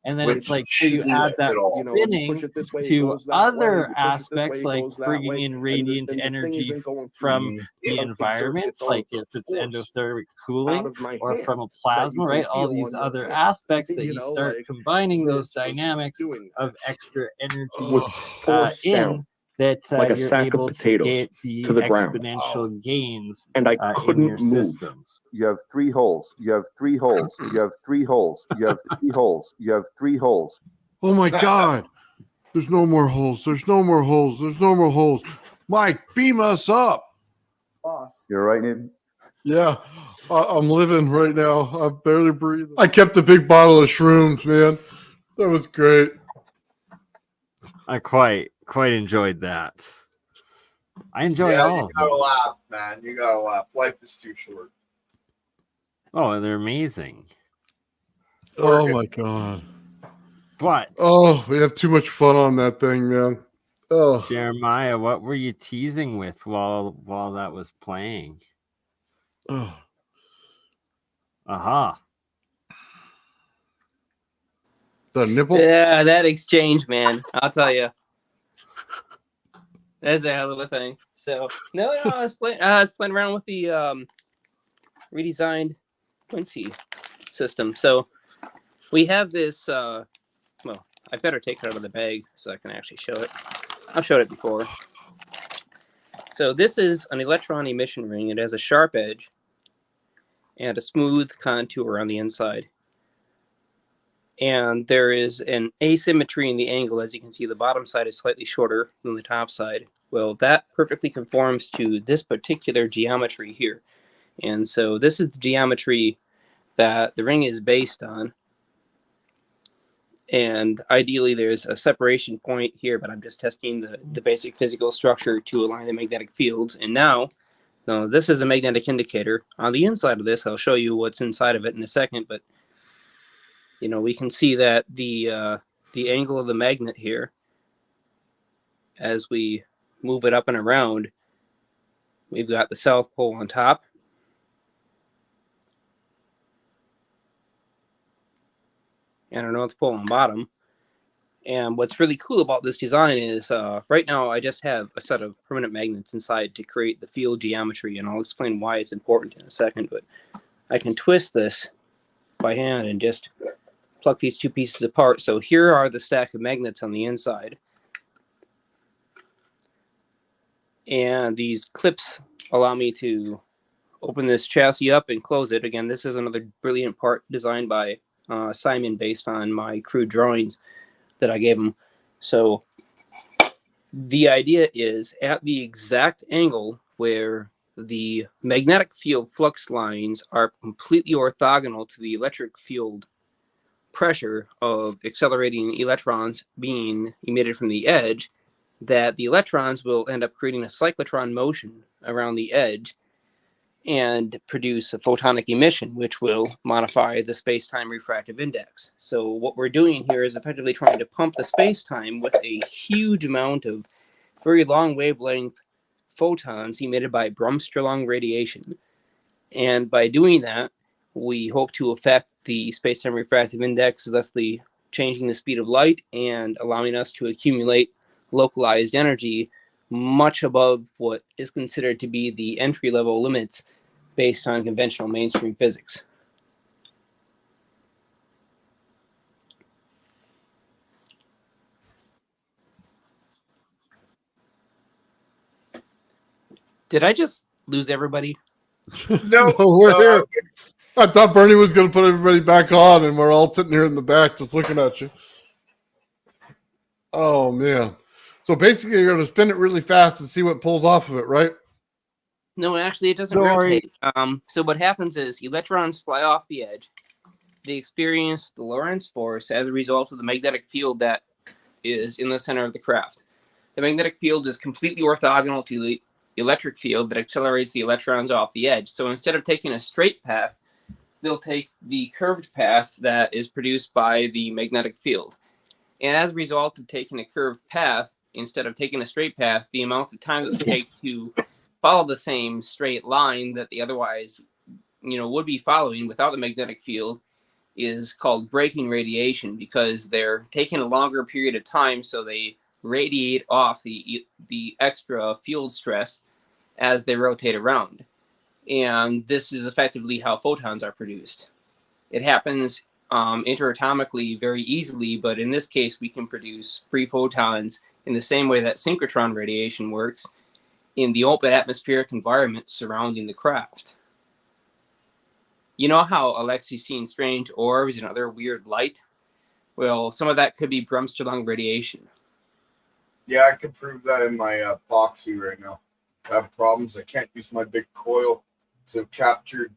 S6: And then
S3: Which
S6: it's like, so you
S3: isn't
S6: add that
S3: at all.
S6: spinning
S9: Push it this way, it
S6: to
S9: goes that way.
S6: other
S9: You push it this way,
S6: aspects,
S9: it
S6: like
S9: goes that
S6: bringing
S9: way,
S6: in
S9: and
S6: radiant
S9: the thing
S6: energy
S9: isn't going
S6: from
S9: to
S6: the
S9: exert
S6: environment,
S9: its own
S6: like if it's
S9: force
S6: endothermic
S9: out
S6: cooling
S9: of my
S6: or
S9: hand
S6: from a
S9: that you
S6: plasma,
S9: can
S6: right? All
S9: feel
S6: these
S9: on your
S6: other
S9: hand.
S6: aspects that you
S9: Like,
S6: start combining those
S9: this was
S6: dynamics
S9: doing
S6: of extra energy
S9: was forced down
S6: that
S9: like a
S6: you're
S9: sack of
S6: able to
S9: potatoes
S6: get the
S9: to the ground.
S6: exponential gains
S9: and I
S6: in your
S9: couldn't move.
S6: systems.
S8: You have 3 holes. You have 3 holes. You have 3 holes. You have 3 holes. You have 3 holes.
S1: Oh my God. There's no more holes. There's no more holes. There's no more holes. Mike, beam us up.
S8: You're right, Nathan?
S1: Yeah, I'm living right now. I'm barely breathing. I kept a big bottle of shrooms, man. That was great.
S6: I quite enjoyed that. I enjoy all
S3: you
S6: of
S3: gotta
S6: them.
S3: laugh, man. You gotta laugh. Life is too short.
S6: Oh, they're amazing.
S1: Oh my God.
S6: But
S1: Oh, we have too much fun on that thing, man. Oh,
S6: Jeremiah, what were you teasing with while that was playing?
S1: oh.
S6: Aha.
S1: The nipple.
S5: Yeah, that exchange, man. I'll tell you. That's a hell of a thing. So no, I was playing around with the redesigned Quincy system. So we have this. Well, I better take it out of the bag so I can actually show it. I've showed it before. So this is an electron emission ring. It has a sharp edge and a smooth contour on the inside. And there is an asymmetry in the angle. As you can see, the bottom side is slightly shorter than the top side. Well, that perfectly conforms to this particular geometry here. And so this is the geometry that the ring is based on. And ideally, there's a separation point here, but I'm just testing the basic physical structure to align the magnetic fields. And now, this is a magnetic indicator. On the inside of this, I'll show you what's inside of it in a second, but we can see that the angle of the magnet here, as we move it up and around, we've got the South Pole on top. And our North Pole on bottom. And what's really cool about this design is right now I just have a set of permanent magnets inside to create the field geometry, and I'll explain why it's important in a second, but I can twist this by hand and just pluck these two pieces apart. So here are the stack of magnets on the inside. And these clips allow me to open this chassis up and close it. Again, this is another brilliant part designed by Simon based on my crude drawings that I gave him. So the idea is at the exact angle where the magnetic field flux lines are completely orthogonal to the electric field pressure of accelerating electrons being emitted from the edge, that the electrons will end up creating a cyclotron motion around the edge and produce a photonic emission, which will modify the space-time refractive index. So what we're doing here is effectively trying to pump the space-time with a huge amount of very long wavelength photons emitted by Bremsstrahlung radiation. And by doing that, we hope to affect the space-time refractive index, thusly changing the speed of light and allowing us to accumulate localized energy much above what is considered to be the entry-level limits based on conventional mainstream physics. Did I just lose everybody?
S3: No,
S1: We're
S3: no,
S1: here. I thought Bernie was going to put everybody back on, and we're all sitting here in the back just looking at you. Oh, man. So basically, you're going to spin it really fast and see what pulls off of it, right?
S5: No, actually, it doesn't
S6: Sorry.
S5: rotate. So what happens is electrons fly off the edge. They experience the Lorentz force as a result of the magnetic field that is in the center of the craft. The magnetic field is completely orthogonal to the electric field that accelerates the electrons off the edge. So instead of taking a straight path, they'll take the curved path that is produced by the magnetic field. And as a result of taking a curved path, instead of taking a straight path, the amount of time that they take to follow the same straight line that they otherwise, would be following without the magnetic field is called braking radiation, because they're taking a longer period of time, so they radiate off the extra field stress as they rotate around. And this is effectively how photons are produced. It happens interatomically very easily, but in this case, we can produce free photons in the same way that synchrotron radiation works in the open atmospheric environment surrounding the craft. You know how Alexei's seen strange orbs and other weird light? Well, some of that could be Bremsstrahlung radiation.
S3: Yeah, I can prove that in my epoxy right now. I have problems. I can't use my big coil because I've captured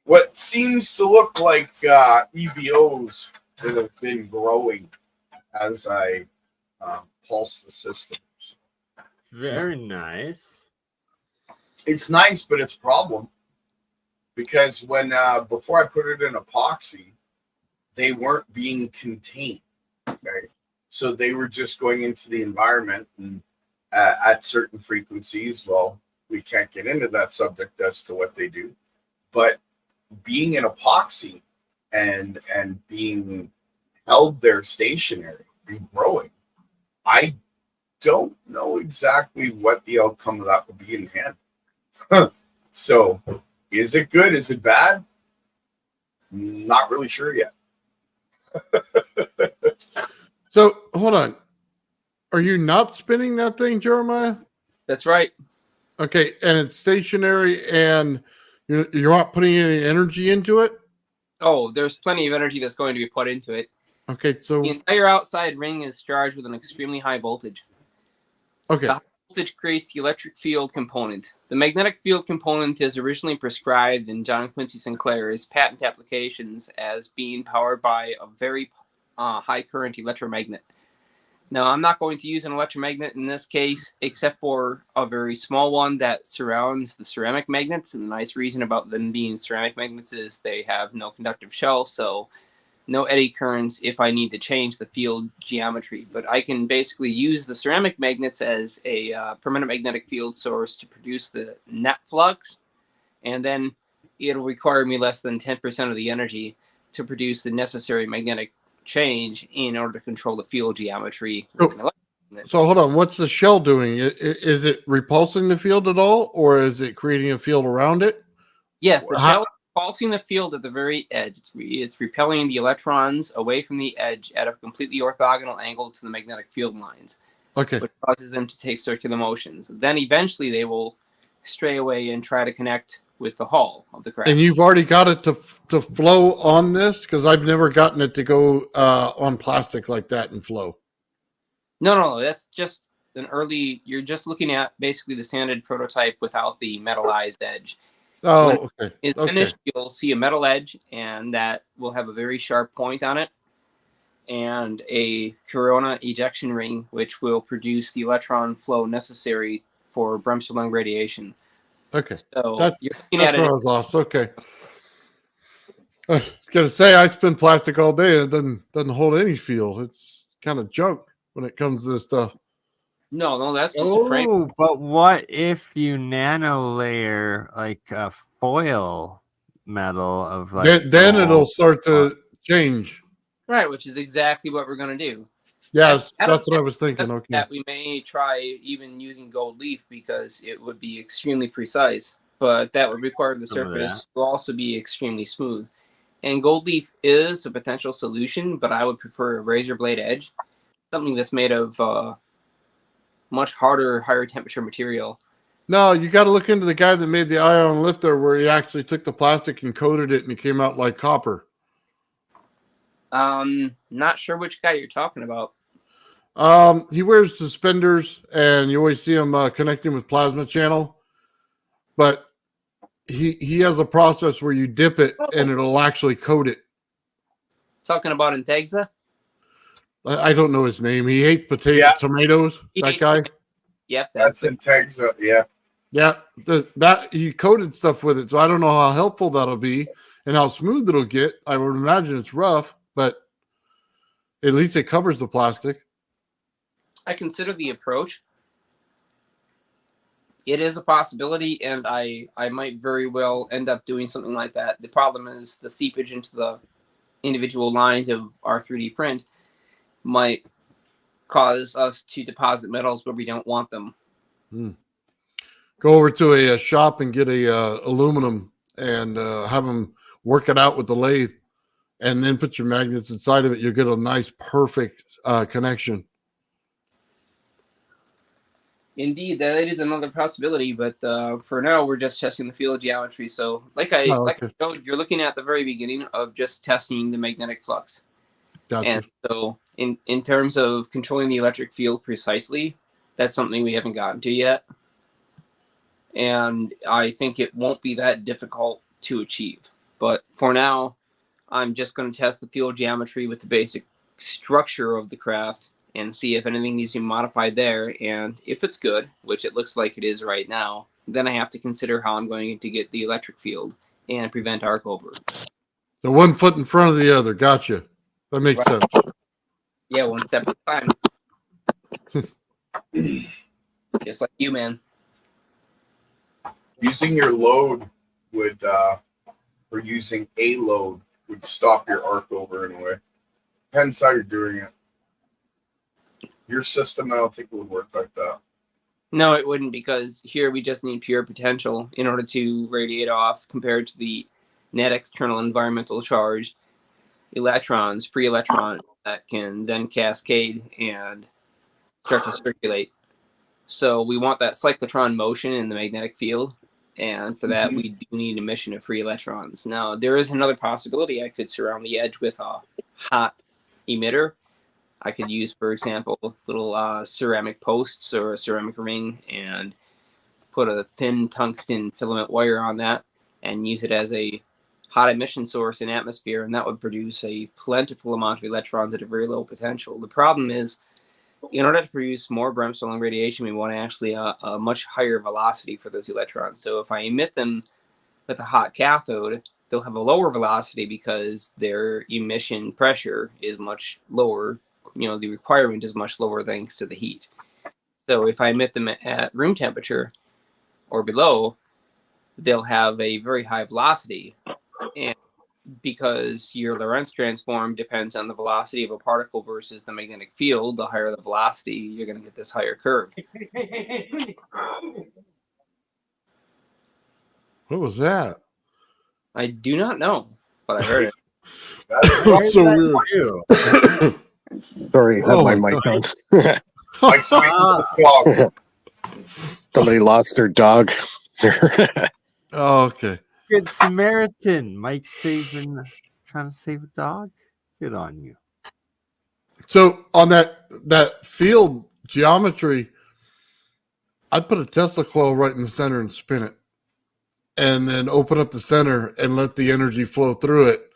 S3: what seems to look like EVOs that have been growing as I pulse the systems.
S6: Very nice.
S3: It's nice, but it's a problem because when before I put it in epoxy, they weren't being contained. Okay? So they were just going into the environment and at certain frequencies. Well, we can't get into that subject as to what they do, but being in epoxy and being held there stationary, be growing, I don't know exactly what the outcome of that would be in hand. So, is it good? Is it bad? Not really sure yet.
S1: So, hold on. Are you not spinning that thing, Jeremiah?
S5: That's right.
S1: Okay, and it's stationary, and you're not putting any energy into it?
S5: Oh, there's plenty of energy that's going to be put into it.
S1: Okay, so
S5: The entire outside ring is charged with an extremely high voltage.
S1: okay.
S5: The high voltage creates the electric field component. The magnetic field component is originally prescribed in John Quincy Sinclair's patent applications as being powered by a very high current electromagnet. Now, I'm not going to use an electromagnet in this case, except for a very small one that surrounds the ceramic magnets. And the nice reason about them being ceramic magnets is they have no conductive shell, so no eddy currents if I need to change the field geometry. But I can basically use the ceramic magnets as a permanent magnetic field source to produce the net flux, and then it'll require me less than 10% of the energy to produce the necessary magnetic change in order to control the field geometry.
S1: So hold on, what's the shell doing? Is it repulsing the field at all, or is it creating a field around it?
S5: Yes, the
S1: How-
S5: shell is pulsing the field at the very edge. It's repelling the electrons away from the edge at a completely orthogonal angle to the magnetic field lines,
S1: Okay.
S5: which causes them to take circular motions. Then eventually they will stray away and try to connect with the hull of the craft.
S1: And you've already got it to flow on this? Because I've never gotten it to go on plastic like that and flow.
S5: No, that's just an early. You're just looking at basically the sanded prototype without the metallized edge.
S1: Oh,
S5: When
S1: okay.
S5: it's
S1: Okay.
S5: finished, you'll see a metal edge, and that will have a very sharp point on it, and a corona ejection ring, which will produce the electron flow necessary for Bremsstrahlung radiation.
S1: Okay.
S5: So
S1: That-
S5: you're looking at
S1: That's where I
S5: it.
S1: was lost. Okay. I was gonna say I spend plastic all day and it doesn't hold any field. It's kind of junk when it comes to this stuff.
S5: No, that's just a frame.
S6: Oh, but what if you nano layer like a foil metal of like
S1: Then
S6: gold?
S1: it'll start to change.
S5: Right, which is exactly what we're going to do.
S1: Yes,
S5: I don't
S1: that's what I was thinking.
S5: Just
S1: Okay.
S5: that we may try even using gold leaf because it would be extremely precise, but that would require the
S6: Some of that.
S5: surface to also be extremely smooth. And gold leaf is a potential solution, but I would prefer a razor blade edge, something that's made of much harder, higher temperature material.
S1: No, you got to look into the guy that made the ion lifter, where he actually took the plastic and coated it, and it came out like copper.
S5: Not sure which guy you're talking about.
S1: He wears suspenders, and you always see him connecting with plasma channel. But he has a process where you dip it, and it'll actually coat it.
S5: Talking about Intexa?
S1: I don't know his name. He hates tomatoes.
S5: He
S1: That
S5: hates
S1: guy.
S5: Yep,
S3: That's in Texas. Yeah.
S1: Yeah, that he coated stuff with it, so I don't know how helpful that'll be and how smooth it'll get. I would imagine it's rough, but at least it covers the plastic.
S5: I consider the approach. It is a possibility, and I might very well end up doing something like that. The problem is the seepage into the individual lines of our 3D print might cause us to deposit metals where we don't want them.
S1: Go over to a shop and get a aluminum and have them work it out with the lathe, and then put your magnets inside of it. You'll get a nice, perfect connection.
S5: Indeed, that is another possibility, but for now we're just testing the field geometry. So, like I showed, you're looking at the very beginning of just testing the magnetic flux.
S1: Gotcha.
S5: And so, in terms of controlling the electric field precisely, that's something we haven't gotten to yet. And I think it won't be that difficult to achieve. But for now, I'm just going to test the field geometry with the basic structure of the craft and see if anything needs to be modified there. And if it's good, which it looks like it is right now, then I have to consider how I'm going to get the electric field and prevent arc over.
S1: So 1 foot in front of the other. Gotcha. That makes sense.
S5: Yeah, one step at a time. Just like you, man.
S3: Using your load would, or using a load would stop your arc over in a way. Depends how you're doing it. Your system, I don't think it would work like that.
S5: No, it wouldn't, because here we just need pure potential in order to radiate off compared to the net external environmental charge electrons, free electrons that can then cascade and start to circulate. So we want that cyclotron motion in the magnetic field, and for that we do need emission of free electrons. Now, there is another possibility. I could surround the edge with a hot emitter. I could use, for example, little ceramic posts or a ceramic ring and put a thin tungsten filament wire on that and use it as a hot emission source in atmosphere, and that would produce a plentiful amount of electrons at a very low potential. The problem is, in order to produce more Bremsstrahlung radiation, we want actually a much higher velocity for those electrons. So if I emit them with a hot cathode, they'll have a lower velocity because their emission pressure is much lower. The requirement is much lower thanks to the heat. So if I emit them at room temperature or below, they'll have a very high velocity. And because your Lorentz transform depends on the velocity of a particle versus the magnetic field, the higher the velocity, you're going to get this higher curve.
S1: What was that?
S5: I do not know, but I heard it.
S1: That's so weird.
S9: Sorry, I had
S1: Oh
S9: my
S1: my
S9: mic on.
S3: Mike's dog.
S9: Somebody lost their dog.
S1: Oh, okay.
S6: Good Samaritan. Mike trying to save a dog. Good on you.
S1: So on that field geometry, I'd put a Tesla coil right in the center and spin it, and then open up the center and let the energy flow through it,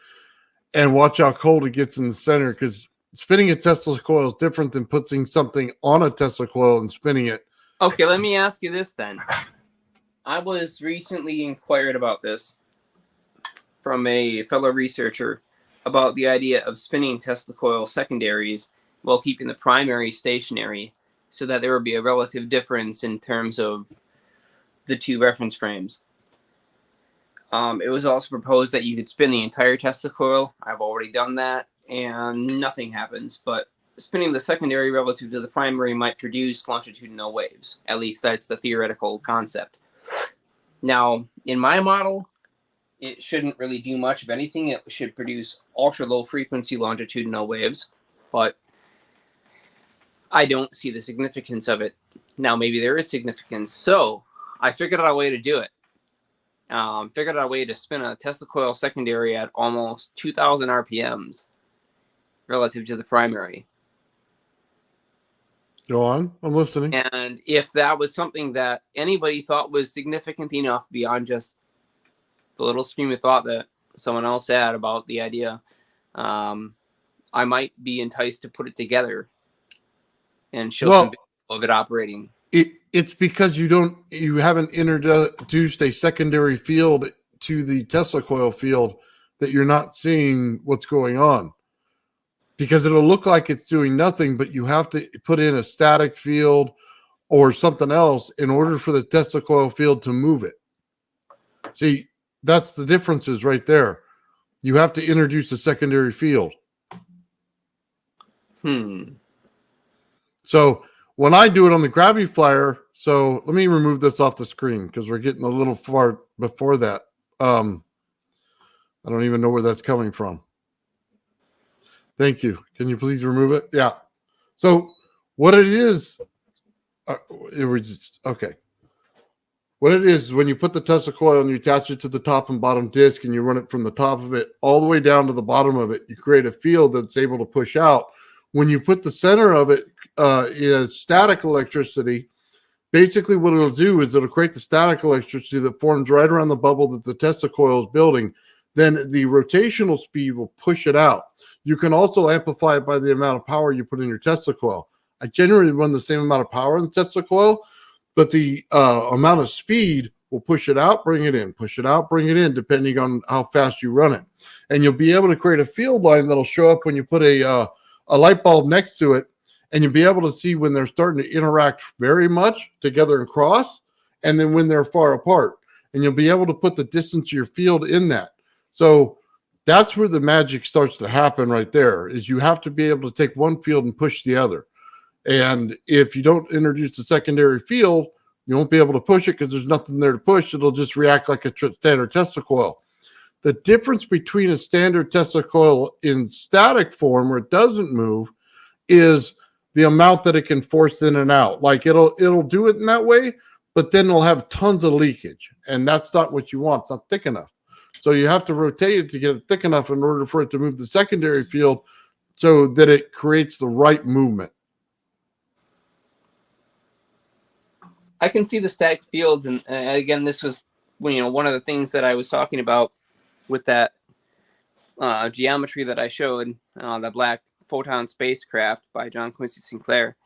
S1: and watch how cold it gets in the center. Because spinning a Tesla coil is different than putting something on a Tesla coil and spinning it.
S5: Okay, let me ask you this then. I was recently inquired about this from a fellow researcher about the idea of spinning Tesla coil secondaries while keeping the primary stationary so that there would be a relative difference in terms of the two reference frames. It was also proposed that you could spin the entire Tesla coil. I've already done that and nothing happens, but spinning the secondary relative to the primary might produce longitudinal waves. At least that's the theoretical concept. Now, in my model, it shouldn't really do much of anything. It should produce ultra low frequency longitudinal waves, but I don't see the significance of it. Now, maybe there is significance. So I figured out a way to do it. Figured out a way to spin a Tesla coil secondary at almost 2,000 RPMs relative to the primary.
S1: Go on, I'm listening.
S5: And if that was something that anybody thought was significant enough beyond just the little stream of thought that someone else had about the idea, I might be enticed to put it together and show some video of it operating.
S1: It's because you haven't introduced a secondary field to the Tesla coil field that you're not seeing what's going on. Because it'll look like it's doing nothing, but you have to put in a static field or something else in order for the Tesla coil field to move it. See, that's the differences right there. You have to introduce a secondary field. So when I do it on the Gravity Flyer, so let me remove this off the screen because we're getting a little far before that. I don't even know where that's coming from. Thank you. Can you please remove it? Yeah. So what it is, okay. What it is when you put the Tesla coil and you attach it to the top and bottom disc and you run it from the top of it all the way down to the bottom of it, you create a field that's able to push out. When you put the center of it in static electricity, basically what it'll do is it'll create the static electricity that forms right around the bubble that the Tesla coil is building. Then the rotational speed will push it out. You can also amplify it by the amount of power you put in your Tesla coil. I generally run the same amount of power in the Tesla coil, but the amount of speed will push it out, bring it in, push it out, bring it in, depending on how fast you run it. And you'll be able to create a field line that'll show up when you put a light bulb next to it, and you'll be able to see when they're starting to interact very much together and cross, and then when they're far apart. And you'll be able to put the distance of your field in that. So that's where the magic starts to happen right there, is you have to be able to take one field and push the other. And if you don't introduce the secondary field, you won't be able to push it because there's nothing there to push. It'll just react like a standard Tesla coil. The difference between a standard Tesla coil in static form where it doesn't move is the amount that it can force in and out. Like it'll do it in that way, but then it'll have tons of leakage. And that's not what you want. It's not thick enough. So you have to rotate it to get it thick enough in order for it to move the secondary field so that it creates the right movement.
S5: I can see the stacked fields, and again, this was one of the things that I was talking about with that geometry that I showed, the Black Photon Spacecraft by John Quincy Sinclair.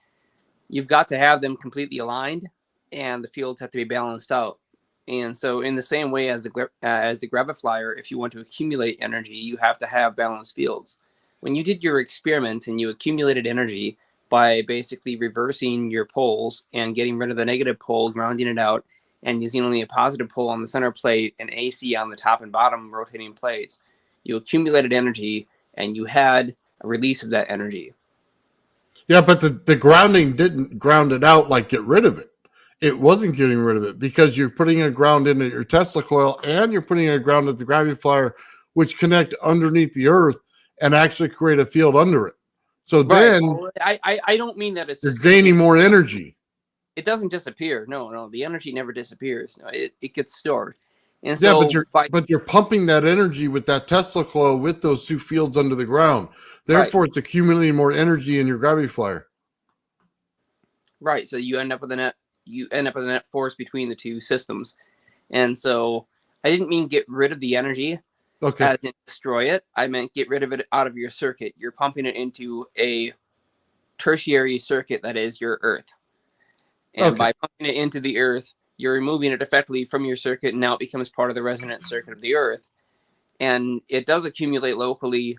S5: You've got to have them completely aligned, and the fields have to be balanced out. And so, in the same way as the Graviflyer, if you want to accumulate energy, you have to have balanced fields. When you did your experiment and you accumulated energy by basically reversing your poles and getting rid of the negative pole, grounding it out, and using only a positive pole on the center plate and AC on the top and bottom rotating plates, you accumulated energy and you had a release of that energy.
S1: Yeah, but the grounding didn't ground it out like get rid of it. It wasn't getting rid of it because you're putting a ground into your Tesla coil and you're putting a ground at the Graviflyer, which connect underneath the earth and actually create a field under it. So then
S5: Well, I don't mean that it's
S1: you're
S5: just
S1: gaining more energy.
S5: it doesn't disappear. No, the energy never disappears. No, it gets stored. And
S1: Yeah,
S5: so
S1: but you're pumping that energy with that Tesla coil with those two fields under the ground. Therefore, it's accumulating more energy in your Graviflyer.
S5: right, so you end up with a net force between the two systems. And so I didn't mean get rid of the energy
S1: Okay.
S5: as in destroy it. I meant get rid of it out of your circuit. You're pumping it into a tertiary circuit that is your earth. And
S1: Okay.
S5: by pumping it into the earth, you're removing it effectively from your circuit, and now it becomes part of the resonant circuit of the earth. And it does accumulate locally,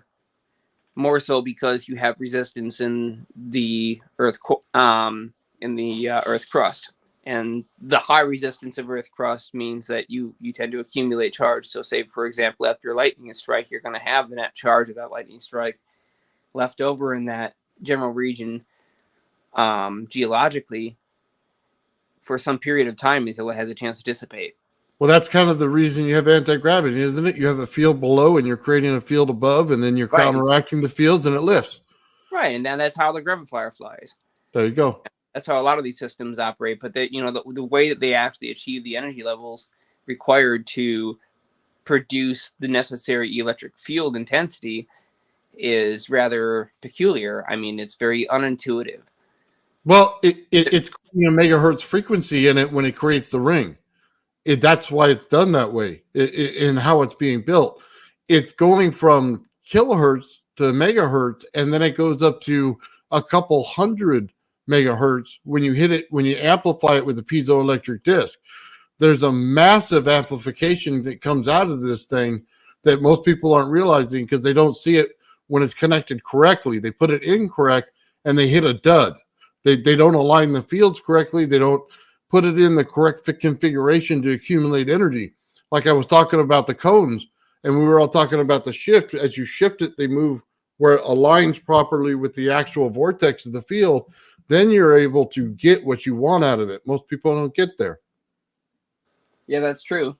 S5: more so because you have resistance in the earth earth crust. And the high resistance of earth crust means that you tend to accumulate charge. So say, for example, after a lightning strike, you're going to have the net charge of that lightning strike left over in that general region geologically for some period of time until it has a chance to dissipate.
S1: Well, that's kind of the reason you have anti-gravity, isn't it? You have a field below and you're creating a field above, and then you're
S5: Right.
S1: counteracting the fields and it lifts.
S5: Right, and then that's how the Graviflyer flies.
S1: There you go.
S5: That's how a lot of these systems operate. But the way that they actually achieve the energy levels required to produce the necessary electric field intensity is rather peculiar. I mean, it's very unintuitive.
S1: Well, it's creating a megahertz frequency in it when it creates the ring. That's why it's done that way in how it's being built. It's going from kilohertz to megahertz, and then it goes up to a couple hundred megahertz when you hit it, when you amplify it with a piezoelectric disc. There's a massive amplification that comes out of this thing that most people aren't realizing because they don't see it when it's connected correctly. They put it incorrect and they hit a dud. They don't align the fields correctly. They don't put it in the correct configuration to accumulate energy. Like I was talking about the cones, and we were all talking about the shift. As you shift it, they move where it aligns properly with the actual vortex of the field. Then you're able to get what you want out of it. Most people don't get there.
S5: Yeah, that's true.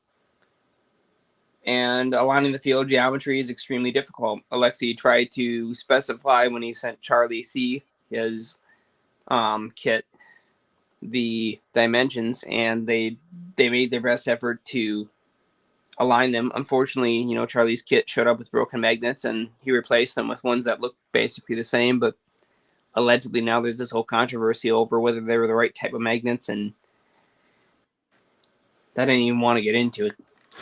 S5: And aligning the field geometry is extremely difficult. Alexei tried to specify when he sent Charlie C his kit the dimensions, and they made their best effort to align them. Unfortunately, Charlie's kit showed up with broken magnets, and he replaced them with ones that looked basically the same. But allegedly now there's this whole controversy over whether they were the right type of magnets, and I didn't even want to get into it.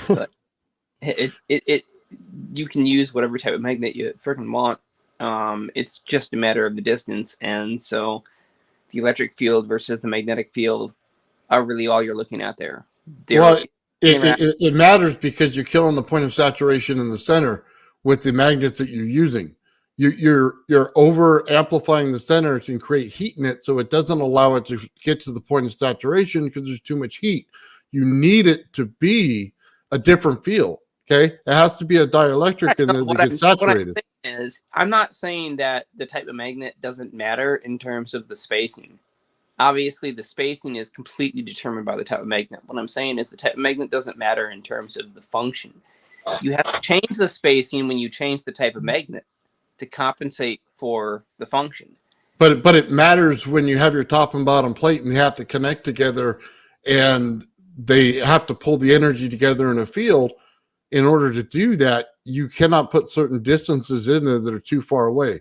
S5: But you can use whatever type of magnet you freaking want. It's just a matter of the distance, and so the electric field versus the magnetic field are really all you're looking at there.
S1: It matters because you're killing the point of saturation in the center with the magnets that you're using. You're over amplifying the center and create heat in it, so it doesn't allow it to get to the point of saturation because there's too much heat. You need it to be a different field. Okay, it has to be a dielectric,
S5: Right,
S1: and then it gets saturated.
S5: I'm not saying that the type of magnet doesn't matter in terms of the spacing. Obviously, the spacing is completely determined by the type of magnet. What I'm saying is the type of magnet doesn't matter in terms of the function. You have to change the spacing when you change the type of magnet to compensate for the function.
S1: But it matters when you have your top and bottom plate and they have to connect together, and they have to pull the energy together in a field. In order to do that, you cannot put certain distances in there that are too far away.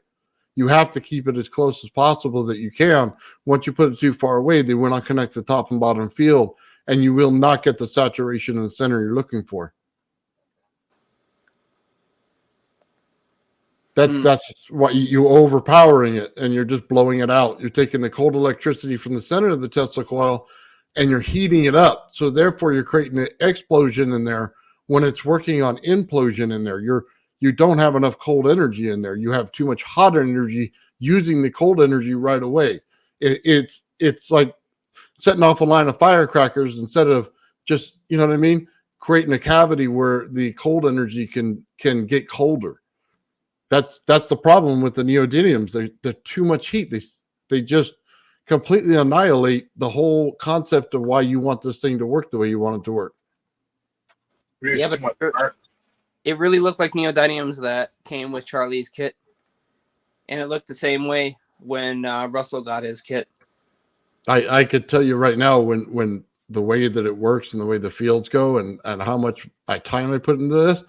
S1: You have to keep it as close as possible that you can. Once you put it too far away, they will not connect the top and bottom field, and you will not get the saturation in the center you're looking for. That's why you're overpowering it, and you're just blowing it out. You're taking the cold electricity from the center of the Tesla coil and you're heating it up. So therefore you're creating an explosion in there when it's working on implosion in there. You don't have enough cold energy in there. You have too much hot energy using the cold energy right away. It's like setting off a line of firecrackers instead of just, you know what I mean, creating a cavity where the cold energy can get colder. That's the problem with the neodymiums. They're too much heat. They just completely annihilate the whole concept of why you want this thing to work the way you want it to work.
S3: Produce too much art.
S5: It really looked like neodymiums that came with Charlie's kit, and it looked the same way when Russell got his kit.
S1: I could tell you right now when the way that it works and the way the fields go and how much time I put into this,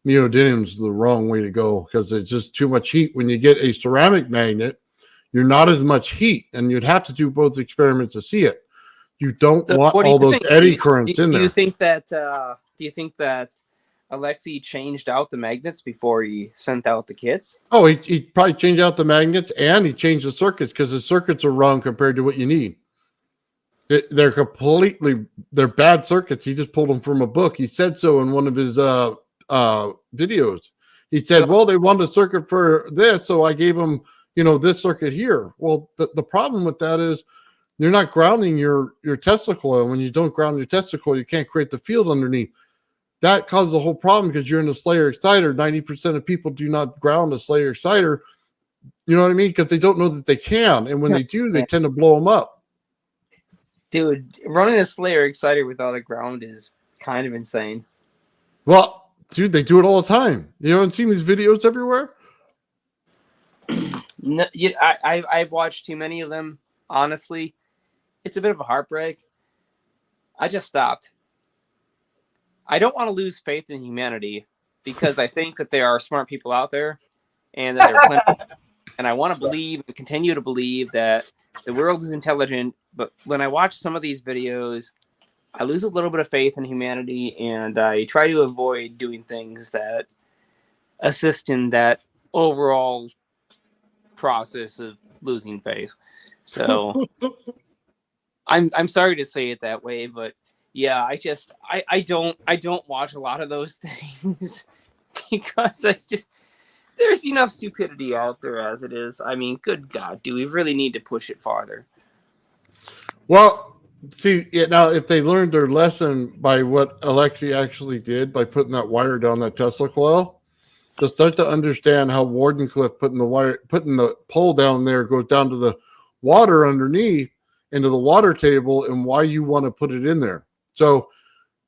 S1: neodymium is the wrong way to go because it's just too much heat. When you get a ceramic magnet, you're not as much heat, and you'd have to do both experiments to see it. You don't
S5: So
S1: want
S5: what do
S1: all
S5: you
S1: those
S5: think?
S1: eddy currents in
S5: Do
S1: there.
S5: you think that Alexei changed out the magnets before he sent out the kits?
S1: Oh, he probably changed out the magnets and he changed the circuits because the circuits are wrong compared to what you need. They're bad circuits. He just pulled them from a book. He said so in one of his videos. He said, well, they wanted a circuit for this, so I gave them, this circuit here. Well, the problem with that is you're not grounding your Tesla coil. When you don't ground your Tesla coil, you can't create the field underneath. That causes the whole problem because you're in the Slayer exciter. 90% of people do not ground a Slayer exciter. You know what I mean? Because they don't know that they can. And when they do, they tend to blow them up.
S5: Dude, running a Slayer exciter without a ground is kind of insane.
S1: Well, dude, they do it all the time. You haven't seen these videos everywhere?
S5: No, I've watched too many of them. Honestly, it's a bit of a heartbreak. I just stopped. I don't want to lose faith in humanity because I think that there are smart people out there, and that they're plenty. And I want to believe and continue to believe that the world is intelligent. But when I watch some of these videos, I lose a little bit of faith in humanity, and I try to avoid doing things that assist in that overall process of losing faith. So I'm sorry to say it that way, but yeah, I don't watch a lot of those things because there's enough stupidity out there as it is. I mean, good God, do we really need to push it farther?
S1: Well, see, now if they learned their lesson by what Alexei actually did by putting that wire down that Tesla coil, they'll start to understand how Wardenclyffe putting the pole down there goes down to the water underneath into the water table and why you want to put it in there. So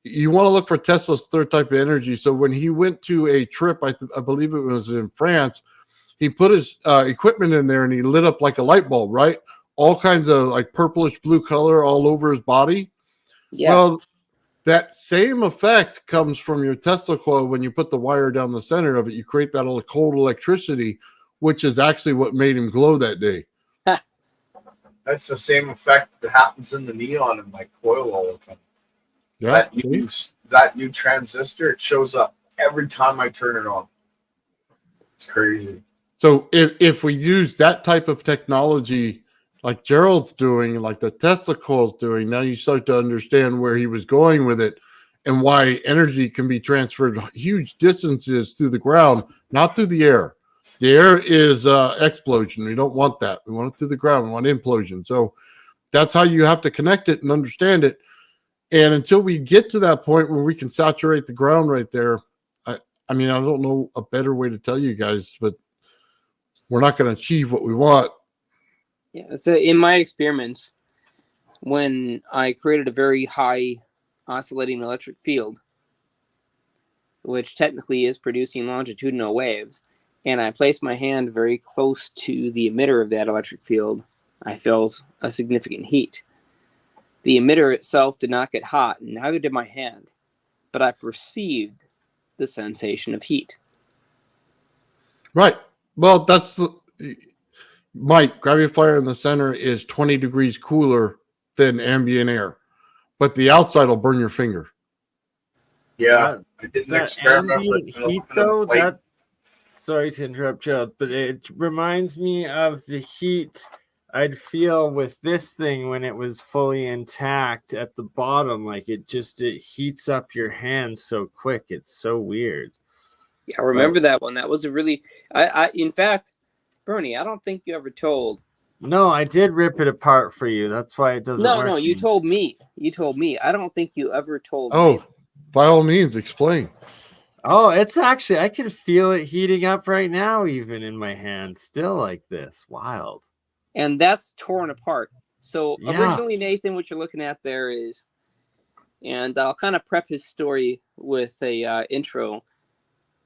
S1: you want to look for Tesla's third type of energy. So when he went to a trip, I believe it was in France, he put his equipment in there and he lit up like a light bulb, right? All kinds of like purplish blue color all over his body.
S5: Yeah.
S1: Well, that same effect comes from your Tesla coil when you put the wire down the center of it. You create that cold electricity, which is actually what made him glow that day.
S3: That's the same effect that happens in the neon in my coil all the time.
S1: Yeah.
S3: That new transistor, it shows up every time I turn it on. It's crazy.
S1: So if we use that type of technology like Gerald's doing, like the Tesla coil's doing, now you start to understand where he was going with it and why energy can be transferred huge distances through the ground, not through the air. The air is explosion. We don't want that. We want it through the ground. We want implosion. So that's how you have to connect it and understand it. And until we get to that point where we can saturate the ground right there, I mean, I don't know a better way to tell you guys, but we're not going to achieve what we want.
S5: Yeah, so in my experiments, when I created a very high oscillating electric field, which technically is producing longitudinal waves, and I placed my hand very close to the emitter of that electric field, I felt a significant heat. The emitter itself did not get hot, neither did my hand, but I perceived the sensation of heat.
S1: Right. Well, that's Mike, gravity fire in the center is 20 degrees cooler than ambient air, but the outside will burn your finger.
S3: Yeah, I did an
S6: That
S3: experiment
S6: ambient
S3: with
S6: heat,
S3: aluminum
S6: though,
S3: plate.
S6: that sorry to interrupt, Gerald, but it reminds me of the heat I'd feel with this thing when it was fully intact at the bottom, like it heats up your hand so quick. It's so weird.
S5: Yeah, I remember that one. That was a really, in fact, Bernie, I don't think you ever told.
S6: No, I did rip it apart for you. That's why it doesn't work.
S5: No, you told me. You told me. I don't think you ever told me.
S1: Oh, by all means, explain.
S6: Oh, it's actually, I can feel it heating up right now, even in my hand, still like this. Wild.
S5: And that's torn apart. So
S6: Yeah.
S5: originally, Nathan, what you're looking at there is, and I'll kind of prep his story with a intro.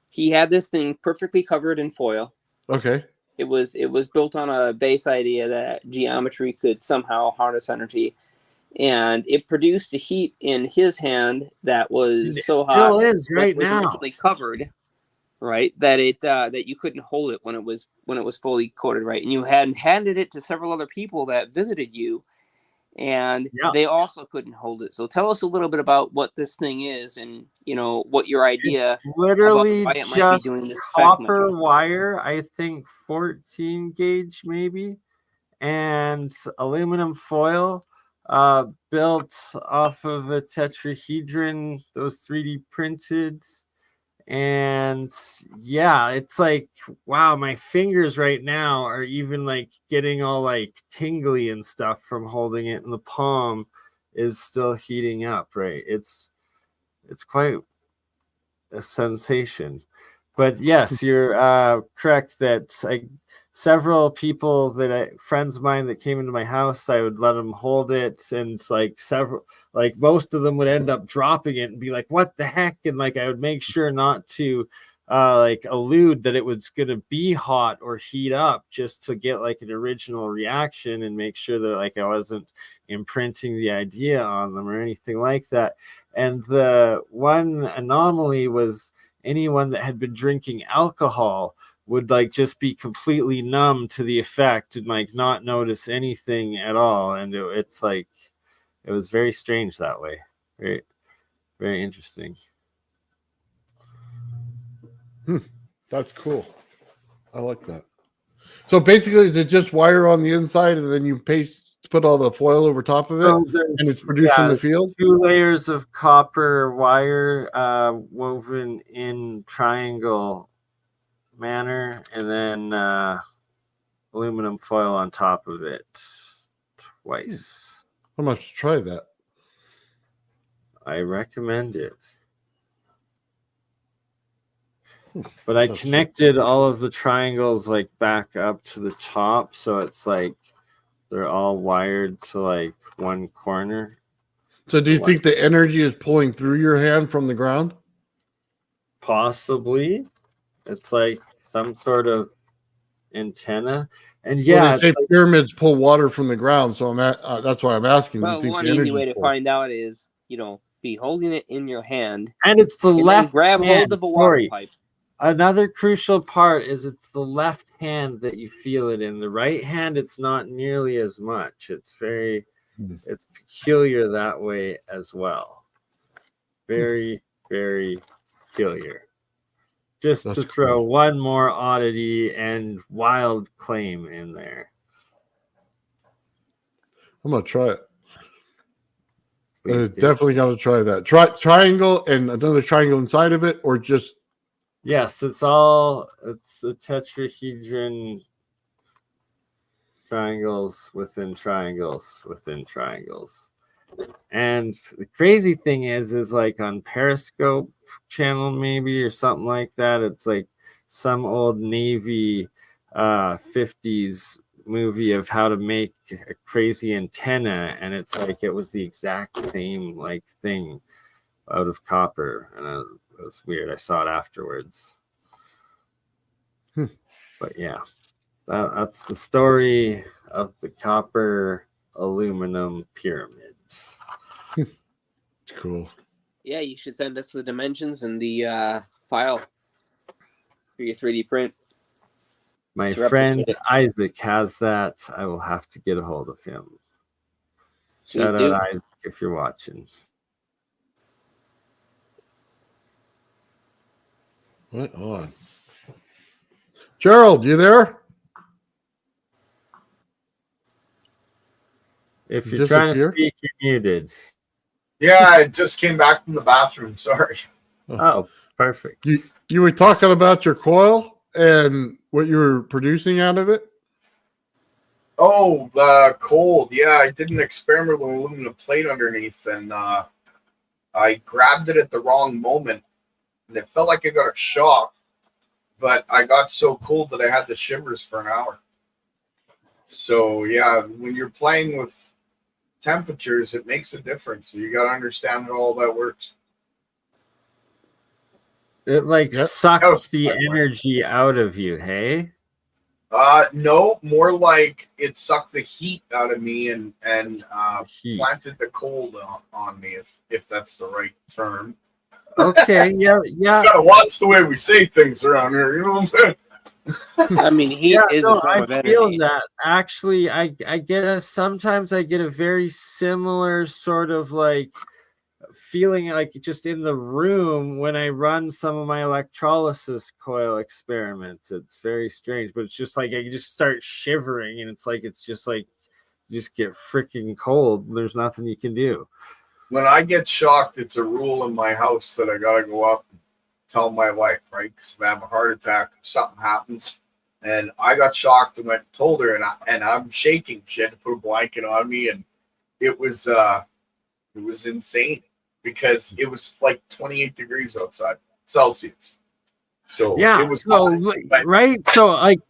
S5: He had this thing perfectly covered in foil.
S1: Okay.
S5: It was built on a base idea that geometry could somehow harness energy, and it produced a heat in his hand that was
S6: It
S5: so
S6: still
S5: hot.
S6: is right
S5: was
S6: now.
S5: originally covered, right? That that you couldn't hold it when it was fully coated, right? And you had handed it to several other people that visited you, and they also couldn't hold it. So tell us a little bit about what this thing is, and what your idea
S6: Literally
S5: about why it might be
S6: just
S5: doing this
S6: copper wire, I think 14 gauge maybe, and aluminum foil built off of a tetrahedron, those 3D printed. And yeah, it's like, wow, my fingers right now are even like getting all like tingly and stuff from holding it in the palm is still heating up, right? It's quite a sensation. But yes, you're correct that several people friends of mine that came into my house, I would let them hold it, and most of them would end up dropping it and be like, what the heck? And like I would make sure not to allude that it was going to be hot or heat up, just to get like an original reaction and make sure that like I wasn't imprinting the idea on them or anything like that. And the one anomaly was anyone that had been drinking alcohol would like just be completely numb to the effect and like not notice anything at all. And it's like, it was very strange that way. Very, very interesting.
S1: That's cool. I like that. So basically, is it just wire on the inside and then you put all the foil over top of it, and it's produced in the field?
S6: 2 layers of copper wire woven in triangle manner, and then aluminum foil on top of it twice.
S1: I'm going to try that.
S6: I recommend it. But I connected all of the triangles like back up to the top, so it's like they're all wired to like one corner.
S1: So do you think the energy is pulling through your hand from the ground?
S6: Possibly. It's like some sort of antenna. And
S1: Well,
S6: yeah,
S1: they say pyramids pull water from the ground, so that's why I'm asking.
S5: Well, one easy way to find out is, be holding it in your hand,
S6: and it's the left
S5: grab
S6: hand.
S5: hold of a water pipe.
S6: Another crucial part is it's the left hand that you feel it in. The right hand, it's not nearly as much. It's it's peculiar that way as well. Very, very peculiar. Just to throw one more oddity and wild claim in there.
S1: I'm going to try it.
S6: Please do.
S1: Definitely got to try that. Triangle and another triangle inside of it, or just...
S6: Yes, it's a tetrahedron, triangles within triangles within triangles. And the crazy thing is like on Periscope channel maybe or something like that, it's like some old Navy 50s movie of how to make a crazy antenna, and it's like it was the exact same like thing out of copper, and it was weird. I saw it afterwards. But yeah, that's the story of the copper aluminum pyramids.
S1: Cool.
S5: Yeah, you should send us the dimensions and the file for your 3D print.
S6: My friend Isaac has that. I will have to get a hold of him. Shout out Isaac if you're watching.
S1: Right on. Gerald, you there?
S6: If you're trying to
S1: Disappear?
S6: speak, you're muted.
S3: Yeah, I just came back from the bathroom. Sorry.
S6: Oh, perfect.
S1: You were talking about your coil and what you were producing out of it?
S3: Oh, the cold. Yeah, I did an experiment with aluminum plate underneath, and I grabbed it at the wrong moment, and it felt like I got a shock. But I got so cold that I had the shivers for an hour. So yeah, when you're playing with temperatures, it makes a difference. So you got to understand how all that works.
S6: It like
S1: Yep.
S6: sucked the energy out of you, hey?
S3: No, more like it sucked the heat out of me and
S6: Heat.
S3: planted the cold on me, if that's the right term.
S6: Okay, yeah.
S3: You gotta watch the way we say things around here. You know what I'm saying?
S5: I mean, heat is a form
S6: I
S5: of
S6: feel
S5: energy.
S6: that. Actually, I get sometimes I get a very similar sort of like feeling like just in the room when I run some of my electrolysis coil experiments. It's very strange, but it's just like I just start shivering, and it's like you just get freaking cold. And there's nothing you can do.
S3: When I get shocked, it's a rule in my house that I gotta go up and tell my wife, right? Because if I have a heart attack, if something happens, and I got shocked and went and told her, and I'm shaking. She had to put a blanket on me, and it was insane because it was like 28 degrees outside Celsius. So
S6: Yeah,
S3: it was
S6: so
S3: hot, but
S6: right, so like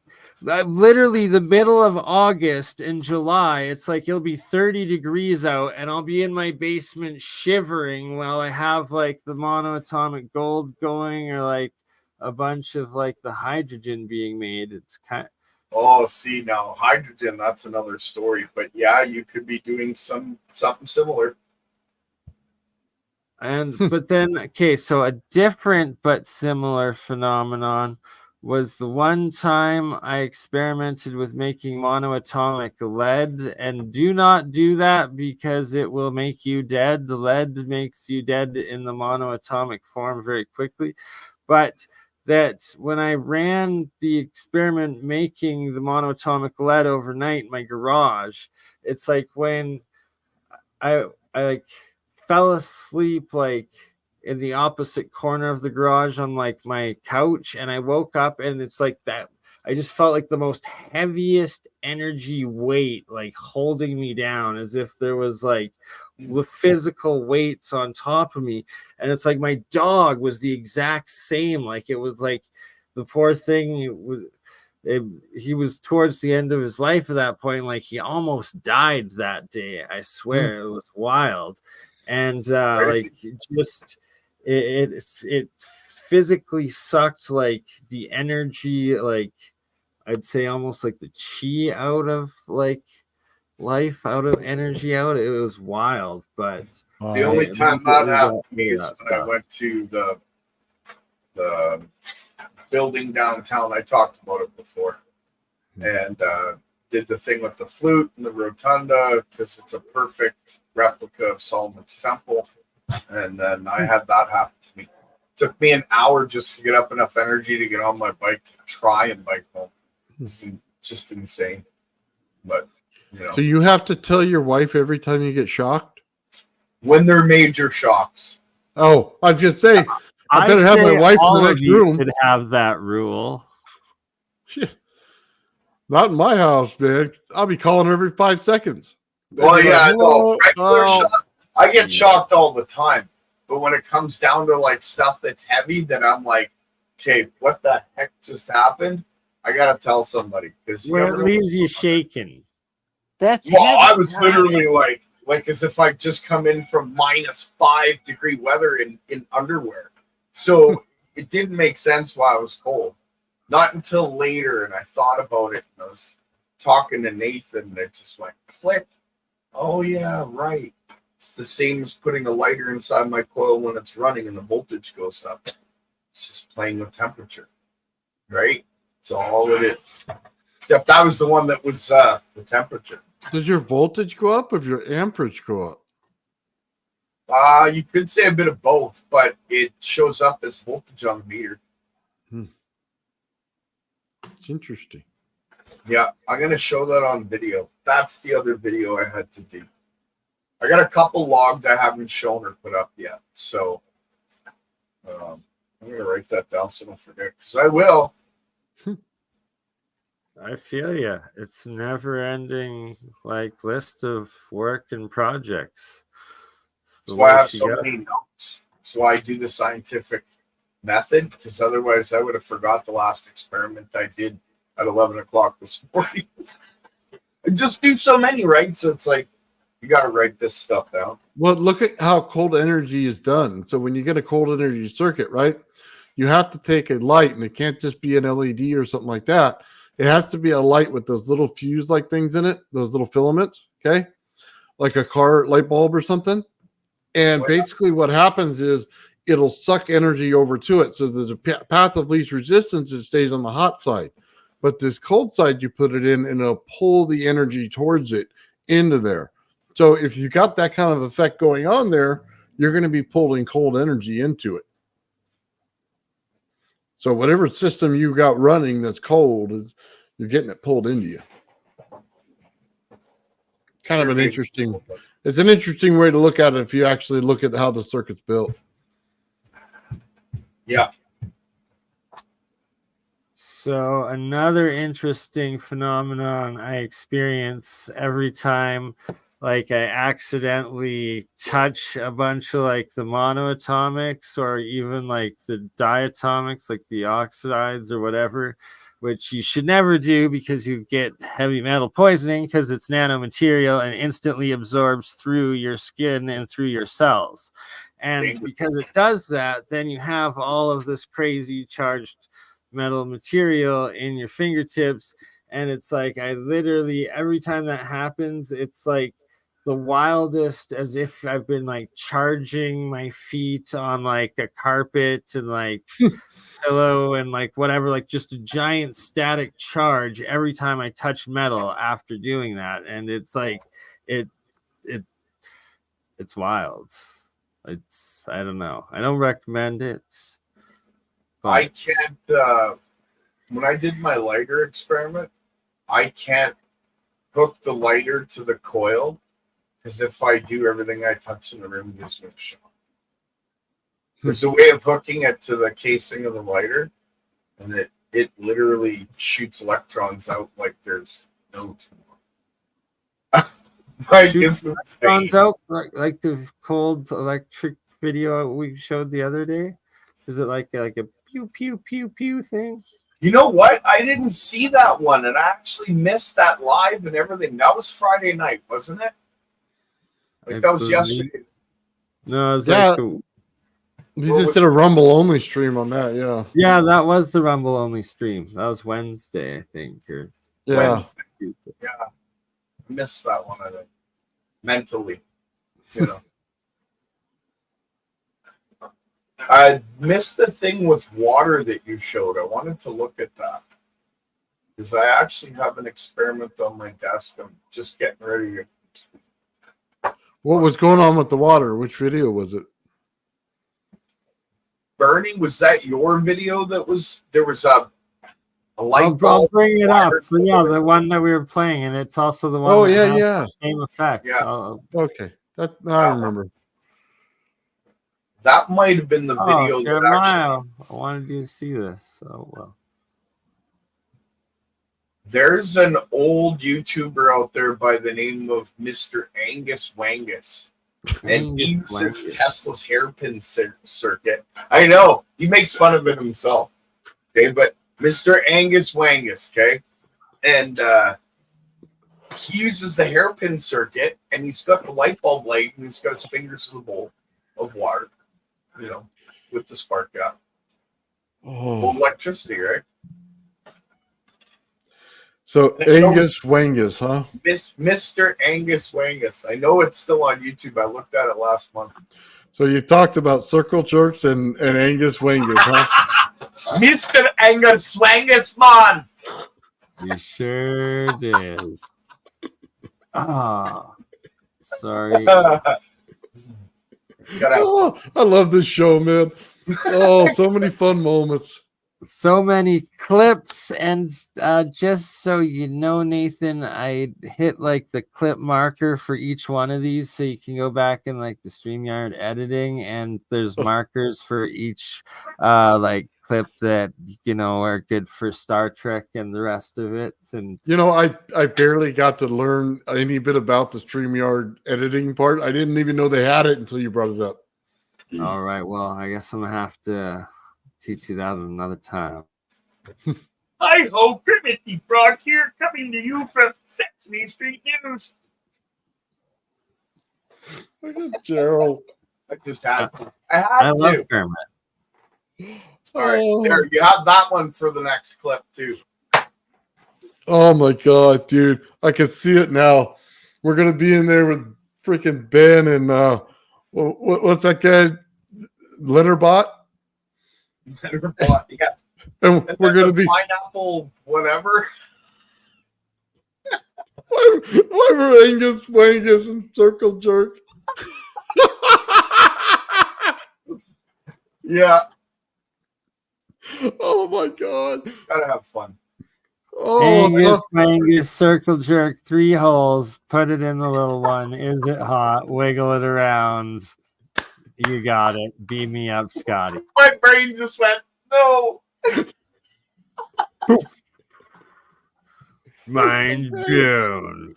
S6: literally the middle of August and July, it's like it'll be 30 degrees out, and I'll be in my basement shivering while I have like the monoatomic gold going, or like a bunch of like the hydrogen being made. It's kind.
S3: oh, see now hydrogen, that's another story. But yeah, you could be doing something similar.
S6: And but then okay, so a different but similar phenomenon was the one time I experimented with making monoatomic lead, and do not do that because it will make you dead. The lead makes you dead in the monoatomic form very quickly. But that when I ran the experiment making the monoatomic lead overnight in my garage, it's like when I like fell asleep like in the opposite corner of the garage on like my couch, and I woke up and it's like that I just felt like the most heaviest energy weight like holding me down, as if there was like the physical weights on top of me. And it's like my dog was the exact same. Like it was like the poor thing, he was towards the end of his life at that point. Like he almost died that day. I swear it was wild. And like just it physically sucked like the energy, like I'd say almost like the chi out of like life, out of energy out. It was wild. But
S3: The only time that happened to me is when
S6: stuff.
S3: I went to the building downtown. I talked about it before, and did the thing with the flute and the rotunda because it's a perfect replica of Solomon's Temple. And then I had that happen to me. It took me an hour just to get up enough energy to get on my bike to try and bike home. It's just insane. But you know,
S1: So you have to tell your wife every time you get shocked?
S3: when they're major shocks.
S1: Oh, I was gonna say I better have my
S6: say
S1: wife in
S6: all
S1: the
S6: of
S1: next
S6: you
S1: room.
S6: should have that rule.
S1: Shit. Not in my house, man. I'll be calling her every 5 seconds.
S3: Well,
S1: They'd be
S3: yeah,
S1: like,
S3: I know.
S1: "Whoa,
S3: Regular
S1: oh."
S3: shock, I get shocked all the time. But when it comes down to like stuff that's heavy, then I'm like, okay, what the heck just happened? I gotta tell somebody because you
S6: Where
S3: never
S6: it
S3: know.
S6: leaves you shaking.
S5: That's
S3: Well, I
S5: heavy.
S3: was literally like as if I just come in from -5 degree weather in underwear. So it didn't make sense why I was cold. Not until later, and I thought about it, and I was talking to Nathan, and it just went click. Oh yeah, right. It's the same as putting a lighter inside my coil when it's running and the voltage goes up. It's just playing with temperature, right? It's all it is. Except that was the one that was the temperature.
S1: Does your voltage go up if your amperage go up?
S3: You could say a bit of both, but it shows up as voltage on the meter.
S1: It's interesting.
S3: Yeah, I'm gonna show that on video. That's the other video I had to do. I got a couple logged I haven't shown or put up yet. So I'm gonna write that down so I don't forget, because I will.
S6: I feel you. It's never ending like list of work and projects.
S3: That's why I have so many notes. That's why I do the scientific method, because otherwise I would have forgot the last experiment I did at 11 o'clock this morning. I just do so many, right? So it's like, you got to write this stuff down.
S1: Well, look at how cold energy is done. So when you get a cold energy circuit, right, you have to take a light, and it can't just be an LED or something like that. It has to be a light with those little fuse-like things in it, those little filaments, okay? Like a car light bulb or something. And basically what happens is it'll suck energy over to it. So there's a path of least resistance. It stays on the hot side. But this cold side, you put it in, and it'll pull the energy towards it into there. So if you got that kind of effect going on there, you're going to be pulling cold energy into it. So whatever system you got running that's cold, you're getting it pulled into you. Kind of an interesting, it's an interesting way to look at it if you actually look at how the circuit's built.
S3: Yeah.
S6: So another interesting phenomenon I experience every time like I accidentally touch a bunch of like the monoatomics or even like the diatomics, like the oxides or whatever, which you should never do because you get heavy metal poisoning because it's nanomaterial and instantly absorbs through your skin and through your cells. And because it does that, then you have all of this crazy charged metal material in your fingertips. And it's like, I literally, every time that happens, it's like the wildest, as if I've been like charging my feet on like a carpet and like pillow and like whatever, like just a giant static charge every time I touch metal after doing that. And it's like, it's wild. It's, I don't know. I don't recommend it.
S3: I can't, when I did my lighter experiment, I can't hook the lighter to the coil, because if I do, everything I touch in the room gives me a shock. There's a way of hooking it to the casing of the lighter, and it literally shoots electrons out like there's no tomorrow.
S6: Shoots electrons out like the cold electric video we showed the other day. Is it like a pew pew pew pew thing?
S3: You know what? I didn't see that one, and I actually missed that live and everything. That was Friday night, wasn't it? Like that was yesterday.
S6: No, it was
S1: Yeah.
S6: like
S1: You just did a Rumble only stream on that, yeah.
S6: yeah, that was the Rumble only stream. That was Wednesday, I think. Or
S1: Yeah.
S3: Wednesday. Yeah. I missed that one, I think. Mentally. You know. I missed the thing with water that you showed. I wanted to look at that. Because I actually have an experiment on my desk. I'm just getting ready to.
S1: What was going on with the water? Which video was it?
S3: Bernie, was that your video that was there was a light
S6: I'll
S3: bulb?
S6: bring it up. So yeah, the one that we were playing, and it's also the one.
S1: Oh,
S6: that
S1: yeah,
S6: has
S1: yeah.
S6: the same effect.
S3: Yeah.
S1: Okay. That I remember.
S3: That might have been the video
S6: Oh,
S3: that
S6: Jeremiah,
S3: actually.
S6: I wanted you to see this. So well.
S3: There's an old YouTuber out there by the name of Mr. Angus Wangus. And he
S6: Angus
S3: uses
S6: Wangus.
S3: Tesla's hairpin circuit. I know he makes fun of it himself. Okay, but Mr. Angus Wangus, okay, and he uses the hairpin circuit, and he's got the light bulb light, and he's got his fingers in the bowl of water, you know, with the spark gap.
S1: Oh.
S3: Electricity, right?
S1: So Angus Wangus, huh?
S3: Mr. Angus Wangus. I know it's still on YouTube. I looked at it last month.
S1: So you talked about circle jerks and Angus Wangus, huh?
S3: Mr. Angus Wangus, man.
S6: You sure is. Ah, sorry.
S3: Got out.
S1: Oh, I love this show, man. Oh, so many fun moments.
S6: so many clips, and just so you know, Nathan, I hit like the clip marker for each one of these, so you can go back in like the StreamYard editing, and there's markers for each like clip that are good for Star Trek and the rest of it. And
S1: I barely got to learn any bit about the StreamYard editing part. I didn't even know they had it until you brought it up.
S6: all right, well, I guess I'm gonna have to teach you that another time.
S7: Hi ho, Timothy Brock here, coming to you from Sesame Street News.
S1: Look at Gerald.
S3: I just had
S6: I
S3: to.
S6: love Kermit.
S3: All right,
S1: Oh.
S3: there you have that one for the next clip too.
S1: Oh my god, dude. I can see it now. We're gonna be in there with freaking Ben and what's that guy? Letterbot?
S3: Yeah.
S1: And
S3: And
S1: we're
S3: then
S1: gonna
S3: the
S1: be
S3: pineapple whatever.
S1: Angus Wangus and Circle Jerk.
S3: Yeah,
S1: Oh my god.
S3: gotta have fun.
S1: Oh,
S6: Angus, Angus, circle jerk, 3 holes, put it in the little one. Is it hot? Wiggle it around. You got it. Beam me up, Scotty.
S3: My brain just went no.
S6: Mind blown.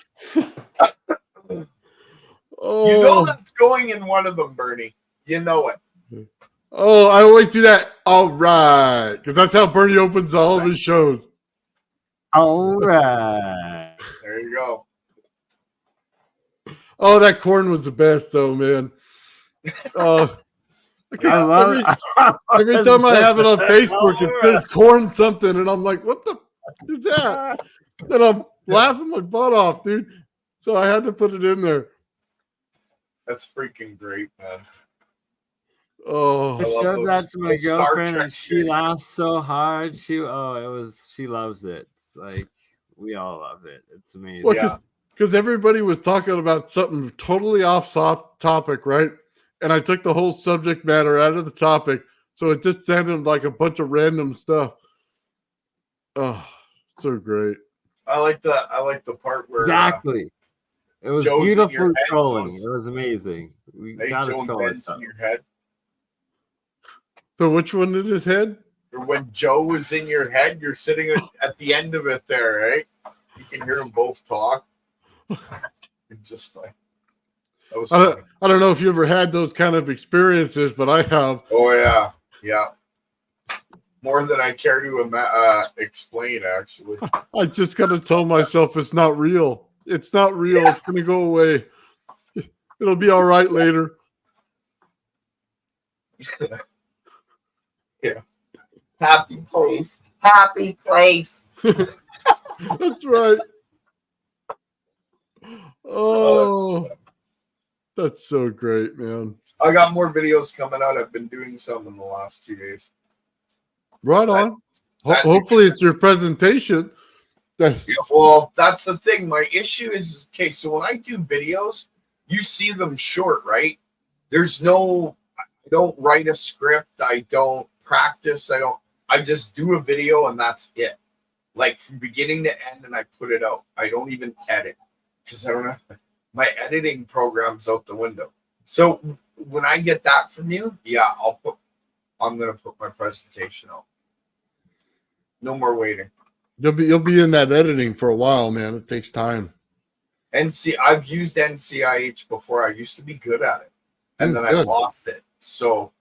S1: oh,
S3: You know that's going in one of them, Bernie. You know it.
S1: oh, I always do that. All right, because that's how Bernie opens all of his shows.
S6: All right.
S3: There you go.
S1: Oh, that corn was the best, though, man.
S6: I love
S1: Every time I have it on Facebook, it says corn something, and I'm like, what the is that? And I'm laughing my butt off, dude. So I had to put it in there.
S3: That's freaking great, man.
S1: Oh,
S6: I
S3: love
S6: showed
S3: those-
S6: that to my
S3: those Star
S6: girlfriend,
S3: Trek
S6: and she
S3: series.
S6: laughed so hard. She loves it. It's like we all love it. It's amazing.
S1: well,
S3: Yeah.
S1: because everybody was talking about something totally off topic, right? And I took the whole subject matter out of the topic, so it just sounded like a bunch of random stuff. Oh, so great.
S3: I like the part where
S6: Exactly. It was
S3: Joe's in your
S6: beautiful
S3: head,
S6: trolling.
S3: so-
S6: It was amazing. We
S3: hey,
S6: gotta
S3: Joe and
S6: troll
S3: Ben's
S6: it.
S3: in your head.
S1: So which one in his head?
S3: Or when Joe was in your head, you're sitting at the end of it there, right? You can hear them both talk. It's just like that was funny.
S1: I don't know if you ever had those kind of experiences, but I have.
S3: Oh yeah, yeah. More than I care to explain, actually.
S1: I just gotta tell myself it's not real. It's not real. It's gonna go away. It'll be all right later.
S3: Happy place. Happy place.
S1: That's right. Oh, that's so great, man.
S3: I got more videos coming out. I've been doing some in the last 2 days.
S1: Right on.
S3: that-
S1: Hopefully, it's your presentation. That's
S3: Yeah, well, that's the thing. My issue is okay. So when I do videos, you see them short, right? There's no, I don't write a script. I don't practice. I just do a video and that's it. Like from beginning to end, and I put it out. I don't even edit because I don't have my editing program's out the window. So when I get that from you, yeah, I'm gonna put my presentation out. No more waiting.
S1: you'll be in that editing for a while, man. It takes time.
S3: I've used NCIH before. I used to be good at it, and then I
S1: Good.
S3: lost it. So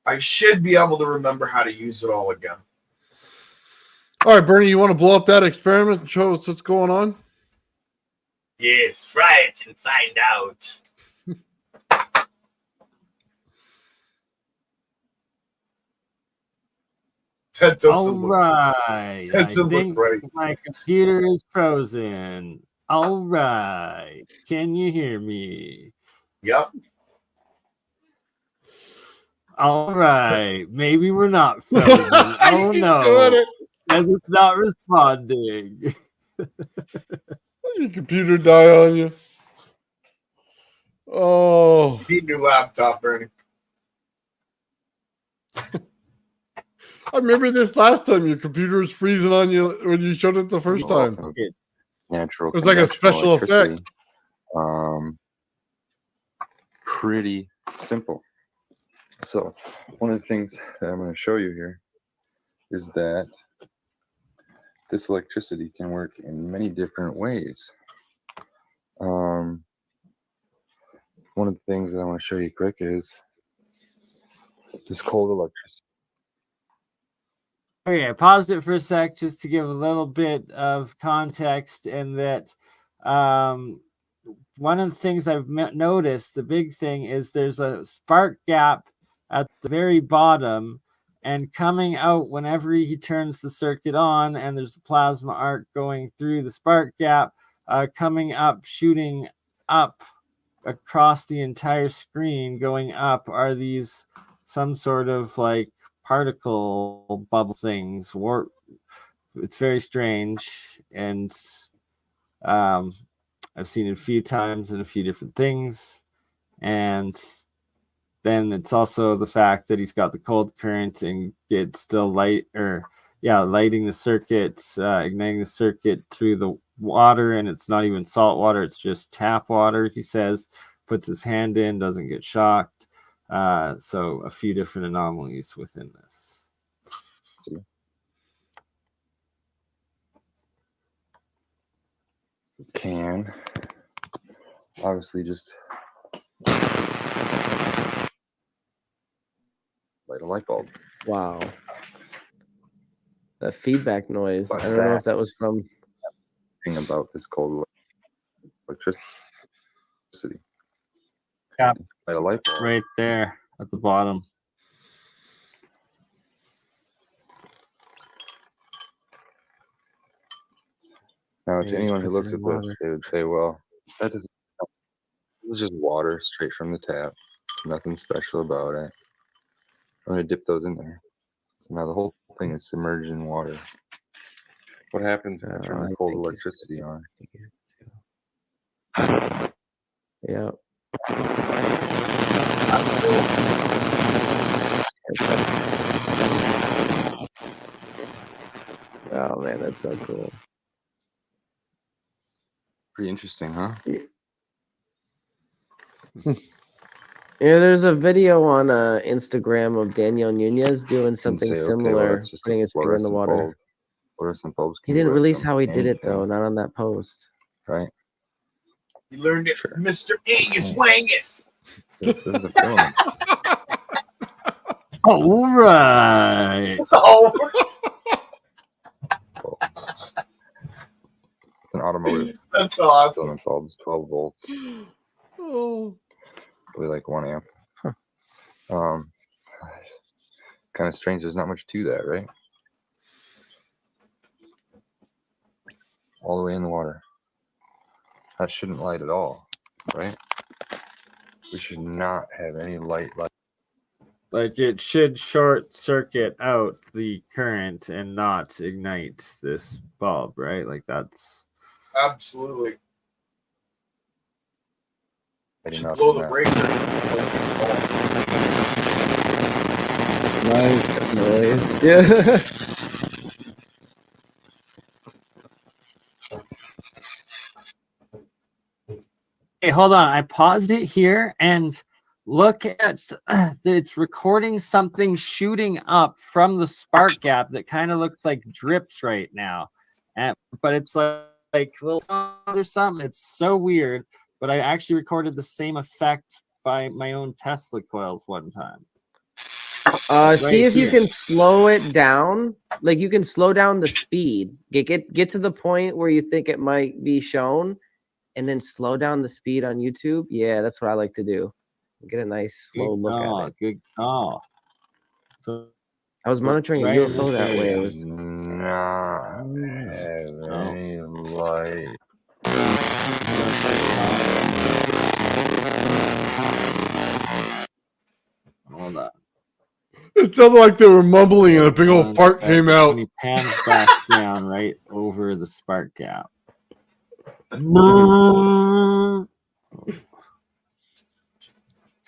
S3: I should be able to remember how to use it all again.
S1: All right, Bernie, you want to blow up that experiment and show us what's going on?
S3: Yes, fry it and find out. That doesn't
S6: All
S3: look
S6: right.
S3: That doesn't
S6: I think
S3: look right.
S6: my computer is frozen. All right. Can you hear me?
S3: Yep.
S6: All right. Maybe we're not frozen. Oh
S1: You keep
S6: no.
S1: doing it.
S6: As it's not responding.
S1: Your computer die on you. Oh,
S3: You need a new laptop, Bernie.
S1: I remember this last time. Your computer was freezing on you when you showed it the first time.
S8: Natural.
S1: It was like a
S8: conventional
S1: special effect.
S8: electricity. Pretty simple. So one of the things that I'm going to show you here is that this electricity can work in many different ways. One of the things that I want to show you quick is this cold electricity.
S6: Okay, I paused it for a sec just to give a little bit of context, and that one of the things I've noticed, the big thing is there's a spark gap at the very bottom, and coming out whenever he turns the circuit on, and there's a plasma arc going through the spark gap, coming up, shooting up across the entire screen, going up, are these some sort of like particle bubble things. It's very strange, and I've seen it a few times in a few different things. And then it's also the fact that he's got the cold current and it's still lighting the circuit, igniting the circuit through the water, and it's not even salt water, it's just tap water, he says. Puts his hand in, doesn't get shocked. So a few different anomalies within this.
S8: Can obviously just light a light bulb.
S10: Wow. That feedback noise.
S8: But
S10: I don't know if that was from.
S8: Thing about this cold electricity.
S6: Yeah.
S8: Light a light bulb.
S6: Right there at the bottom.
S8: Now, to
S10: Yeah,
S8: anyone who
S10: just
S8: looks at
S10: put it in
S8: this,
S10: water.
S8: they would say, well, that doesn't. This is just water straight from the tap. Nothing special about it. I'm going to dip those in there. So now the whole thing is submerged in water. What happens when I turn
S10: I
S8: the cold
S10: think he's-
S8: electricity on?
S10: Yeah. Oh man, that's so cool.
S8: Pretty interesting, huh?
S10: Yeah, there's a video on Instagram of Daniel Nunez doing
S8: You
S10: something
S8: can say, okay, well,
S10: similar,
S8: that's just a
S10: putting his finger in the
S8: fluorescent
S10: water.
S8: bulb. Fluorescent bulbs
S10: He
S8: can be
S10: didn't
S8: lit
S10: release
S8: from
S10: how he did it though,
S8: anything,
S10: not on that post.
S8: right?
S3: You learned it
S8: Sure.
S3: from Mr. Angus Wangus.
S8: This is a filament.
S6: All right.
S3: Oh,
S8: It's an automotive
S3: that's awesome.
S8: filament bulbs, 12 volts,
S1: Oh.
S8: probably like 1 amp. Kind of strange. There's not much to that, right? All the way in the water. That shouldn't light at all, right? We should not have any light.
S6: Like it should short circuit out the current and not ignite this bulb, right? Like that's
S3: Absolutely.
S8: lighting
S3: Should
S8: up
S3: blow
S8: in
S3: the
S8: that.
S3: breaker.
S10: Nice noise. Yeah.
S6: Hey, hold on. I paused it here and look at it's recording something shooting up from the spark gap that kind of looks like drips right now. But it's like little or something. It's so weird. But I actually recorded the same effect by my own Tesla coils one time.
S10: See if you
S6: here.
S10: can slow it down. Like you can slow down the speed. Get to the point where you think it might be shown, and then slow down the speed on YouTube. Yeah, that's what I like to do. Get a nice slow look at it.
S6: Good call. So
S10: I was monitoring a
S6: right in
S10: UFO
S6: this
S10: that way. It
S6: area.
S10: was
S8: Not have any light.
S6: Hold on.
S1: It sounded like they were mumbling and a big old fart came out.
S6: And he pans back down right over the spark gap.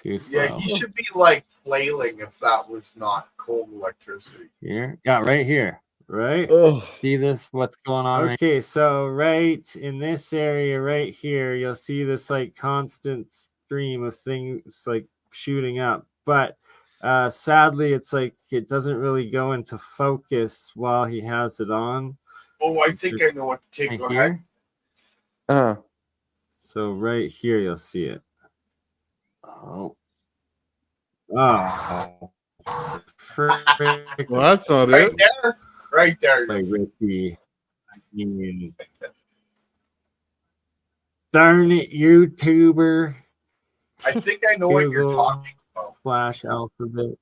S6: Too slow.
S3: Yeah, he should be like flailing if that was not cold electricity.
S6: Here. Yeah, right here. Right?
S1: Oh,
S6: See this? What's going on? Okay, so right in this area right here, you'll see this like constant stream of things like shooting up. But sadly, it's like it doesn't really go into focus while he has it on.
S3: Oh, I think I know what. Okay,
S6: Right
S3: go
S6: here.
S3: ahead.
S6: So right here, you'll see it. Oh. Oh. Perfect.
S1: well, that's not
S3: Right
S1: it.
S3: there. Right there.
S6: By Ricky. Darn it, YouTuber.
S3: I think I know what you're
S6: Google
S3: talking about.
S6: / alphabet.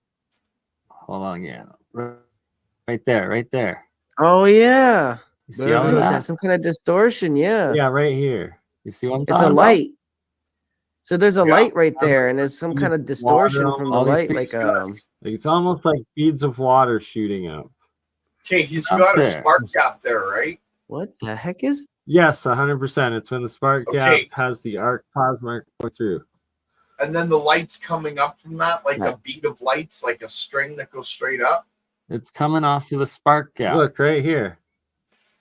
S6: Hold on, yeah. Right there, right there.
S10: Oh yeah.
S6: You see
S1: There
S6: all
S1: it
S10: What
S6: of
S10: is
S1: is.
S10: that?
S6: that?
S10: Some kind of distortion. Yeah.
S6: Yeah, right here. You see what I'm
S10: It's a
S6: talking about?
S10: light. So there's a
S3: Yeah.
S10: light right there, and there's some kind of distortion
S6: Water,
S10: from the
S6: all these
S10: light,
S6: things
S10: like
S3: Yes.
S6: Like it's almost like beads of water shooting out.
S3: Okay, he's
S6: Up
S3: got a
S6: there.
S3: spark gap there, right?
S10: what the heck is?
S6: Yes, 100%. It's when the spark gap
S3: Okay.
S6: has the arc plasma go through.
S3: And then the lights coming up from that, like
S10: Yeah.
S3: a bead of lights, like a string that goes straight up.
S6: It's coming off of the spark gap. Look right here.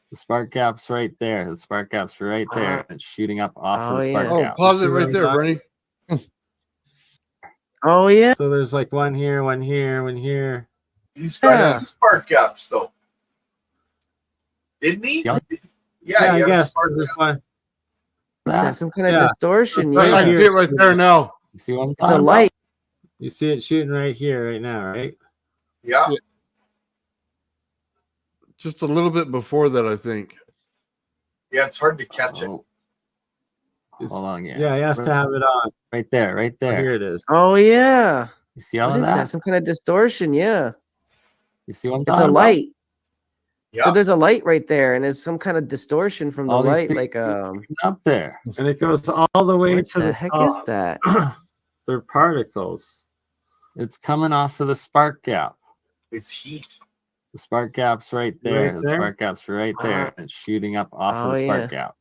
S6: The spark gap's right there. The spark gap's right there. It's shooting up off of
S10: Oh,
S6: the spark
S10: yeah.
S1: Oh,
S6: gap.
S1: pause
S6: See
S1: it
S6: what
S1: right
S6: I'm
S1: there,
S6: talking-
S1: Bernie.
S10: Oh yeah.
S6: So there's like one here, one here, one here.
S3: He's got
S10: Yeah.
S3: two spark gaps though. Didn't he?
S6: Yeah.
S3: Yeah,
S6: I
S3: he had a
S6: guess
S3: spark
S6: there's
S3: gap.
S6: one.
S10: That's some kind of
S6: Yeah.
S10: distortion.
S1: I
S10: Yeah.
S1: see it right there now.
S6: You see what I'm
S10: It's a
S6: talking about?
S10: light.
S6: You see it shooting right here, right now, right?
S3: Yeah.
S1: Just a little bit before that, I think.
S3: Yeah, it's hard to catch it.
S6: Oh.
S5: It's-
S6: Hold on, yeah, he has to have it on. Right there, right there. Here it is.
S10: Oh yeah.
S6: You see all
S10: What
S6: of
S10: is that?
S6: that?
S10: Some kind of distortion. Yeah.
S6: You see what I'm
S10: It's
S6: talking
S10: a
S6: about?
S10: light.
S3: Yeah.
S10: So there's a light right there, and there's some kind of distortion from the
S6: All these
S10: light,
S6: things
S10: like
S6: up there, and it goes all the way
S10: what
S6: to
S10: the
S6: the
S10: heck
S6: top.
S10: is that?
S6: They're particles. It's coming off of the spark gap.
S3: It's heat.
S6: The spark gap's right there.
S10: Right
S6: the
S10: there?
S6: spark gap's right there. It's shooting up off of
S10: Oh,
S6: the spark
S10: yeah.
S6: gap.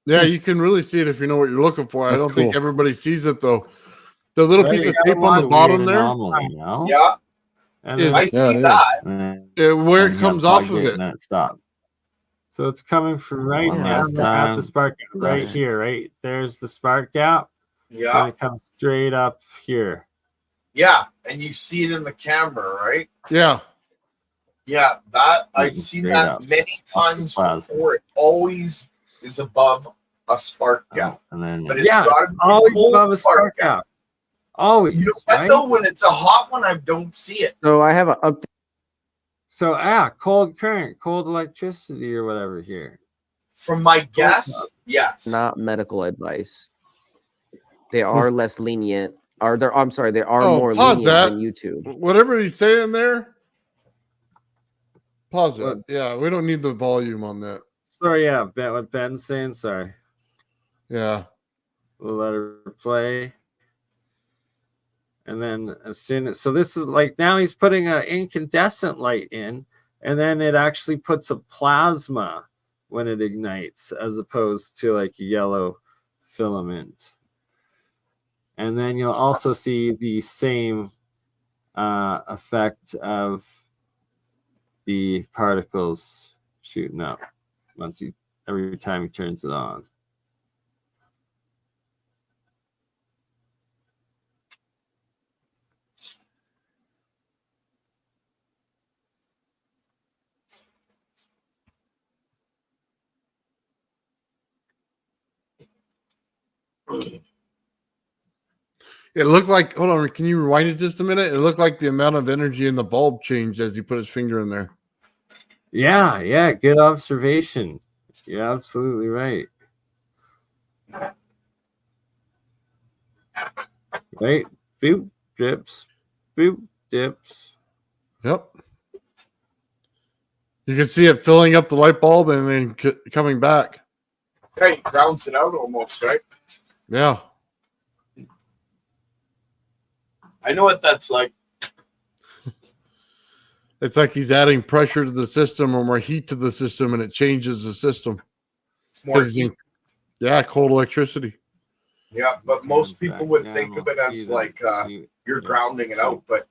S1: Yeah, you can really see it if you know what you're looking for. I
S8: That's
S1: don't think
S8: cool.
S1: everybody sees it though. The little
S6: Right,
S1: piece
S6: you
S1: of
S6: gotta
S1: tape on
S6: want
S1: the
S6: a
S1: bottom
S6: weird
S1: there,
S6: anomaly, you know?
S3: Yeah,
S6: And
S1: Is-
S3: I
S6: then,
S3: see
S8: Yeah, it is.
S3: that.
S1: where
S6: and
S1: it
S6: you
S1: comes
S6: unplug
S1: off of
S6: and
S1: it.
S6: then it stops. So it's coming from right
S10: One
S6: down
S10: last
S6: there at the
S5: time.
S6: spark gap, right here, right? There's the spark gap.
S3: Yeah.
S6: And it comes straight up here.
S3: Yeah. And you see it in the camera, right?
S1: Yeah.
S3: Yeah, that I've
S6: Moving
S3: seen
S6: straight
S3: that
S6: up
S3: many times
S6: plasma.
S3: before. It always is above a spark gap.
S6: And then
S3: But it's
S6: yeah,
S3: gotta
S6: it's
S3: be
S6: always
S3: cold
S6: above a
S3: spark
S6: spark gap. Always.
S3: You know what
S6: right?
S3: though? When it's a hot one, I don't see it.
S10: So I have an update.
S6: So cold current, cold electricity or whatever here.
S3: From my guess, yes.
S10: Not medical advice. They are less lenient. Or they're I'm sorry, they are
S1: Oh,
S10: more
S1: pause
S10: lenient
S1: that.
S10: than YouTube.
S1: Whatever he's saying there, pause it. Yeah, we don't need the volume on that.
S6: Sorry, yeah, what Ben's saying, sorry.
S1: Yeah.
S6: We'll let her play. And then as soon as so this is like now he's putting an incandescent light in, and then it actually puts a plasma when it ignites, as opposed to like a yellow filament. And then you'll also see the same effect of the particles shooting up every time he turns it on.
S1: It looked like, hold on, can you rewind it just a minute? It looked like the amount of energy in the bulb changed as he put his finger in there.
S6: Yeah, good observation. You're absolutely right. Right? Boop, dips, boop, dips.
S1: Yep. You can see it filling up the light bulb and then coming back.
S3: Hey, grounds it out almost, right?
S1: Yeah.
S3: I know what that's like.
S1: It's like he's adding pressure to the system or more heat to the system and it changes the system.
S3: It's more
S1: 'Cause you- yeah, cold electricity.
S3: Yeah, but most
S6: Comes
S3: people
S6: back
S3: would
S6: down,
S3: think of
S6: we'll
S3: it as
S6: see that.
S3: like
S6: See-
S3: you're grounding it out, but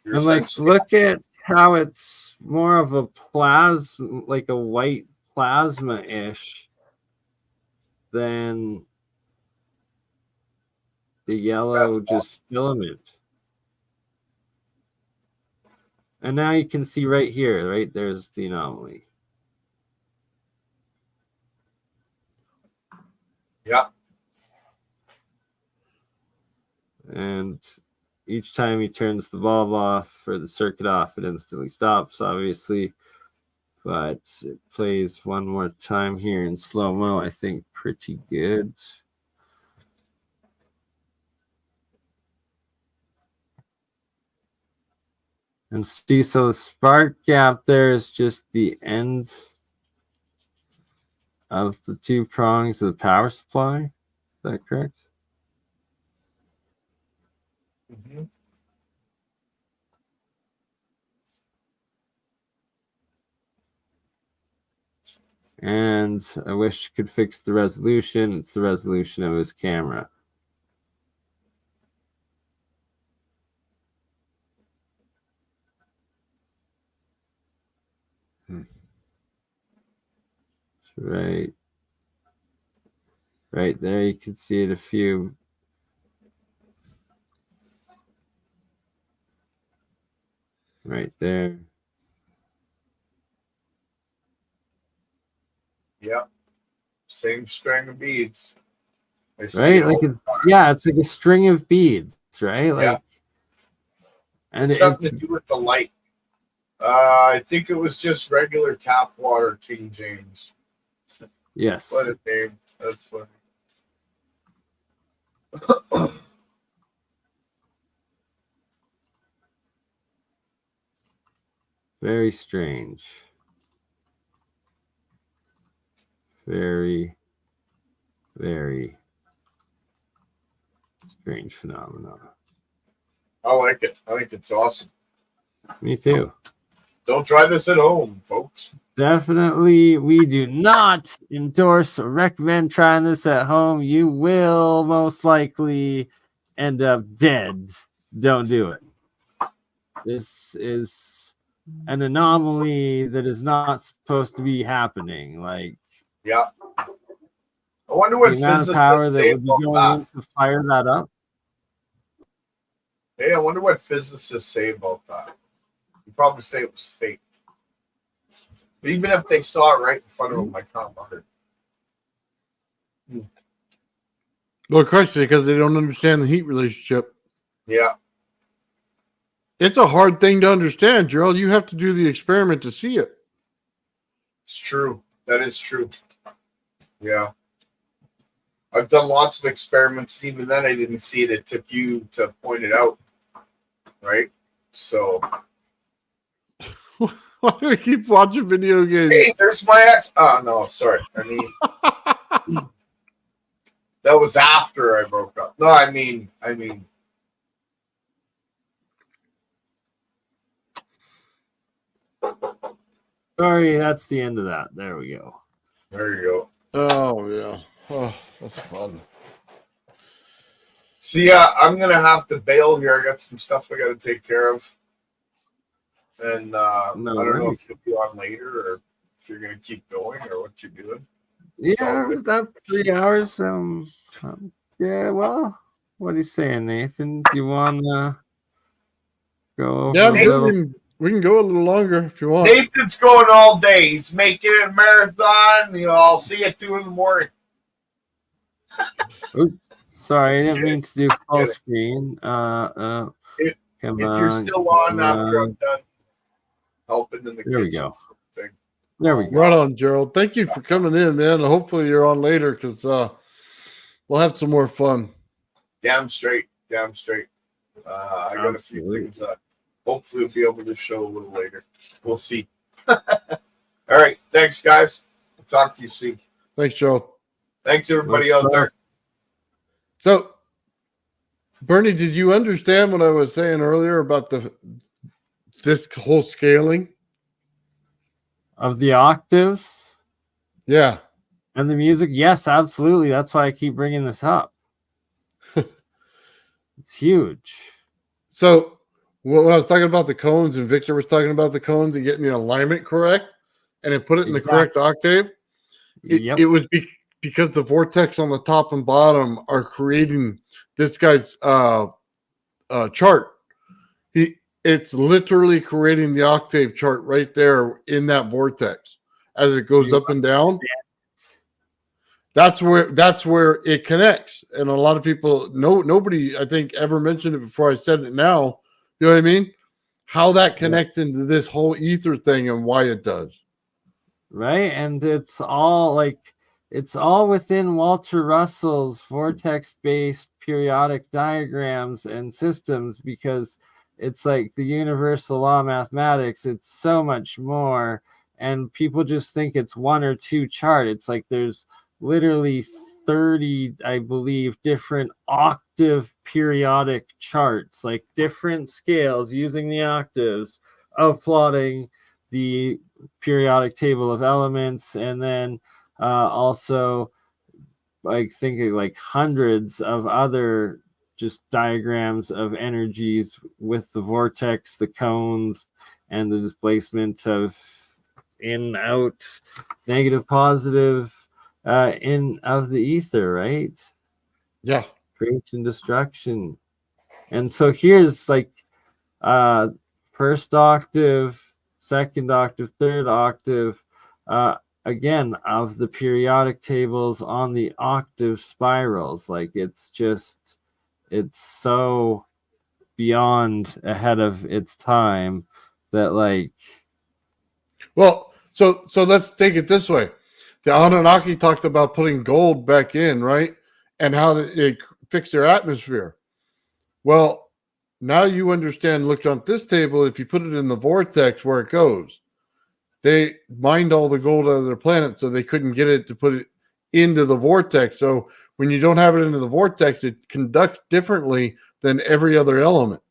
S3: you're
S6: And like,
S3: essentially
S6: look at how it's more of a plasma, like a white plasma-ish than the yellow
S3: That's
S6: just filament. And now you can see right here, right? There's the anomaly.
S3: yeah.
S6: And each time he turns the bulb off or the circuit off, it instantly stops, obviously. But it plays one more time here in slow-mo, I think pretty good. And see, so the spark gap there is just the end of the two prongs of the power supply. Is that correct?
S3: Mhm.
S6: And I wish I could fix the resolution. It's the resolution of his camera. Right. Right there, you can see it a few. Right there.
S3: Yep. Same string of beads. I see
S6: Right?
S3: it
S6: Like
S3: all
S6: it's
S3: the time.
S6: yeah, it's like a string of beads, right? Like
S3: Yeah.
S6: and
S3: Something
S6: it's
S3: to do with the light. I think it was just regular tap water, King James.
S6: yes.
S3: What a name. That's funny.
S6: Very strange. Very, very strange phenomenon.
S3: I like it. I think it's awesome.
S6: Me too.
S3: Don't try this at home, folks.
S6: Definitely, we do not endorse or recommend trying this at home. You will most likely end up dead. Don't do it. This is an anomaly that is not supposed to be happening. Like
S3: Yeah. I wonder what
S6: the amount of
S3: physicists
S6: power that
S3: say
S6: would be
S3: about
S6: going
S3: that.
S6: in to fire that up.
S3: Hey, I wonder what physicists say about that. You probably say it was faked. But even if they saw it right in front of them, I can't wonder.
S1: Well, of course, because they don't understand the heat relationship.
S3: Yeah.
S1: It's a hard thing to understand, Gerald. You have to do the experiment to see it.
S3: It's true. That is true. Yeah. I've done lots of experiments. Even then, I didn't see it. It took you to point it out. Right? So.
S1: Why do I keep watching video games?
S3: Hey, there's my ex. Oh, no. Sorry. I mean, that was after I broke up. No, I mean.
S6: Sorry, that's the end of that. There we go.
S3: There you go.
S1: Oh, yeah. Oh, that's fun.
S3: See, I'm gonna have to bail here. I got some stuff I got to take care of, and
S6: No
S3: I don't know
S6: worries.
S3: if you'll be on later or if you're gonna keep going or what you're doing.
S6: Yeah, it was that 3 hours. Yeah, well, what are you saying, Nathan? Do you want to go over
S1: Yeah,
S6: a little?
S1: we can go a little longer if you want.
S3: Nathan's going all day. He's making it a marathon. You know, I'll see you at 2 in the morning.
S6: Oops, sorry, I didn't mean to do full
S3: Get it.
S6: screen. Come
S3: If
S6: on,
S3: you're still on
S6: come
S3: after
S6: on.
S3: I'm done helping in the
S6: There we
S3: kitchen.
S6: go.
S3: Thing.
S6: There we go.
S1: Right on, Gerald. Thank you for coming in, man. Hopefully you're on later because we'll have some more fun.
S3: Damn straight. Damn straight. I got a few
S6: Absolutely.
S3: things that hopefully we'll be able to show a little later. We'll see. All right. Thanks, guys. We'll talk to you soon.
S1: Thanks, Gerald.
S3: Thanks, everybody
S6: No
S3: out there.
S1: So, Bernie, did you understand what I was saying earlier about this whole scaling?
S6: Of the octaves
S1: Yeah.
S6: and the music, yes, absolutely. That's why I keep bringing this up. It's huge.
S1: So when I was talking about the cones and Victor was talking about the cones and getting the alignment correct and then put it in the correct octave, it was because the vortex on the top and bottom are creating this guy's chart. It's literally creating the octave chart right there in that vortex as it goes up and down. That's where it connects. And a lot of people, nobody I think ever mentioned it before I said it now. You know what I mean? How that connects into this whole ether thing and why it does.
S6: Right. And it's all within Walter Russell's vortex-based periodic diagrams and systems, because it's like the universal law of mathematics. It's so much more. And people just think it's one or two chart. It's like there's literally 30, I believe, different octave periodic charts, like different scales using the octaves of plotting the periodic table of elements, and then also like thinking like hundreds of other just diagrams of energies with the vortex, the cones, and the displacement of in, out, negative, positive, in of the ether, right?
S1: Yeah.
S6: Creation, destruction. And so here's like first octave, second octave, third octave, again, of the periodic tables on the octave spirals. Like it's so beyond ahead of its time that like.
S1: Well, so let's take it this way. The Anunnaki talked about putting gold back in, right? And how it fixed their atmosphere. Well, now you understand, looked on this table, if you put it in the vortex where it goes, they mined all the gold out of their planet, so they couldn't get it to put it into the vortex. So when you don't have it into the vortex, it conducts differently than every other element.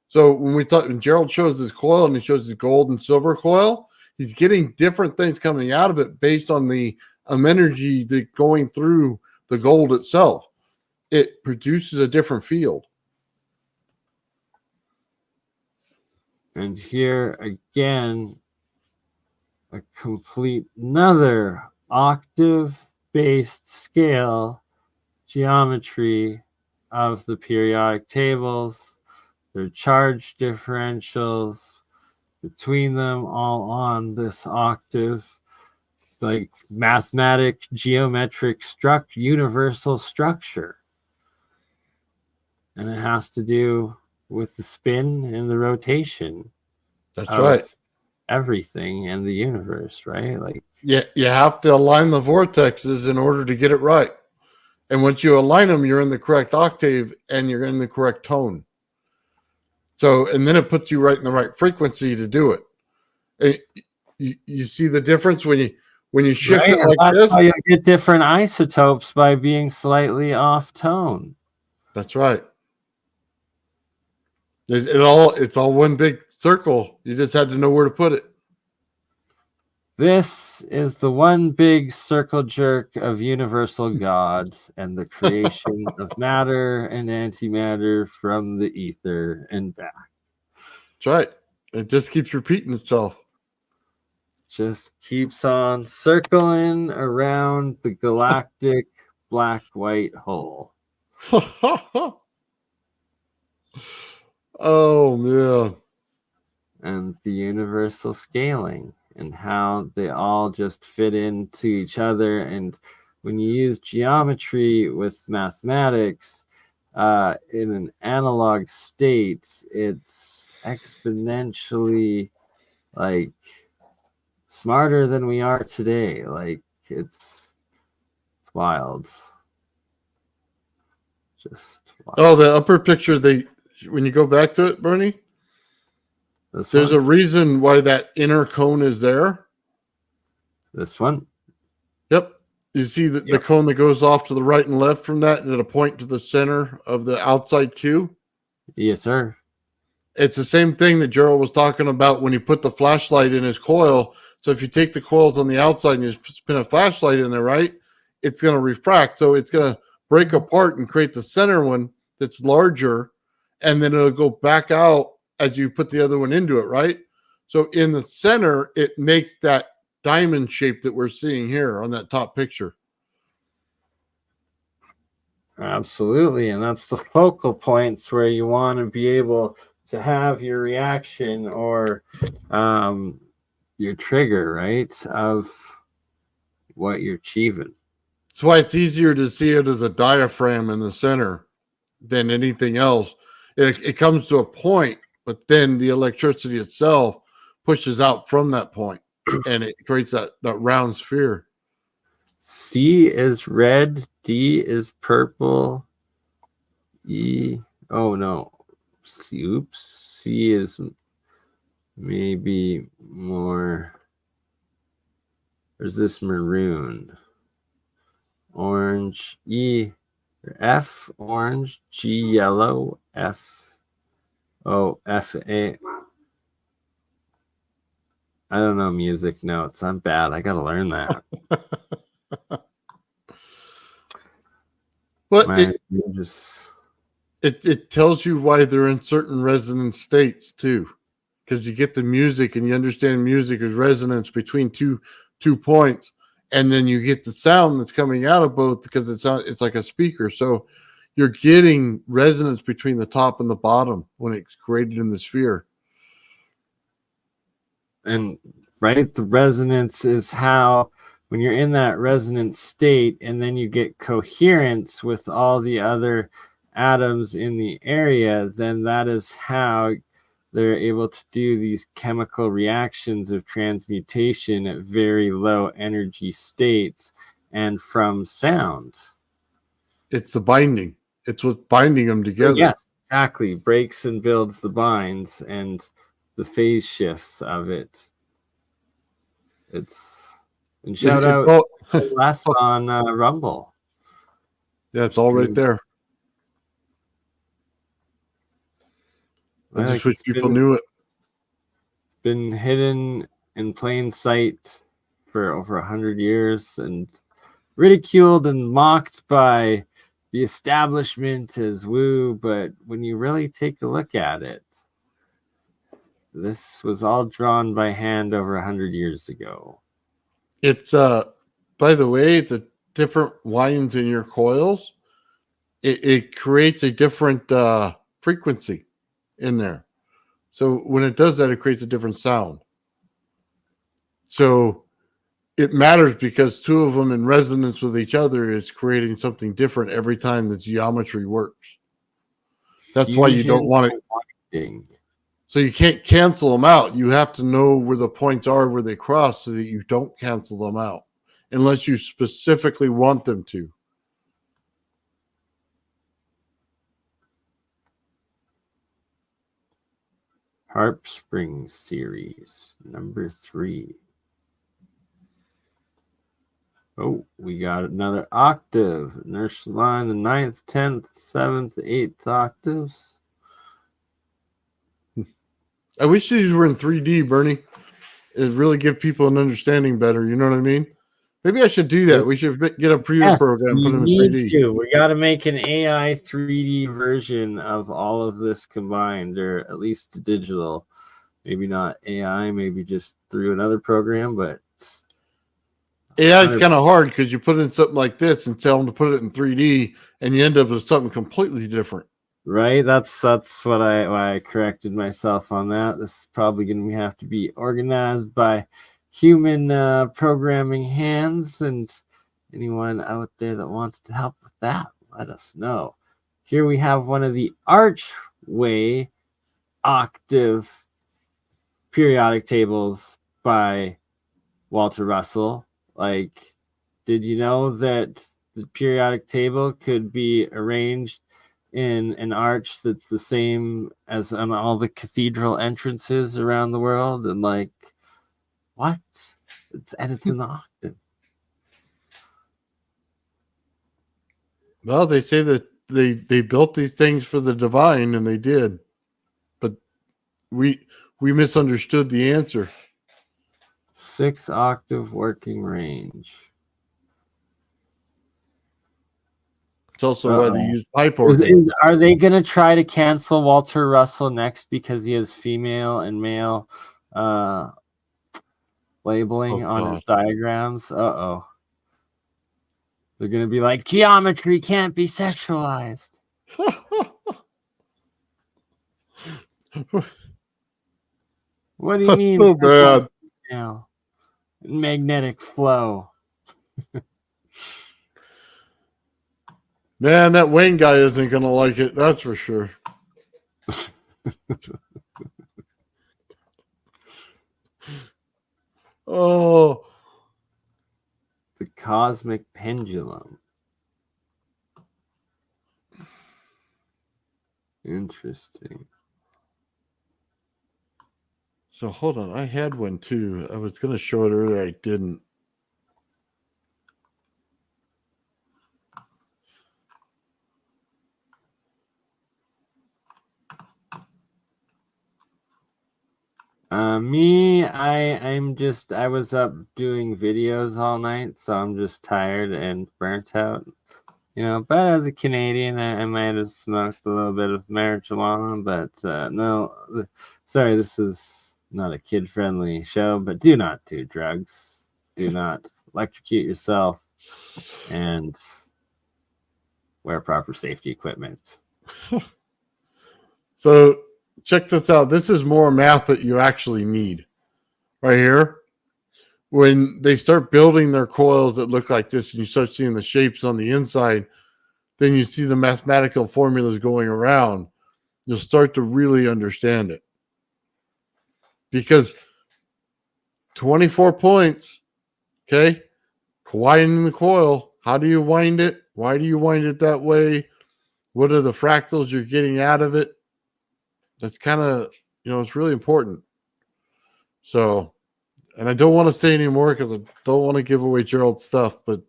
S1: So when Gerald shows his coil and he shows his gold and silver coil, he's getting different things coming out of it based on the energy that going through the gold itself. It produces a different field.
S6: And here again, a complete another octave-based scale geometry of the periodic tables, their charge differentials between them, all on this octave, like mathematic, geometric universal structure. And it has to do with the spin and the rotation.
S1: That's right.
S6: Everything in the universe, right? Like,
S1: yeah, you have to align the vortexes in order to get it right. And once you align them, you're in the correct octave and you're in the correct tone. So, and then it puts you right in the right frequency to do it. You see the difference when you shift
S6: right?
S1: it like
S6: That's
S1: this.
S6: how you get different isotopes by being slightly off tone.
S1: That's right. It's all one big circle. You just had to know where to put it.
S6: This is the one big circle jerk of universal God and the creation of matter and antimatter from the ether and back.
S1: That's right. It just keeps repeating itself.
S6: Just keeps on circling around the galactic black-white hole.
S1: Oh, man.
S6: And the universal scaling and how they all just fit into each other. And when you use geometry with mathematics in an analog state, it's exponentially like smarter than we are today. Like it's wild. Just wild.
S1: Oh, the upper picture, when you go back to it, Bernie, there's a reason why that inner cone is there.
S6: This one?
S1: Yep. You see the cone that goes off to the right and left from that and at a point to the center of the outside cube?
S6: Yes, sir.
S1: It's the same thing that Gerald was talking about when he put the flashlight in his coil. So if you take the coils on the outside and you spin a flashlight in there, right, it's going to refract. So it's going to break apart and create the center one that's larger, and then it'll go back out as you put the other one into it, right? So in the center, it makes that diamond shape that we're seeing here on that top picture.
S6: Absolutely. And that's the focal points where you want to be able to have your reaction or your trigger, right, of what you're achieving.
S1: That's why it's easier to see it as a diaphragm in the center than anything else. It comes to a point, but then the electricity itself pushes out from that point, and it creates that round sphere.
S6: C is red, D is purple, E, oh no, C, oops, C is maybe more, there's this maroon, orange, E, F, orange, G, yellow, F, oh, F, A. I don't know music notes. I'm bad. I got to learn that.
S1: But it tells you why they're in certain resonance states too, because you get the music and you understand music is resonance between two points, and then you get the sound that's coming out of both because it's like a speaker. So you're getting resonance between the top and the bottom when it's created in the sphere.
S6: And right, the resonance is how when you're in that resonance state and then you get coherence with all the other atoms in the area, then that is how they're able to do these chemical reactions of transmutation at very low energy states and from sound.
S1: It's the binding. It's what's binding them together.
S6: Yes, exactly. Breaks and builds the binds and the phase shifts of it. And shout out Les on Rumble.
S1: Yeah, it's all right there. I just wish people knew it.
S6: It's been hidden in plain sight for over 100 years and ridiculed and mocked by the establishment as woo. But when you really take a look at it, this was all drawn by hand over 100 years ago.
S1: It's by the way, the different wines in your coils, it creates a different frequency in there. So when it does that, it creates a different sound. So it matters because two of them in resonance with each other is creating something different every time the geometry works. That's why you don't want it. So you can't cancel them out. You have to know where the points are, where they cross, so that you don't cancel them out unless you specifically want them to.
S6: Harp Springs series number 3. Oh, we got another octave. Nurse line, the 9th, 10th, 7th, 8th octaves.
S1: I wish these were in 3D, Bernie. It really give people an understanding better. You know what I mean? Maybe I should do that. We should get a preview program, put them in 3D.
S6: We got to make an AI 3D version of all of this combined, or at least digital. Maybe not AI, maybe just through another program, but
S1: AI is kind of hard because you put in something like this and tell them to put it in 3D, and you end up with something completely different.
S6: Right, that's why I corrected myself on that. This is probably going to have to be organized by human programming hands, and anyone out there that wants to help with that, let us know. Here we have one of the Archway octave periodic tables by Walter Russell. Like, did you know that the periodic table could be arranged in an arch that's the same as on all the cathedral entrances around the world? And like, what? It's in the octave.
S1: Well, they say that they built these things for the divine, and they did, but we misunderstood the answer.
S6: 6 octave working range.
S1: It's also why they
S6: Uh-oh.
S1: use pipe organ.
S6: Are they gonna try to cancel Walter Russell next because he has female and male labeling
S1: Oh,
S6: on his
S1: God.
S6: diagrams? Uh-oh. They're gonna be like, geometry can't be sexualized. What do you
S1: That's
S6: mean?
S1: so bad.
S6: Female? Magnetic flow.
S1: Man, that Wayne guy isn't going to like it. That's for sure. Oh,
S6: The cosmic pendulum. Interesting.
S1: so hold on. I had one too. I was going to show it earlier. I didn't.
S6: I was up doing videos all night, so I'm just tired and burnt out. But as a Canadian, I might have smoked a little bit of marijuana, but no, sorry, this is not a kid-friendly show, but do not do drugs. Do not electrocute yourself, and wear proper safety equipment.
S1: So check this out. This is more math that you actually need right here. When they start building their coils that look like this and you start seeing the shapes on the inside, then you see the mathematical formulas going around. You'll start to really understand it. Because 24 points, okay, winding the coil. How do you wind it? Why do you wind it that way? What are the fractals you're getting out of it? That's kind of, it's really important. So, and I don't want to say anymore because I don't want to give away Gerald's stuff, but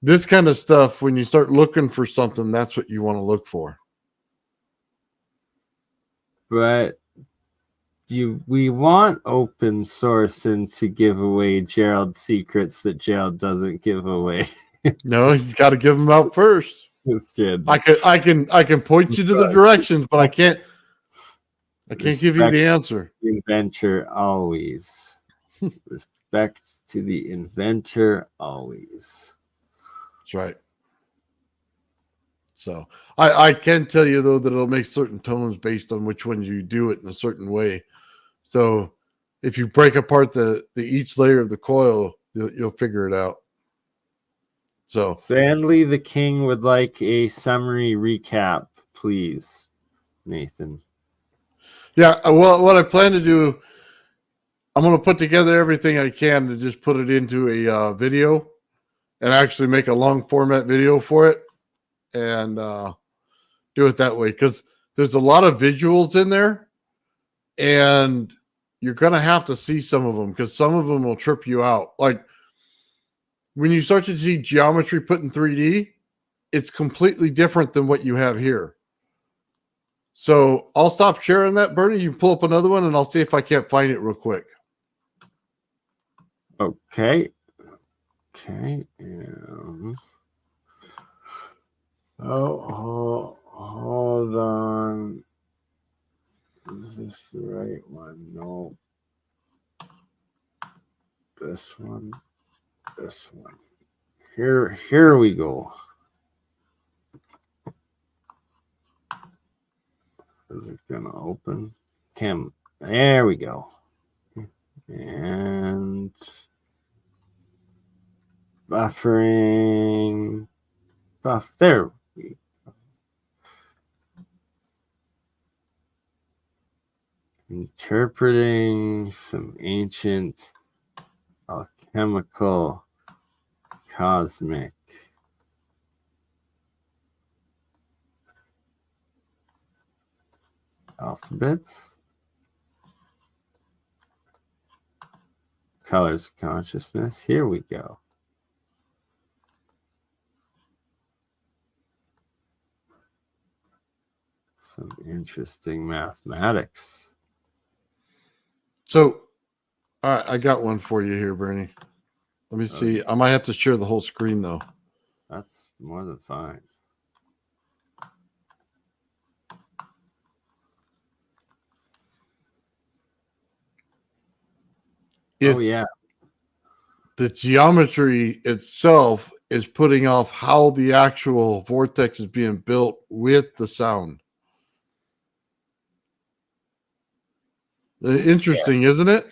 S1: this kind of stuff, when you start looking for something, that's what you want to look for.
S6: But we want open source and to give away Gerald secrets that Gerald doesn't give away.
S1: No, he's got to give them out first.
S6: This kid.
S1: I can point you to the directions, but I can't give you the answer.
S6: The inventor always. Respect to the inventor always.
S1: That's right. So I can tell you though that it'll make certain tones based on which one you do it in a certain way. So if you break apart the each layer of the coil, you'll figure it out. So
S6: Sandley the King would like a summary recap, please, Nathan.
S1: yeah, well, what I plan to do, I'm going to put together everything I can to just put it into a video and actually make a long format video for it and do it that way. Because there's a lot of visuals in there and you're going to have to see some of them because some of them will trip you out. Like when you start to see geometry put in 3D, it's completely different than what you have here. So I'll stop sharing that, Bernie. You pull up another one and I'll see if I can't find it real quick.
S6: Okay. Hold on. Is this the right one? No. This one. Here we go. Is it gonna open? There we go. And buffering. There we go. Interpreting some ancient alchemical cosmic alphabets. Colors of consciousness. Here we go. Some interesting mathematics.
S1: So, all right, I got one for you here, Bernie. Let me see. I might have to share the whole screen though.
S6: That's more than fine.
S1: It's
S6: Oh yeah.
S1: the geometry itself is putting off how the actual vortex is being built with the sound. Interesting, isn't it?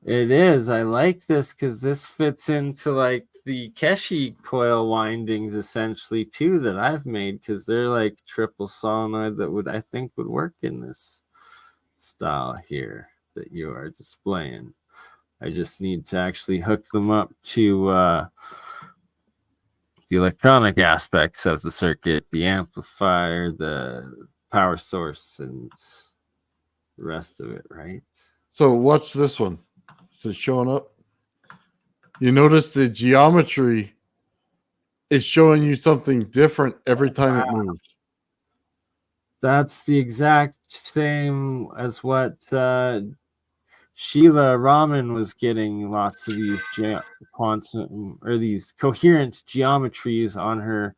S6: It is. I like this because this fits into like the Keshi coil windings essentially too that I've made, because they're like triple solenoid that I think would work in this style here that you are displaying. I just need to actually hook them up to the electronic aspects of the circuit, the amplifier, the power source, and the rest of it, right?
S1: So watch this one. Is it showing up? You notice the geometry is showing you something different every time it moves.
S6: That's the exact same as what Sheila Raman was getting. Lots of these quantum or these coherent geometries on her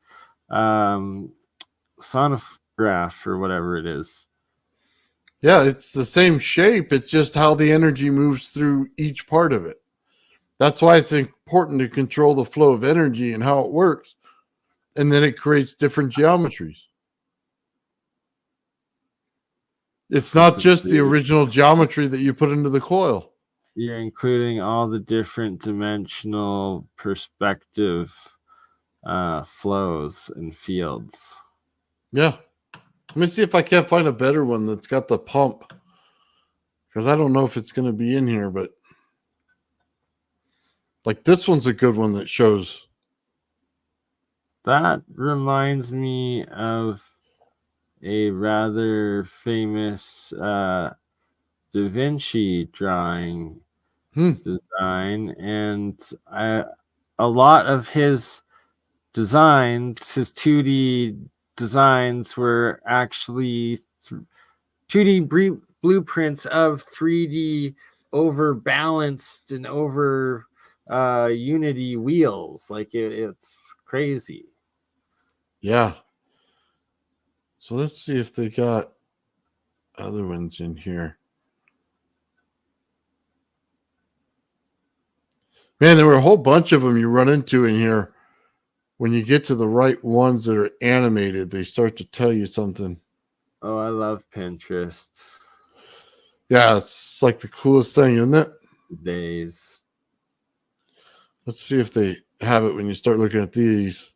S6: sonograph or whatever it is.
S1: Yeah, it's the same shape. It's just how the energy moves through each part of it. That's why it's important to control the flow of energy and how it works. And then it creates different geometries. It's not just the original geometry that you put into the coil.
S6: You're including all the different dimensional perspective flows and fields.
S1: Yeah. Let me see if I can't find a better one that's got the pump. Because I don't know if it's going to be in here, but like this one's a good one that shows.
S6: That reminds me of a rather famous Da Vinci drawing design, and a lot of his designs, his 2D designs, were actually 2D blueprints of 3D overbalanced and over unity wheels. Like it's crazy.
S1: Yeah. So let's see if they got other ones in here. Man, there were a whole bunch of them you run into in here. When you get to the right ones that are animated, they start to tell you something.
S6: Oh, I love Pinterest.
S1: Yeah, it's like the coolest thing, isn't it?
S6: Days.
S1: Let's see if they have it when you start looking at these.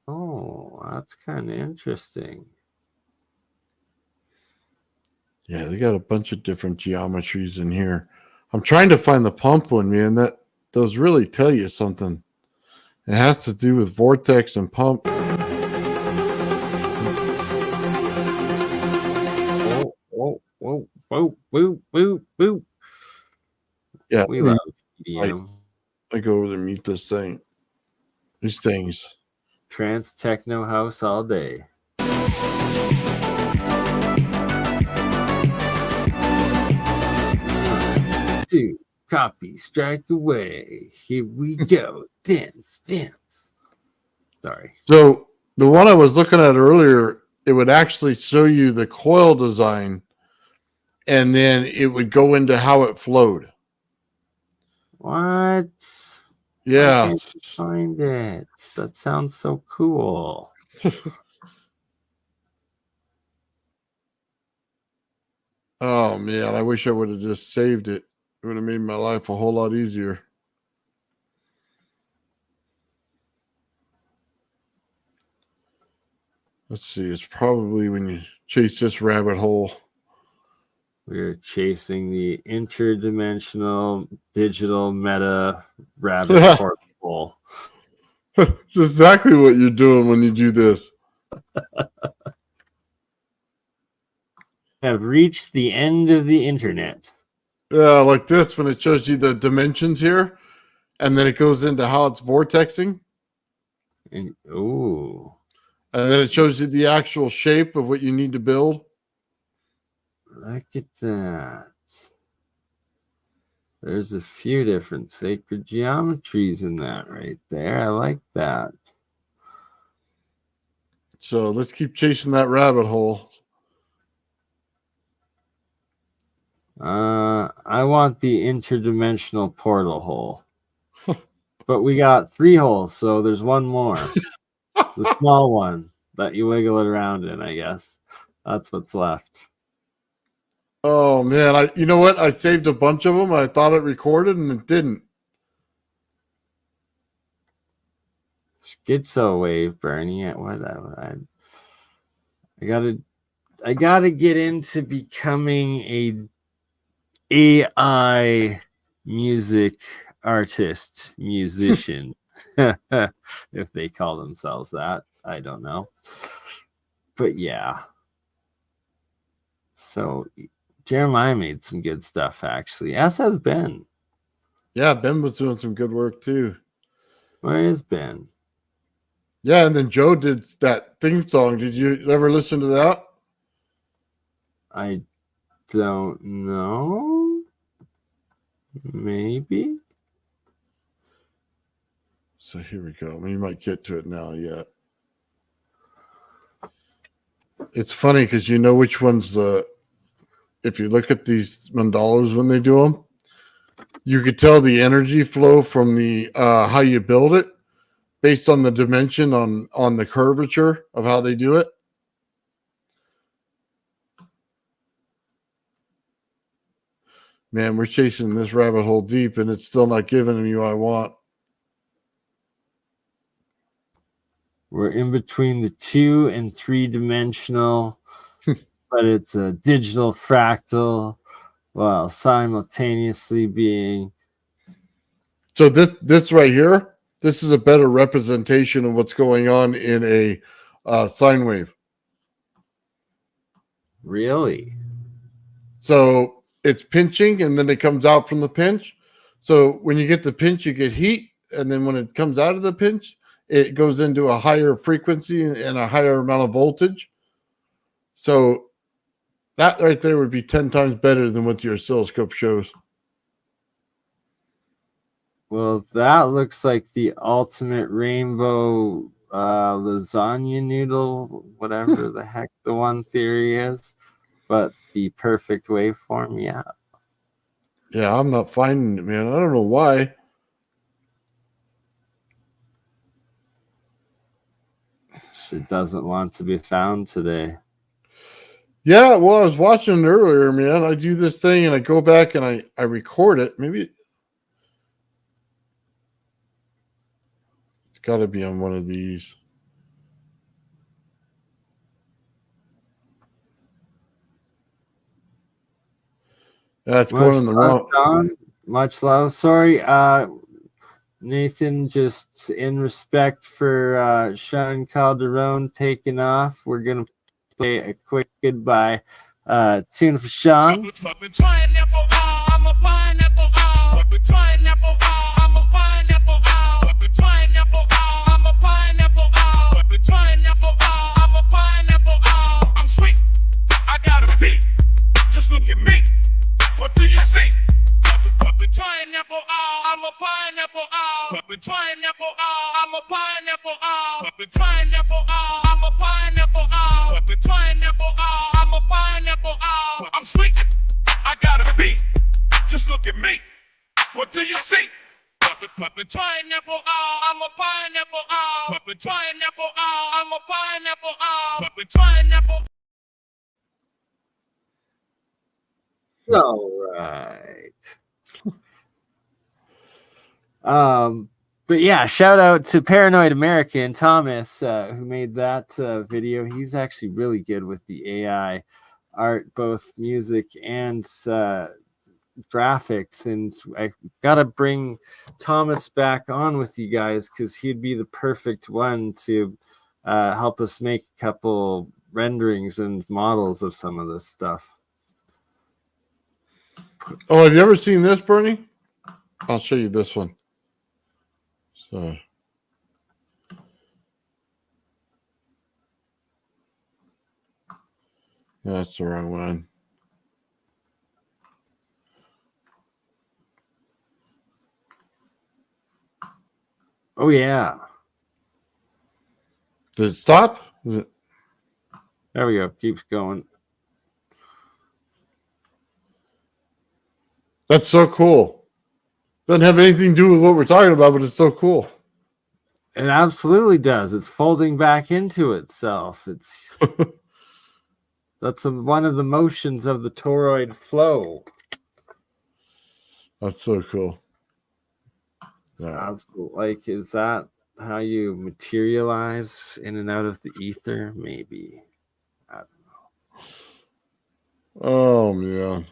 S6: Oh, that's kind of interesting.
S1: Yeah, they got a bunch of different geometries in here. I'm trying to find the pump one, man. Those really tell you something. It has to do with vortex and pump.
S6: Whoa, whoa, whoa, whoa, whoa, whoa.
S1: Yeah,
S6: We love EDM.
S1: I go over there and mute this thing. These things.
S6: Trance techno house all day. Two, copy, strike away. Here we go. Dance, dance. Sorry.
S1: So the one I was looking at earlier, it would actually show you the coil design, and then it would go into how it flowed.
S6: What?
S1: Yeah.
S6: I can't find it. That sounds so cool.
S1: Oh man, I wish I would have just saved it. It would have made my life a whole lot easier. Let's see. It's probably when you chase this rabbit hole.
S6: We're chasing the interdimensional digital meta rabbit hole.
S1: It's exactly what you're doing when you do this.
S6: Have reached the end of the internet.
S1: Yeah, like this when it shows you the dimensions here, and then it goes into how it's vortexing.
S6: And ooh.
S1: And then it shows you the actual shape of what you need to build.
S6: Look at that. There's a few different sacred geometries in that right there. I like that.
S1: So let's keep chasing that rabbit hole.
S6: I want the interdimensional portal hole. But we got 3 holes, so there's one more. The small one that you wiggle it around in, I guess. That's what's left.
S1: Oh man, you know what? I saved a bunch of them. I thought it recorded and it didn't.
S6: Schizo wave, Bernie. Whatever. I gotta get into becoming a AI music artist, musician, if they call themselves that. I don't know. But yeah. So Jeremiah made some good stuff, actually, as has Ben.
S1: Yeah, Ben was doing some good work too.
S6: Where is Ben?
S1: Yeah, and then Joe did that theme song. Did you ever listen to that?
S6: I don't know. Maybe.
S1: So here we go. We might get to it now yet. It's funny because you know which one's the. If you look at these mandalas when they do them, you could tell the energy flow from the how you build it based on the dimension on the curvature of how they do it. Man, we're chasing this rabbit hole deep and it's still not giving me what I want.
S6: We're in between the 2 and 3 dimensional, but it's a digital fractal while simultaneously being.
S1: So this right here, this is a better representation of what's going on in a sine wave.
S6: Really?
S1: So it's pinching and then it comes out from the pinch. So when you get the pinch, you get heat. And then when it comes out of the pinch, it goes into a higher frequency and a higher amount of voltage. So that right there would be 10 times better than what your oscilloscope shows.
S6: Well, that looks like the ultimate rainbow lasagna noodle, whatever the heck the one theory is. But the perfect waveform, yeah.
S1: Yeah, I'm not finding it, man. I don't know why.
S6: It doesn't want to be found today.
S1: Yeah, well, I was watching it earlier, man. I do this thing and I go back and I record it. Maybe it's got to be on one of these. That's going in the wrong.
S6: John, much love. Sorry, Nathan, just in respect for Sean Calderon taking off, we're going to play a quick goodbye tune for Sean.
S7: I'm sweet. I got a beat. Just look at me. What do you see? Pineapple, I'm a pineapple, pineapple, I'm a pineapple, pineapple, I'm a pineapple, pineapple, I'm a pineapple, I'm sweet. I got a beat. Just look at me. What do you see? Pineapple, I'm a pineapple, pineapple, I'm a pineapple, pineapple.
S6: All right. But yeah, shout out to Paranoid American Thomas, who made that video. He's actually really good with the AI art, both music and graphics. And I gotta bring Thomas back on with you guys because he'd be the perfect one to help us make a couple renderings and models of some of this stuff.
S1: Oh, have you ever seen this, Bernie? I'll show you this one. So. That's the wrong one.
S6: Oh, yeah.
S1: Did it stop?
S6: There we go. Keeps going.
S1: That's so cool. Doesn't have anything to do with what we're talking about, but it's so cool.
S6: It absolutely does. It's folding back into itself. It's that's one of the motions of the toroid flow.
S1: That's so cool.
S6: It's absolute. Like, is that how you materialize in and out of the ether? Maybe. I don't know.
S1: Oh man.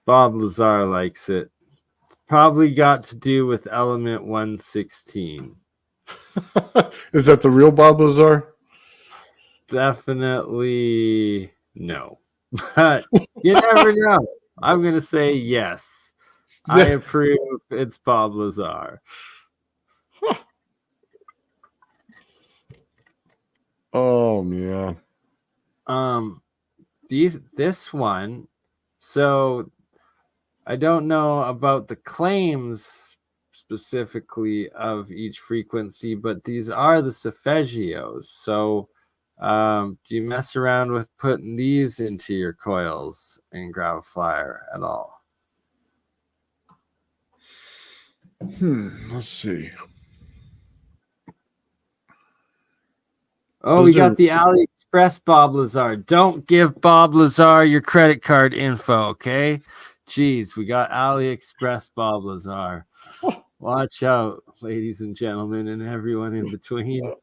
S6: Bob Lazar likes it. Probably got to do with element 116.
S1: Is that the real Bob Lazar?
S6: Definitely no. But you never know. I'm going to say yes. I approve. It's Bob Lazar.
S1: Oh man.
S6: This one. So I don't know about the claims specifically of each frequency, but these are the Solfeggios. So do you mess around with putting these into your coils in Graviflyer at all?
S1: Let's see.
S6: Oh, we got the AliExpress Bob Lazar. Don't give Bob Lazar your credit card info, okay? Jeez, we got AliExpress Bob Lazar. Watch out, ladies and gentlemen, and everyone in between.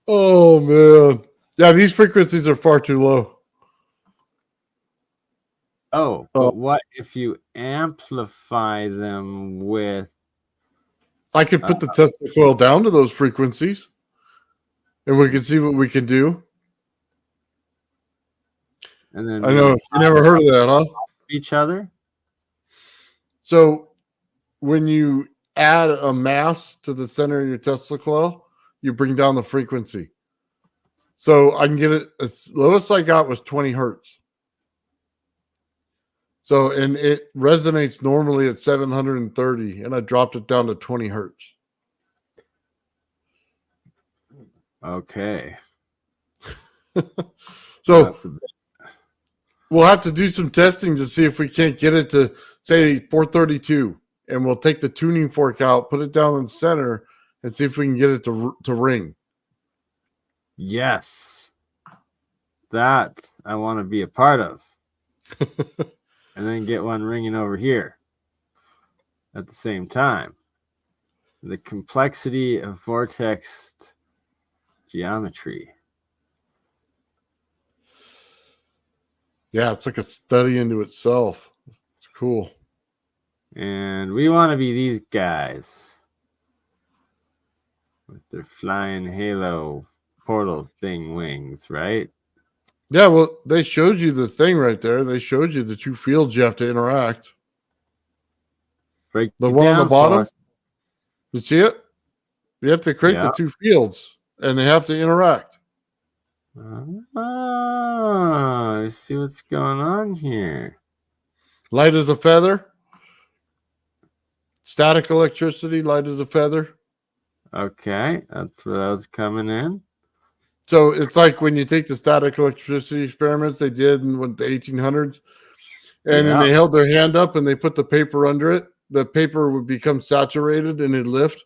S1: Oh man. Yeah, these frequencies are far too low.
S6: Oh, but what if you amplify them with...
S1: I could put the Tesla coil down to those frequencies, and we can see what we can do.
S6: And then
S1: I know you never heard of that, huh?
S6: Each other.
S1: So when you add a mass to the center of your Tesla coil, you bring down the frequency. So I can get it, as lowest I got was 20 hertz. So, and it resonates normally at 730, and I dropped it down to 20 hertz.
S6: Okay.
S1: So we'll have to do some testing to see if we can't get it to say 432, and we'll take the tuning fork out, put it down in the center, and see if we can get it to ring.
S6: Yes. That I want to be a part of. And then get one ringing over here at the same time. The complexity of vortex geometry.
S1: Yeah, it's like a study into itself. It's cool.
S6: And we want to be these guys with their flying halo portal thing wings, right?
S1: Yeah, well, they showed you the thing right there. They showed you the two fields you have to interact.
S6: Break
S1: The
S6: it
S1: one on the
S6: down for
S1: bottom.
S6: us.
S1: You see it? You have to create the two fields, and they have to interact.
S6: Oh, I see what's going on here.
S1: Light as a feather. Static electricity, light as a feather.
S6: Okay, that's where that was coming in.
S1: So it's like when you take the static electricity experiments they did in the 1800s, and then they held their hand up and they put the paper under it. The paper would become saturated and it'd lift.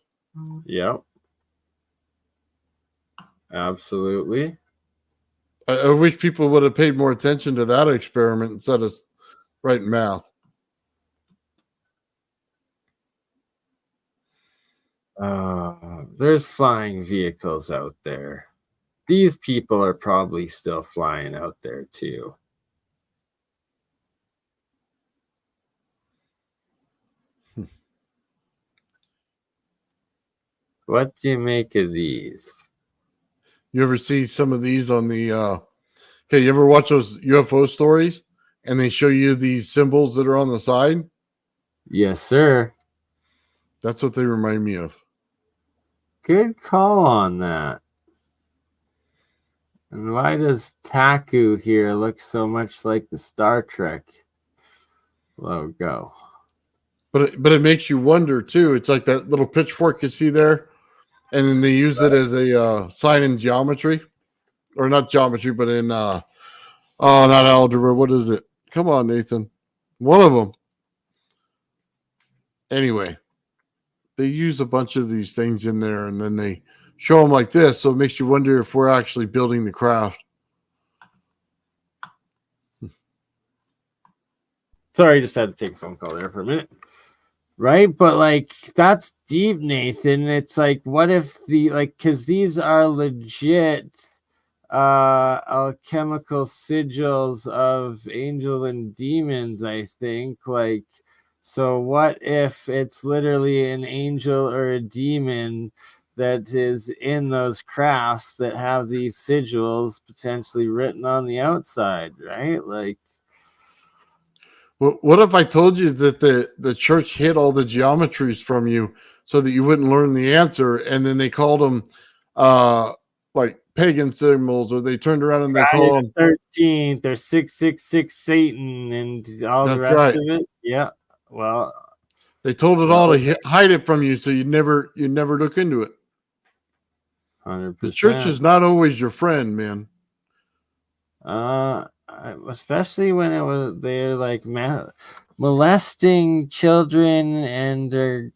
S6: Yep. Absolutely.
S1: I wish people would have paid more attention to that experiment instead of writing math.
S6: There's flying vehicles out there. These people are probably still flying out there too. What do you make of these?
S1: You ever see some of these on the okay, you ever watch those UFO stories and they show you these symbols that are on the side?
S6: Yes, sir.
S1: That's what they remind me of.
S6: Good call on that. And why does Taku here look so much like the Star Trek logo?
S1: But it makes you wonder too. It's like that little pitchfork you see there, and then they use it as a sign in geometry, or not geometry, but in Oh, not algebra. What is it? Come on, Nathan. One of them. Anyway, they use a bunch of these things in there, and then they show them like this, so it makes you wonder if we're actually building the craft.
S6: Sorry, just had to take a phone call there for a minute. Right, but like that's deep, Nathan. It's like, what if because these are legit alchemical sigils of angel and demons, I think. Like, so what if it's literally an angel or a demon that is in those crafts that have these sigils potentially written on the outside, right? Like,
S1: What if I told you that the church hid all the geometries from you so that you wouldn't learn the answer, and then they called them like pagan symbols, or they turned around and they call them
S6: 13th or 666 Satan and all the
S1: That's
S6: rest
S1: right.
S6: of it? Yeah. Well,
S1: they told it all to hide it from you, so you'd never look into it.
S6: 100%.
S1: The church is not always your friend, man.
S6: Especially when they're like molesting children and their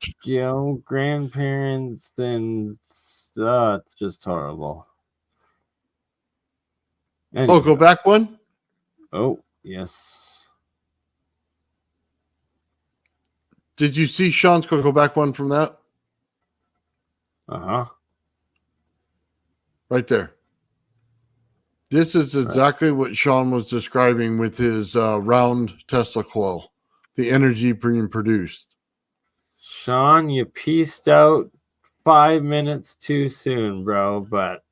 S6: grandparents, and it's just horrible.
S1: Oh, go back one.
S6: Oh, yes.
S1: Did you see Sean's go back one from that? Right there. This is exactly what Sean was describing with his round Tesla coil, the energy being produced.
S6: Sean, you pieced out 5 minutes too soon, bro, but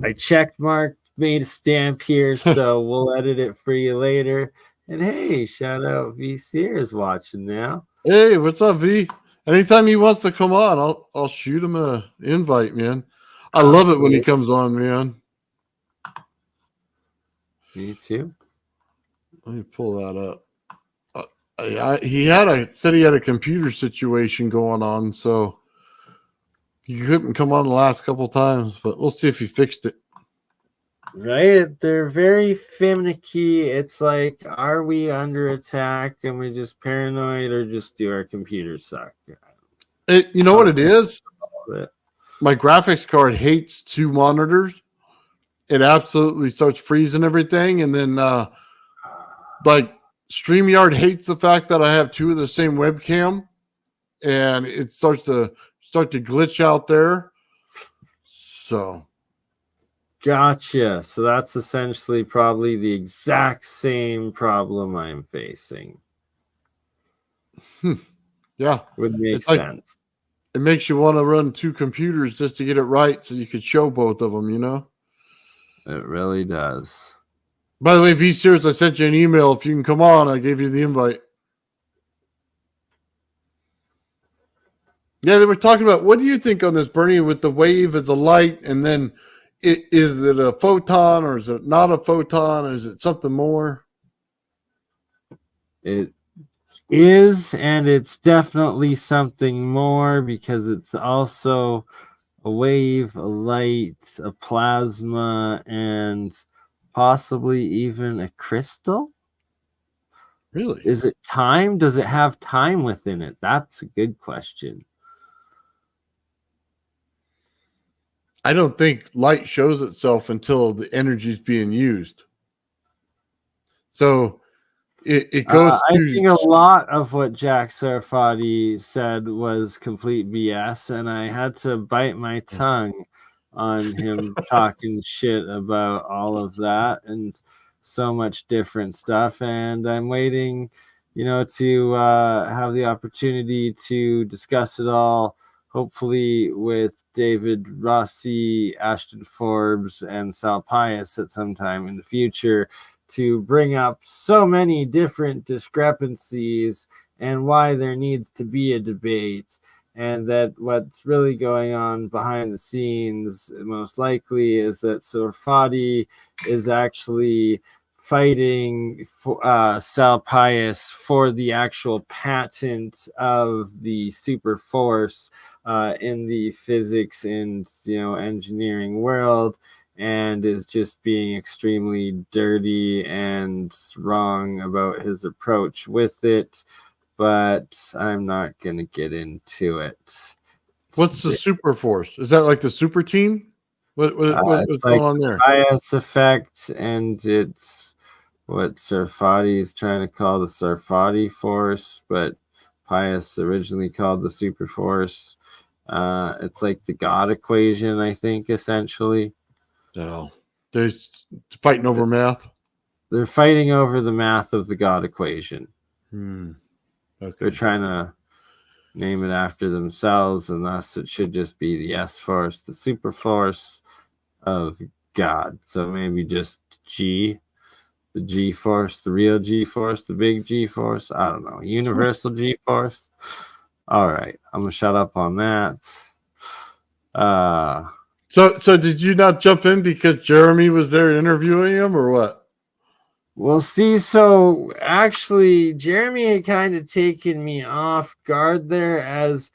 S6: I checked mark, made a stamp here, so we'll edit it for you later. And hey, shout out V Sears watching now.
S1: Hey, what's up, V? Anytime he wants to come on, I'll shoot him an invite, man. I love it when he comes on, man.
S6: Me too.
S1: Let me pull that up. He said he had a computer situation going on, so he couldn't come on the last couple times, but we'll see if he fixed it.
S6: Right? They're very finicky. It's like, are we under attack and we're just paranoid, or just do our computers suck?
S1: You know what it is? My graphics card hates 2 monitors. It absolutely starts freezing everything, and then like StreamYard hates the fact that I have 2 of the same webcam, and it starts to glitch out there. So
S6: Gotcha. So that's essentially probably the exact same problem I'm facing.
S1: Yeah,
S6: Would make
S1: it's like,
S6: sense.
S1: it makes you want to run 2 computers just to get it right, so you could show both of them.
S6: It really does.
S1: By the way, V Sears, I sent you an email. If you can come on, I gave you the invite. Yeah, they were talking about, what do you think on this, Bernie, with the wave as a light, and then is it a photon, or is it not a photon, or is it something more?
S6: It is, and it's definitely something more, because it's also a wave, a light, a plasma, and possibly even a crystal.
S1: Really?
S6: Is it time? Does it have time within it? That's a good question.
S1: I don't think light shows itself until the energy is being used. So it goes
S6: I think a lot of what Jack Sarfati said was complete BS, and I had to bite my tongue on him talking shit about all of that and so much different stuff. And I'm waiting, to have the opportunity to discuss it all, hopefully with David Rossi, Ashton Forbes, and Sal Pius at some time in the future, to bring up so many different discrepancies and why there needs to be a debate, and that what's really going on behind the scenes most likely is that Sarfati is actually fighting for, Sal Pius for the actual patent of the super force in the physics and engineering world, and is just being extremely dirty and wrong about his approach with it. But I'm not gonna get into it.
S1: What's the super force? Is that like the super team? What's
S6: it's
S1: going
S6: like
S1: on there?
S6: bias effect, and it's what Sarfati is trying to call the Sarfati force, but Pius originally called the super force. It's like the God equation, I think, essentially.
S1: No, they're fighting over math.
S6: They're fighting over the math of the God equation.
S1: Okay.
S6: They're trying to name it after themselves, and thus it should just be the S force, the super force of God. So maybe just G, the G force, the real G force, the big G force. I don't know. Universal G force. All right. I'm going to shut up on that.
S1: So did you not jump in because Jeremy was there interviewing him, or what?
S6: Well, see, so actually, Jeremy had kind of taken me off guard there, as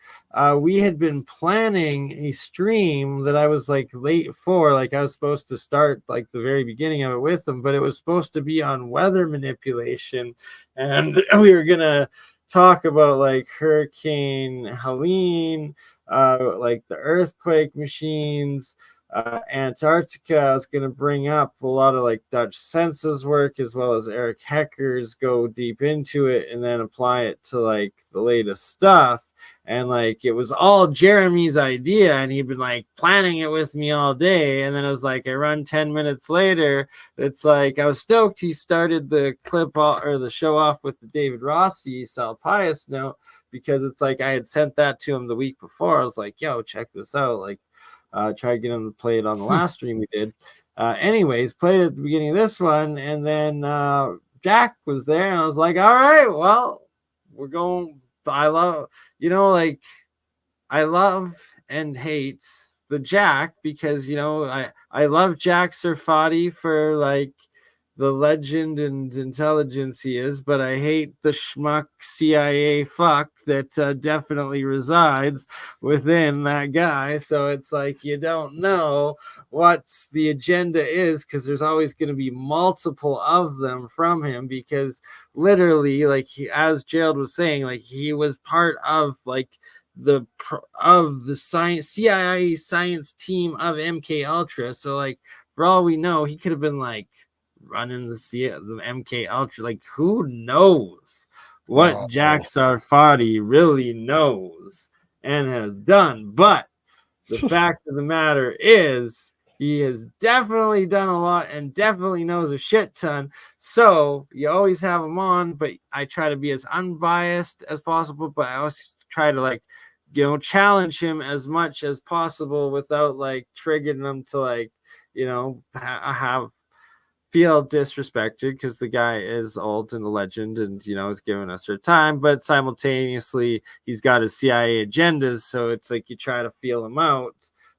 S6: we had been planning a stream that I was like late for. Like, I was supposed to start like the very beginning of it with him, but it was supposed to be on weather manipulation, and we were gonna talk about like Hurricane Helene, like the earthquake machines. Antarctica, I was going to bring up a lot of like Dutch census work, as well as Eric Hecker's go deep into it and then apply it to like the latest stuff. And like it was all Jeremy's idea, and he'd been like planning it with me all day. And then it was like I run 10 minutes later. It's like I was stoked he started the clip or the show off with the David Rossi Sal Pius note, because it's like I had sent that to him the week before. I was like, yo, check this out. Like, try to get him to play it on the last stream we did. Anyways, played it at the beginning of this one, and then Jack was there, and I was like, all right, well, we're going. I love, like, I love and hate the Jack, because, I love Jack Sarfati for like the legend and intelligence he is, but I hate the schmuck CIA fuck that definitely resides within that guy. So it's like you don't know what's the agenda is, because there's always going to be multiple of them from him, because literally, like as Gerald was saying, like he was part of like the science CIA science team of MK Ultra. So like for all we know, he could have been like running the MK Ultra. Like, who knows what Jack Sarfati really knows and has done? But the fact of the matter is, he has definitely done a lot and definitely knows a shit ton. So you always have him on, but I try to be as unbiased as possible. But I also try to like, challenge him as much as possible without like triggering him to like, feel disrespected, because the guy is old and a legend, and is giving us her time, but simultaneously he's got his CIA agendas, so it's like you try to feel him out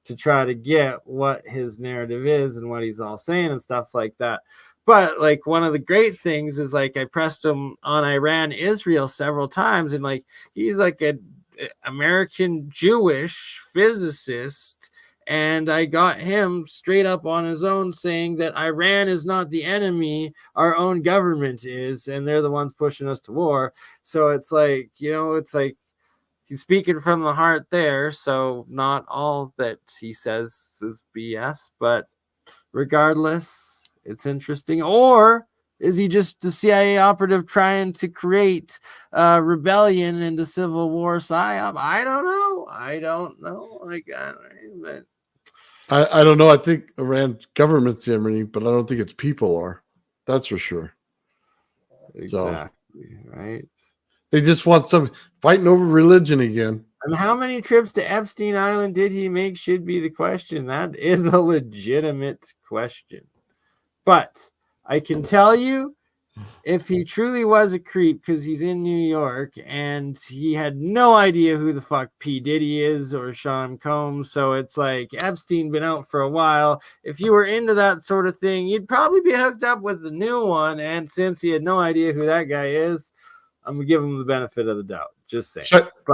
S6: to try to get what his narrative is and what he's all saying and stuff like that. But like one of the great things is like I pressed him on Iran, Israel several times, and like he's like a American Jewish physicist, and I got him straight up on his own saying that Iran is not the enemy, our own government is, and they're the ones pushing us to war. So it's like, it's like he's speaking from the heart there. So not all that he says is BS, but regardless, it's interesting. Or is he just a CIA operative trying to create rebellion and a civil war psyop? I don't know. Like, but
S1: I don't know. I think Iran's government's the enemy, but I don't think its people are. That's for sure.
S6: Exactly, right?
S1: They just want some fighting over religion again.
S6: And how many trips to Epstein Island did he make should be the question. That is a legitimate question. But I can tell you if he truly was a creep because he's in New York and he had no idea who the fuck P. Diddy is or Sean Combs, so it's like Epstein been out for a while. If you were into that sort of thing, you'd probably be hooked up with the new one. And since he had no idea who that guy is, I'm gonna give him the benefit of the doubt. Just saying.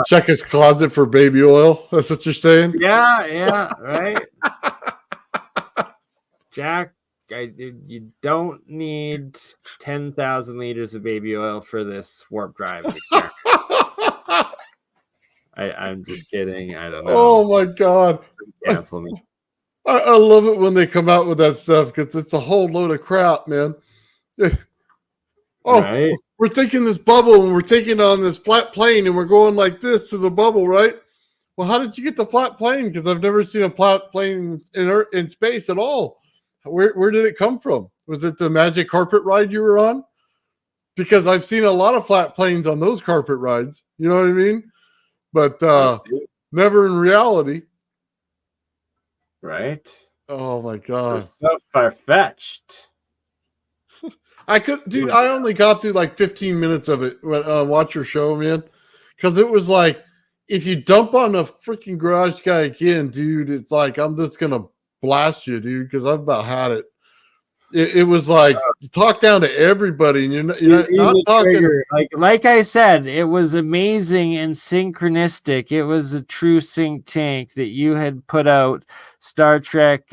S1: Check his closet for baby oil. That's what you're saying?
S6: Yeah, right. Jack, you don't need 10,000 liters of baby oil for this warp drive experiment. I'm just kidding. I don't know.
S1: Oh my God.
S6: Cancel me.
S1: I love it when they come out with that stuff because it's a whole load of crap, man. Oh,
S6: Right?
S1: we're taking this bubble and we're taking on this flat plane and we're going like this to the bubble, right? Well, how did you get the flat plane? Because I've never seen a flat plane in space at all. Where did it come from? Was it the magic carpet ride you were on? Because I've seen a lot of flat planes on those carpet rides. You know what I mean? But never in reality.
S6: Right?
S1: Oh my
S6: You're
S1: God.
S6: so far-fetched.
S1: I only got through like 15 minutes of it when watch your show, man. Because it was like, if you dump on a freaking garage guy again, dude, it's like, I'm just going to blast you, dude, because I've about had it. It was like, talk down to everybody, and you're not talking.
S6: Like I said, it was amazing and synchronistic. It was a true sync tank that you had put out Star Trek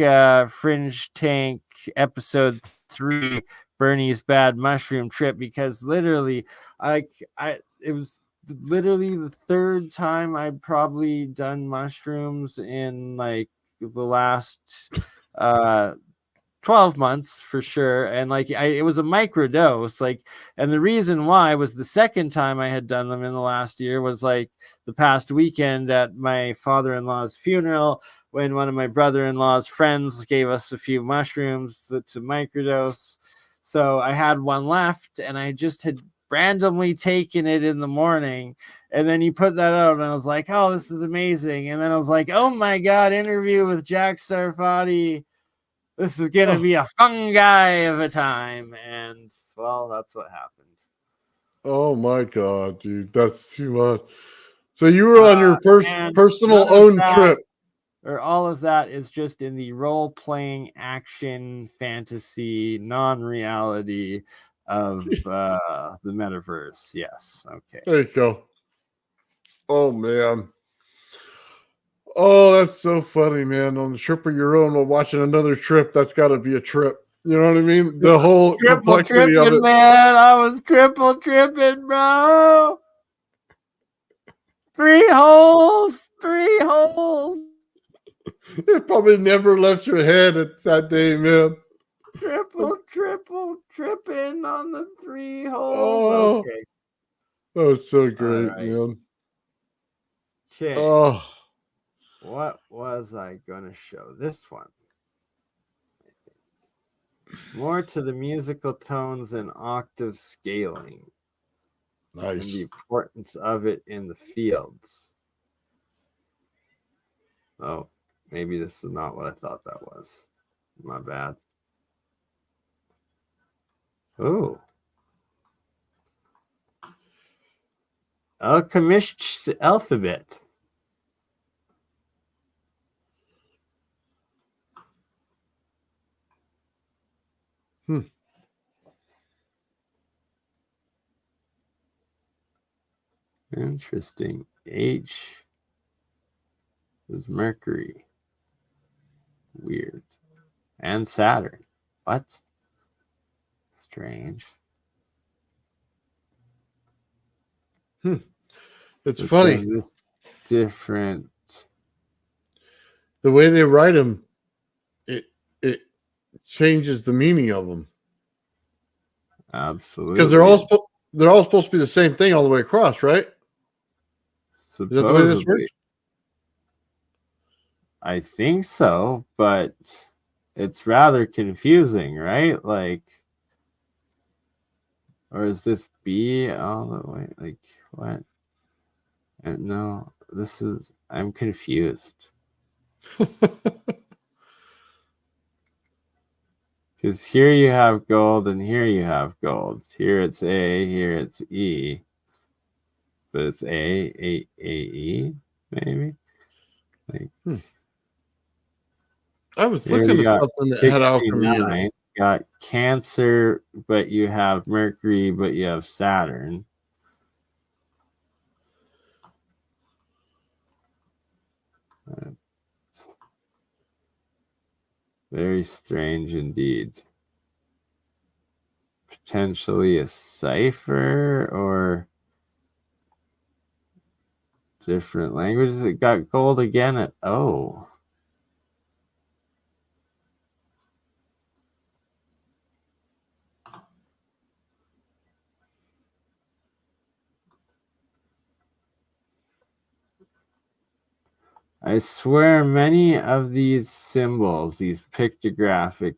S6: Fringe Tank episode 3, Bernie's Bad Mushroom Trip, because literally, it was literally the third time I'd probably done mushrooms in like the last 12 months for sure. And like it was a micro dose, like, and the reason why was the second time I had done them in the last year was like the past weekend at my father-in-law's funeral, when one of my brother-in-law's friends gave us a few mushrooms to microdose. So I had one left and I just had randomly taken it in the morning, and then you put that out and I was like, oh, this is amazing. And then I was like, oh my God, interview with Jack Sarfati. This is gonna be a fun guy of a time. And well, that's what happened.
S1: Oh my God, dude, that's too much. So you were on your personal
S6: none of
S1: own
S6: that-
S1: trip.
S6: Or all of that is just in the role-playing action fantasy non-reality of the metaverse. Yes. Okay.
S1: There you go. Oh man. Oh, that's so funny, man. On the trip of your own while watching another trip, that's got to be a trip. You know what I mean? The whole
S6: Triple
S1: complexity of
S6: tripping,
S1: it.
S6: man. I was triple tripping, bro. 3 holes. 3 holes.
S1: It probably never left your head at that day, man.
S6: Triple tripping on the 3 holes.
S1: Oh,
S6: Okay.
S1: that was so great,
S6: right.
S1: man.
S6: Okay.
S1: Oh,
S6: What was I gonna show? This one. More to the musical tones and octave scaling. And
S1: nice.
S6: the importance of it in the fields. Oh, maybe this is not what I thought that was. My bad. Oh. Alchemist's alphabet. Interesting. H is Mercury. Weird. And Saturn. What? Strange.
S1: It's
S6: But
S1: funny.
S6: then this different.
S1: The way they write them, it changes the meaning of them.
S6: Absolutely.
S1: Because they're all supposed to be the same thing all the way across, right? Is that the way this
S6: Supposedly.
S1: works?
S6: I think so, but it's rather confusing, right? Like, or is this B all the way? Like, what? And no, this is, I'm confused. Because here you have gold and here you have gold. Here it's A, here it's E. But it's A, E, maybe? Like,
S1: I was
S6: here
S1: looking
S6: you
S1: at
S6: got
S1: something that had alchemy in it.
S6: 69. Got Cancer, but you have Mercury, but you have Saturn. Very strange indeed. Potentially a cipher or different languages. It got gold again at O. I swear many of these symbols, these pictographic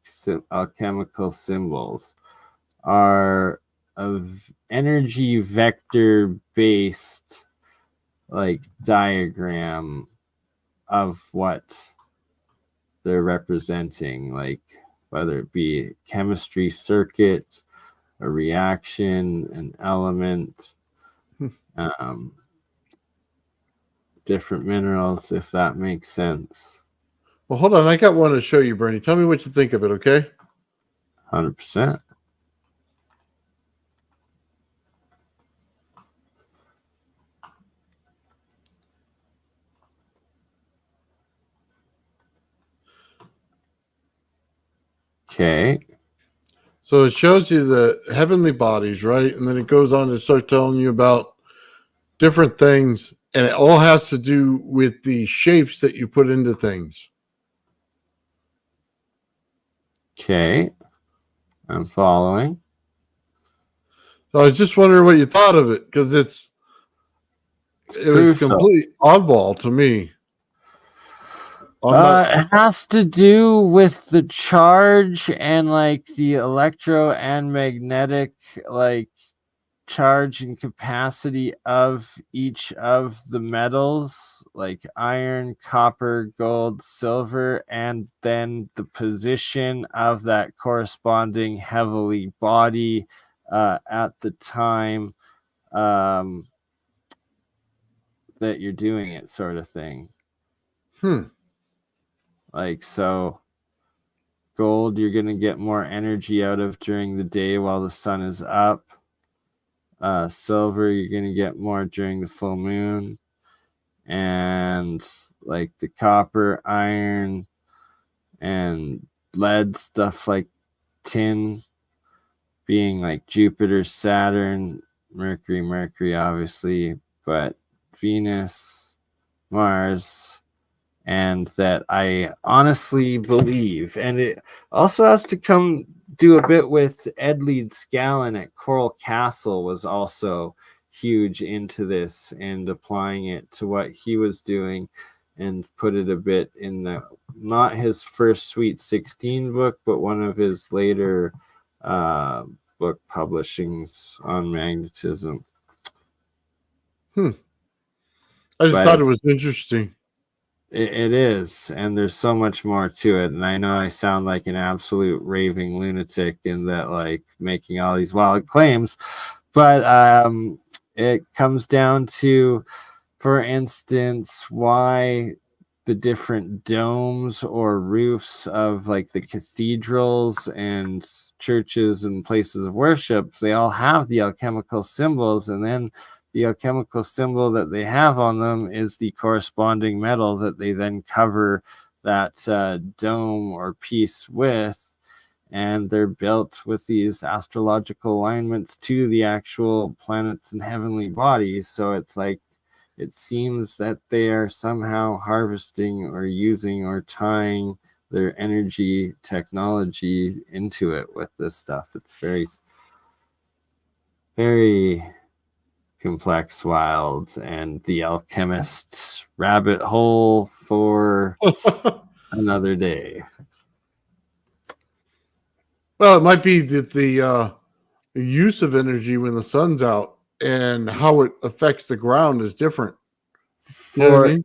S6: alchemical symbols, are of energy vector based like diagram of what they're representing, like whether it be a chemistry circuit, a reaction, an element, different minerals, if that makes sense.
S1: Well, hold on. I got one to show you, Bernie. Tell me what you think of it, okay?
S6: 100%. Okay.
S1: So it shows you the heavenly bodies, right? And then it goes on to start telling you about different things. And it all has to do with the shapes that you put into things.
S6: Okay. I'm following.
S1: So I was just wondering what you thought of it, because it was
S6: crucial.
S1: complete oddball to me.
S6: It has to do with the charge and like the electro and magnetic like charge and capacity of each of the metals, like iron, copper, gold, silver, and then the position of that corresponding heavenly body at the time that you're doing it, sort of thing. Like, so gold, you're going to get more energy out of during the day while the sun is up. Silver, you're going to get more during the full moon. And like the copper, iron, and lead, stuff like tin, being like Jupiter, Saturn, Mercury, obviously, but Venus, Mars, and that I honestly believe, and it also has to come do a bit with Ed Leeds Scallon at Coral Castle was also huge into this and applying it to what he was doing, and put it a bit in the, not his first Sweet 16 book, but one of his later book publishings on magnetism.
S1: I just thought it was interesting.
S6: It is, and there's so much more to it. And I know I sound like an absolute raving lunatic in that, like, making all these wild claims, but it comes down to, for instance, why the different domes or roofs of like the cathedrals and churches and places of worship, they all have the alchemical symbols, and then the alchemical symbol that they have on them is the corresponding metal that they then cover that dome or piece with, and they're built with these astrological alignments to the actual planets and heavenly bodies. So it's like, it seems that they are somehow harvesting or using or tying their energy technology into it with this stuff. It's very, very complex, wild, and the alchemist's rabbit hole for another day.
S1: Well, it might be that the use of energy when the sun's out and how it affects the ground is different. You know what I mean?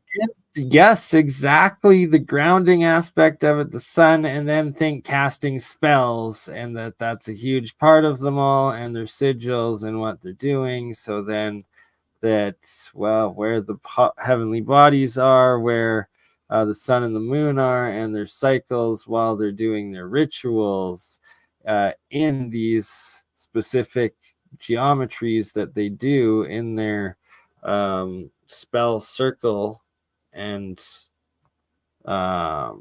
S6: Yes, exactly. The grounding aspect of it, the sun, and then think casting spells, and that's a huge part of them all, and their sigils and what they're doing. So then where the heavenly bodies are, where the sun and the moon are, and their cycles while they're doing their rituals in these specific geometries that they do in their spell circle. And I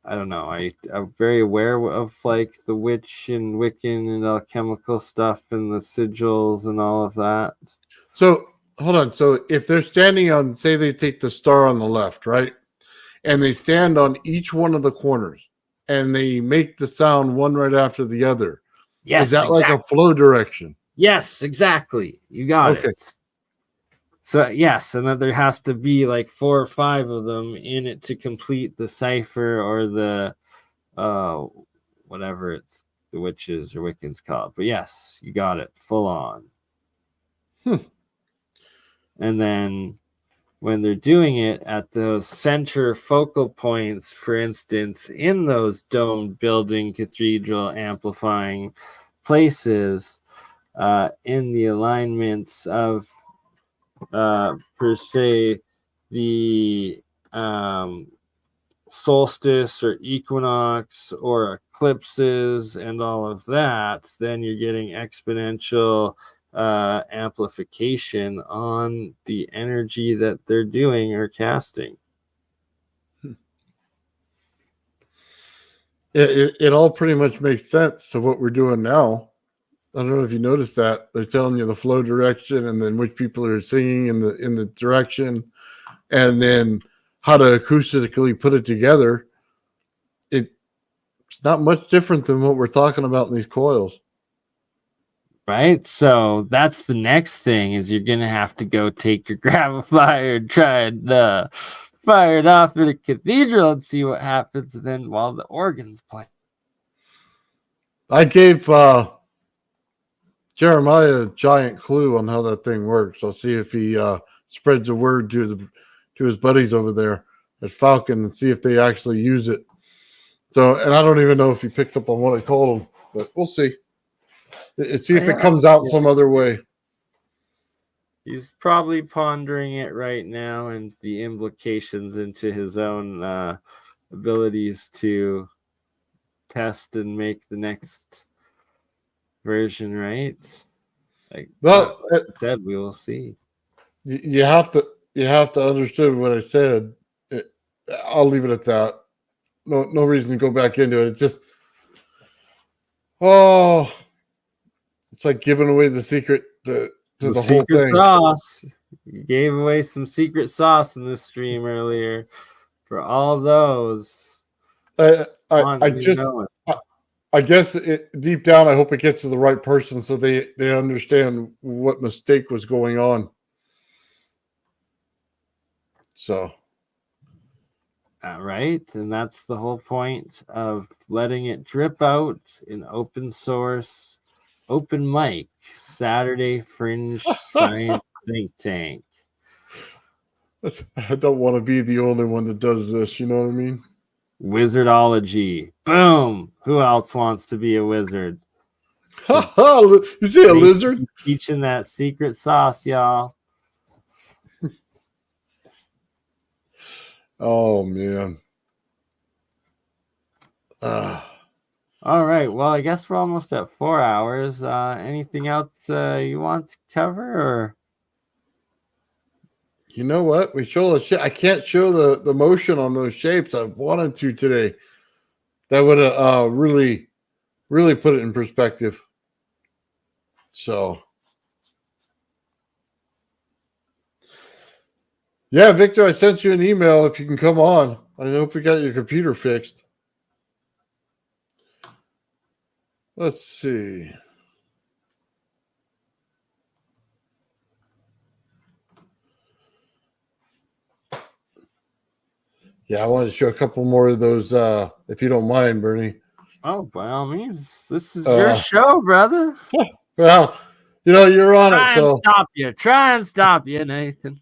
S6: don't know. I'm very aware of like the witch and Wiccan and alchemical stuff and the sigils and all of that.
S1: So hold on. So if they're standing on, say they take the star on the left, right? And they stand on each one of the corners and they make the sound one right after the other.
S6: Yes,
S1: Is that
S6: exactly.
S1: like a flow direction?
S6: Yes, exactly. You got
S1: Okay.
S6: it. So yes, and then there has to be like 4 or 5 of them in it to complete the cipher or the whatever it's the witches or Wiccans called. But yes, you got it full on. And then when they're doing it at those center focal points, for instance, in those dome building, cathedral amplifying places, in the alignments of per se the solstice or equinox or eclipses and all of that, then you're getting exponential amplification on the energy that they're doing or casting.
S1: It all pretty much makes sense to what we're doing now. I don't know if you noticed that they're telling you the flow direction and then which people are singing in the direction, and then how to acoustically put it together. It's not much different than what we're talking about in these coils.
S6: Right, so that's the next thing is you're gonna have to go take your gravifier and try and fire it off in a cathedral and see what happens. And then while the organs play,
S1: I gave Jeremiah a giant clue on how that thing works. I'll see if he spreads the word to his buddies over there at Falcon and see if they actually use it. So, and I don't even know if he picked up on what I told him, but we'll see. See if it comes out some other way.
S6: he's probably pondering it right now and the implications into his own abilities to test and make the next version, right? Like,
S1: Well,
S6: like I said, we will see.
S1: you have to understand what I said. I'll leave it at that. No reason to go back into it. It's just, it's like giving away the secret to the whole
S6: secret
S1: thing.
S6: sauce. You gave away some secret sauce in this stream earlier for all those.
S1: I guess deep down, I hope it gets to the right person so they understand what mistake was going on. So.
S6: Right, and that's the whole point of letting it drip out in open source, open mic, Saturday Fringe Science Think Tank.
S1: I don't want to be the only one that does this. You know what I mean?
S6: Wizardology. Boom. Who else wants to be a wizard?
S1: You see a lizard?
S6: Teaching that secret sauce, y'all.
S1: Oh man.
S6: All right. Well, I guess we're almost at 4 hours. Anything else you want to cover, or?
S1: You know what? We show the shape. I can't show the motion on those shapes. I wanted to today. That would have really put it in perspective. So. Yeah, Victor, I sent you an email if you can come on. I hope you got your computer fixed. Let's see. Yeah, I wanted to show a couple more of those, if you don't mind, Bernie.
S6: Oh, by all means. This is your show, brother.
S1: Well, you're on it, so.
S6: Try and stop you, Nathan.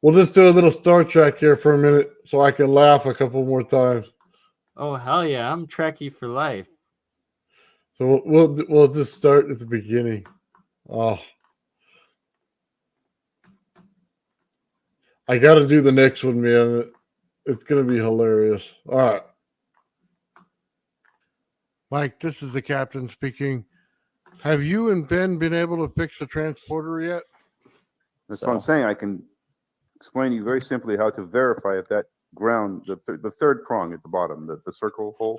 S1: We'll just do a little Star Trek here for a minute so I can laugh a couple more times.
S6: Oh hell yeah, I'm Trekkie for life.
S1: So we'll just start at the beginning. Oh, I got to do the next one, man. It's gonna be hilarious. All right, Mike. This is the captain speaking. Have you and Ben been able to fix the transporter yet?
S8: That's what I'm saying. I can explain to you very simply how to verify if that ground, the third prong at the bottom, the circle hole.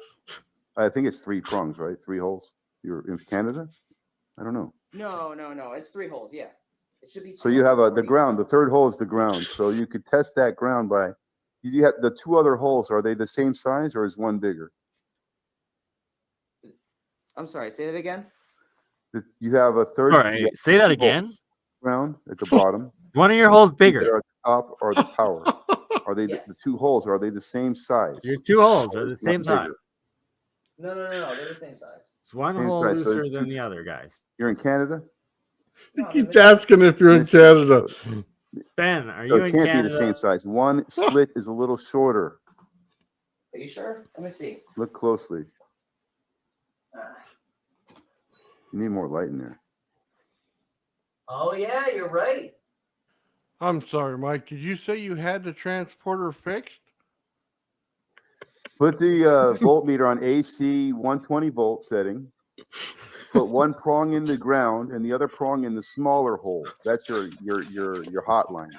S8: I think it's 3 prongs, right? 3 holes. You're in Canada? I don't know.
S10: No. It's 3 holes. Yeah, it should be.
S8: So you have the ground. The third hole is the ground. So you could test that ground by. You have the 2 other holes. Are they the same size or is one bigger?
S10: I'm sorry. Say that again.
S8: You have a third.
S6: All right, say that again.
S8: Ground at the bottom.
S6: One of your holes
S8: Either
S6: bigger.
S8: at the top or the power. Are they
S10: Yes.
S8: the 2 holes? Are they the same size?
S6: Your 2 holes are the
S8: One
S6: same size.
S8: bigger.
S10: No. They're the same size.
S6: It's one
S8: Same
S6: hole
S8: size, so
S6: looser
S8: it's
S6: than
S8: two-
S6: the other, guys.
S8: You're in Canada?
S1: He keeps asking if you're in Canada.
S6: Ben, are
S8: So
S6: you
S8: it
S6: in
S8: can't
S6: Canada?
S8: be the same size. One slit is a little shorter.
S10: Are you sure? Let me see.
S8: Look closely. You need more light in there.
S10: Oh yeah, you're right.
S1: I'm sorry, Mike. Did you say you had the transporter fixed?
S8: Put the voltmeter on AC 120 volt setting. Put one prong in the ground and the other prong in the smaller hole. That's your hot line.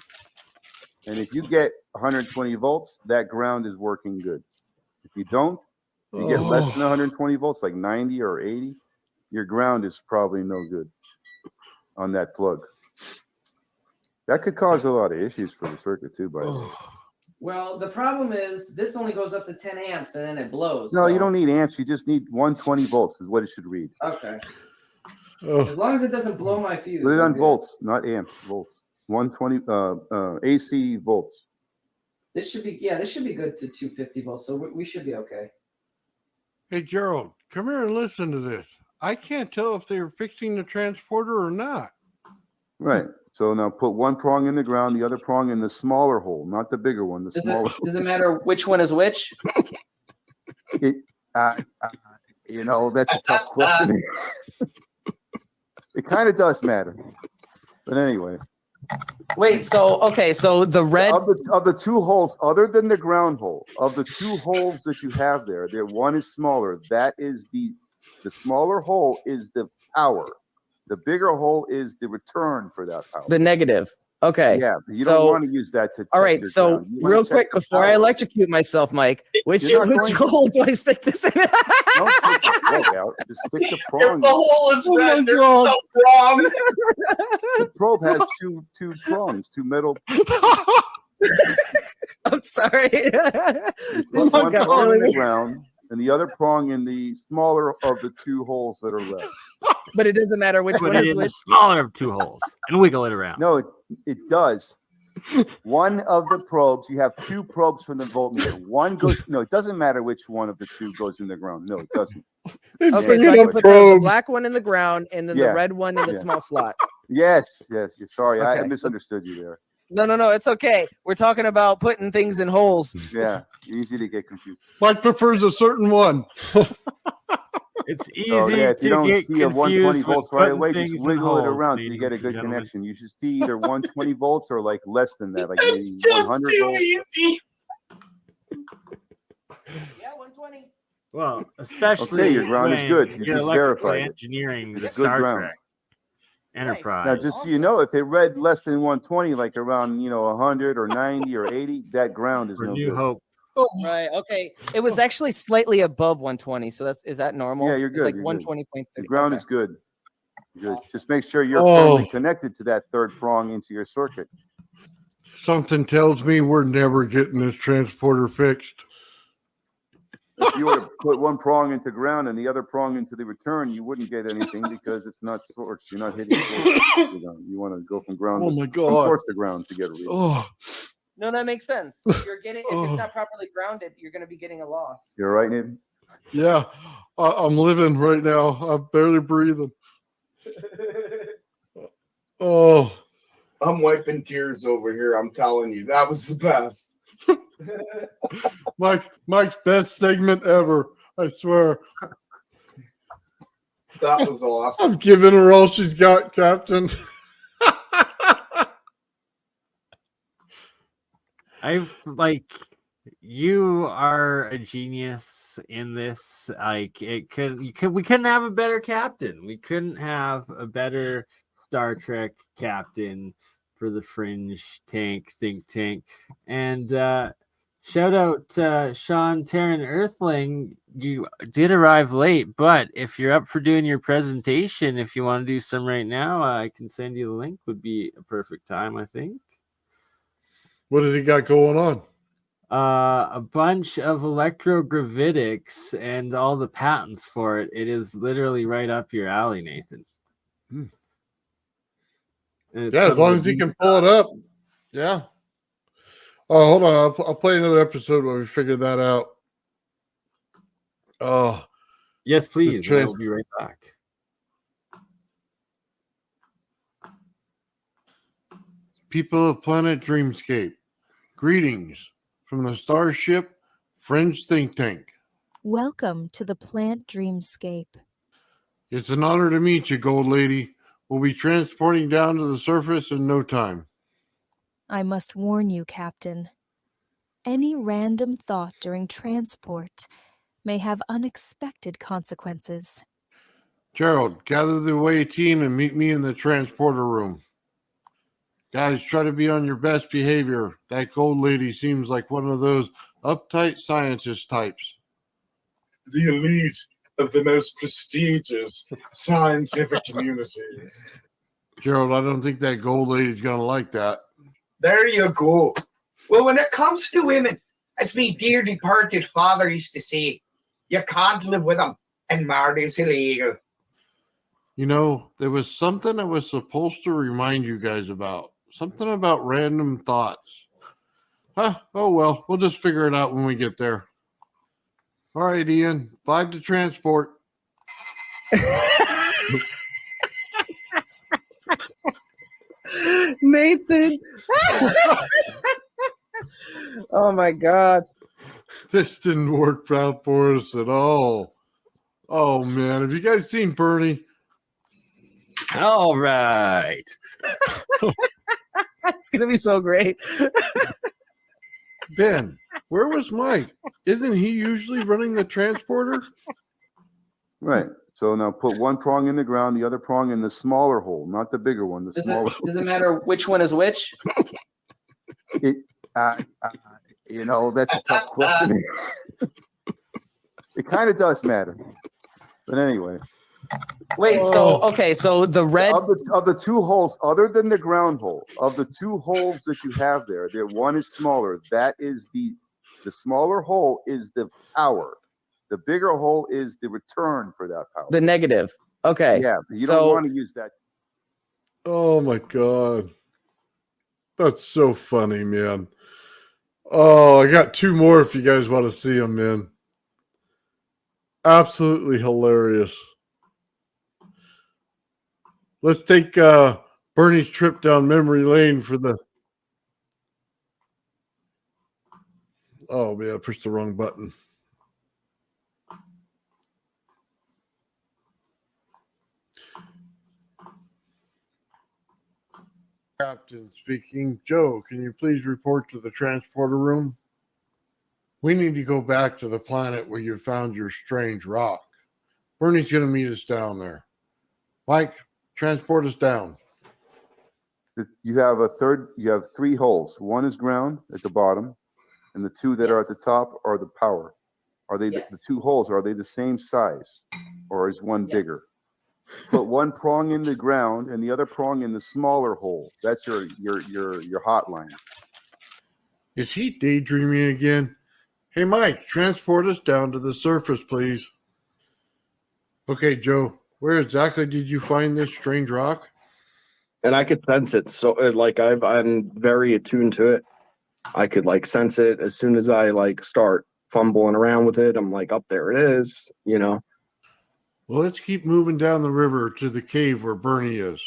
S8: And if you get 120 volts, that ground is working good. If you don't, you get less than 120 volts, like 90 or 80, your ground is probably no good on that plug. That could cause a lot of issues for the circuit too, by the way.
S10: Well, the problem is this only goes up to 10 amps and then it blows.
S8: No, you
S10: so-
S8: don't need amps. You just need 120 volts is what it should read.
S10: Okay.
S1: Oh,
S10: As long as it doesn't blow my fuse.
S8: Put it
S10: I'm
S8: on
S10: good.
S8: volts, not amps, volts. 120 AC volts.
S10: This should be good to 250 volts. So we should be okay.
S1: hey, Gerald, come here and listen to this. I can't tell if they're fixing the transporter or not.
S8: Right. So now put one prong in the ground, the other prong in the smaller hole, not the bigger one, the smaller.
S10: Does it matter which one is which?
S8: That's a tough question. It kind of does matter. But anyway,
S10: Wait, so the red
S8: of the 2 holes, other than the ground hole, of the 2 holes that you have there, one is smaller. That is the smaller hole is the power. The bigger hole is the return for that power.
S10: the negative. Okay.
S8: Yeah, you
S10: So-
S8: don't want to use that to.
S10: All
S8: check
S10: right,
S8: your
S10: so
S8: ground. You wanna
S10: real
S8: check
S10: quick
S8: the
S10: before I
S8: power.
S10: electrocute myself, Mike, which
S8: You're not going to.
S10: hole do I stick this in?
S8: Don't take the probe out. Just stick the prong.
S3: If the hole is
S10: Oh my
S3: red, there's
S10: God.
S3: something wrong.
S8: The probe has two prongs, 2 metal.
S10: I'm sorry.
S8: You
S10: This
S8: put one
S10: one got
S8: prong in
S10: really-
S8: the ground and the other prong in the smaller of the 2 holes that are left.
S10: But it doesn't matter which
S6: Put
S10: one
S6: it
S10: is
S6: in the
S10: which.
S6: smaller of 2 holes and wiggle it around.
S8: No, it does. One of the probes, you have 2 probes from the voltmeter. One goes, no, it doesn't matter which one of the 2 goes in the ground. No, it doesn't.
S1: He's
S10: Okay, so
S1: bringing
S10: I can
S1: up
S10: put the
S1: probes.
S10: black one in the ground and then
S8: Yeah.
S10: the red one in the
S8: Yeah.
S10: small slot.
S8: Yes. Sorry, I
S10: Okay.
S8: misunderstood you there.
S10: No, it's okay. We're talking about putting things in holes.
S8: Yeah, easy to get confused.
S1: Mike prefers a certain one.
S6: It's easy
S8: So, yeah, if you
S6: to
S8: don't
S6: get
S8: see a 120
S6: confused with
S8: volts right
S6: putting
S8: away,
S6: things
S8: just
S6: in
S8: wiggle it
S6: holes,
S8: around so you
S6: ladies
S8: get a
S6: and
S8: good
S6: gentlemen.
S8: connection. You should see either 120 volts or like less than that, like maybe
S3: It's just
S8: 100
S3: too
S8: volts.
S3: easy.
S10: Yeah, 120.
S6: Well, especially
S8: your ground is
S6: when
S8: good. You
S6: you're
S8: just
S6: electrically
S8: verified it.
S6: engineering the
S8: It's good
S6: Star
S8: ground.
S6: Trek Enterprise.
S8: Now, just so you know, if it read less than 120, like around 100 or 90 or 80, that ground is
S6: for
S8: no
S6: New
S8: good.
S6: Hope.
S10: Right. Okay. It was actually slightly above 120. So is that normal?
S8: Yeah, you're
S10: It's
S8: good,
S10: like
S8: you're good.
S10: 120.3.
S8: The ground
S10: Okay.
S8: is good. Good. Just make sure you're
S1: Oh.
S8: firmly connected to that third prong into your circuit.
S1: Something tells me we're never getting this transporter fixed.
S8: If you were to put one prong into ground and the other prong into the return, you wouldn't get anything because it's not source. You're not hitting source. You want to go from ground
S1: Oh
S8: to,
S1: my
S8: from
S1: God.
S8: source to ground to get a reading.
S1: Oh,
S10: No, that makes sense. If it's
S1: Oh.
S10: not properly grounded, you're going to be getting a loss.
S8: You're right, Nathan?
S1: yeah. I'm living right now. I'm barely breathing. Oh,
S3: I'm wiping tears over here. I'm telling you, that was the best.
S1: Mike's best segment ever. I swear.
S3: That was awesome.
S1: I've given her all she's got, Captain.
S6: You are a genius in this. We couldn't have a better captain. We couldn't have a better Star Trek captain for the Fringe think tank. And shout out Sean Terran Earthling. You did arrive late, but if you're up for doing your presentation, if you want to do some right now, I can send you the link. Would be a perfect time, I think.
S1: What has he got going on?
S6: A bunch of electrogravitics and all the patents for it. It is literally right up your alley, Nathan.
S1: Hmm.
S6: And it's
S1: Yeah, as
S6: something
S1: long
S6: that
S1: as he
S6: you-
S1: can pull it up. Yeah. Oh, hold on. I'll play another episode when we figure that out. Oh,
S6: Yes, please.
S1: trans-
S6: I will be right back.
S1: people of planet Dreamscape, greetings from the Starship Fringe Think Tank.
S11: Welcome to the Plant Dreamscape.
S1: It's an honor to meet you, Gold Lady. We'll be transporting down to the surface in no time.
S11: I must warn you, Captain. Any random thought during transport may have unexpected consequences.
S1: Gerald, gather the away team and meet me in the transporter room. Guys, try to be on your best behavior. That Gold Lady seems like one of those uptight scientist types.
S7: The elite of the most prestigious scientific communities.
S1: Gerald, I don't think that Gold Lady's going to like that.
S12: There you go. Well, when it comes to women, as my dear departed father used to say, you can't live with them, and marriage is illegal.
S1: You know, there was something I was supposed to remind you guys about. Something about random thoughts. Huh? Oh, well, we'll just figure it out when we get there. All right, Ian, 5 to transport.
S10: Nathan. Oh my God.
S1: This didn't work out for us at all. Oh, man. Have you guys seen Bernie?
S6: All right.
S10: It's going to be so great.
S1: Ben, where was Mike? Isn't he usually running the transporter?
S8: Right. So now put one prong in the ground, the other prong in the smaller hole, not the bigger one. The smaller.
S10: Does it matter which one is which?
S8: You know, that's a tough question. It kind of does matter. But anyway.
S10: Wait, so okay, so the red
S8: of the two holes, other than the ground hole, of the two holes that you have there, the one is smaller. That is the smaller hole is the power. The bigger hole is the return for that power.
S10: the negative. Okay.
S8: Yeah, but you
S10: So-
S8: don't want to use that.
S1: Oh, my God. That's so funny, man. Oh, I got 2 more if you guys want to see them, man. Absolutely hilarious. Let's take Bernie's trip down memory lane for the... Oh, man, I pushed the wrong button. Captain speaking. Joe, can you please report to the transporter room? We need to go back to the planet where you found your strange rock. Bernie's going to meet us down there. Mike, transport us down.
S8: You have 3 holes. One is ground at the bottom, and the 2 that are at the top are the power. Are they the 2 holes? Are they the same size, or is one bigger? Put one prong in the ground and the other prong in the smaller hole. That's your hotline.
S1: Is he daydreaming again? Hey, Mike, transport us down to the surface, please. Okay, Joe, where exactly did you find this strange rock?
S9: And I could sense it. So I'm very attuned to it. I could sense it as soon as I start fumbling around with it. I'm like, up there it is, you know.
S1: Well, let's keep moving down the river to the cave where Bernie is.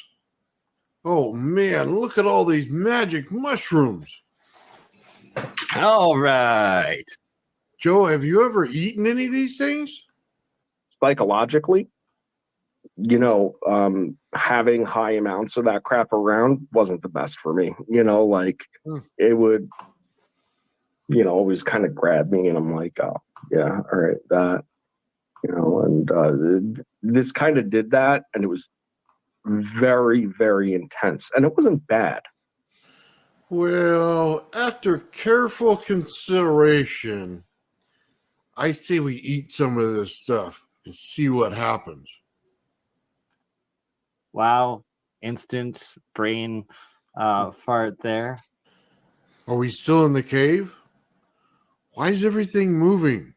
S1: Oh man, look at all these magic mushrooms.
S6: All right.
S1: Joe, have you ever eaten any of these things?
S9: Psychologically, having high amounts of that crap around wasn't the best for me. It would, always kind of grab me, and I'm like, oh, yeah, all right, that, and this kind of did that, and it was very, very intense, and it wasn't bad.
S1: Well, after careful consideration, I say we eat some of this stuff and see what happens.
S6: Wow. Instant brain fart there.
S1: Are we still in the cave? Why is everything moving?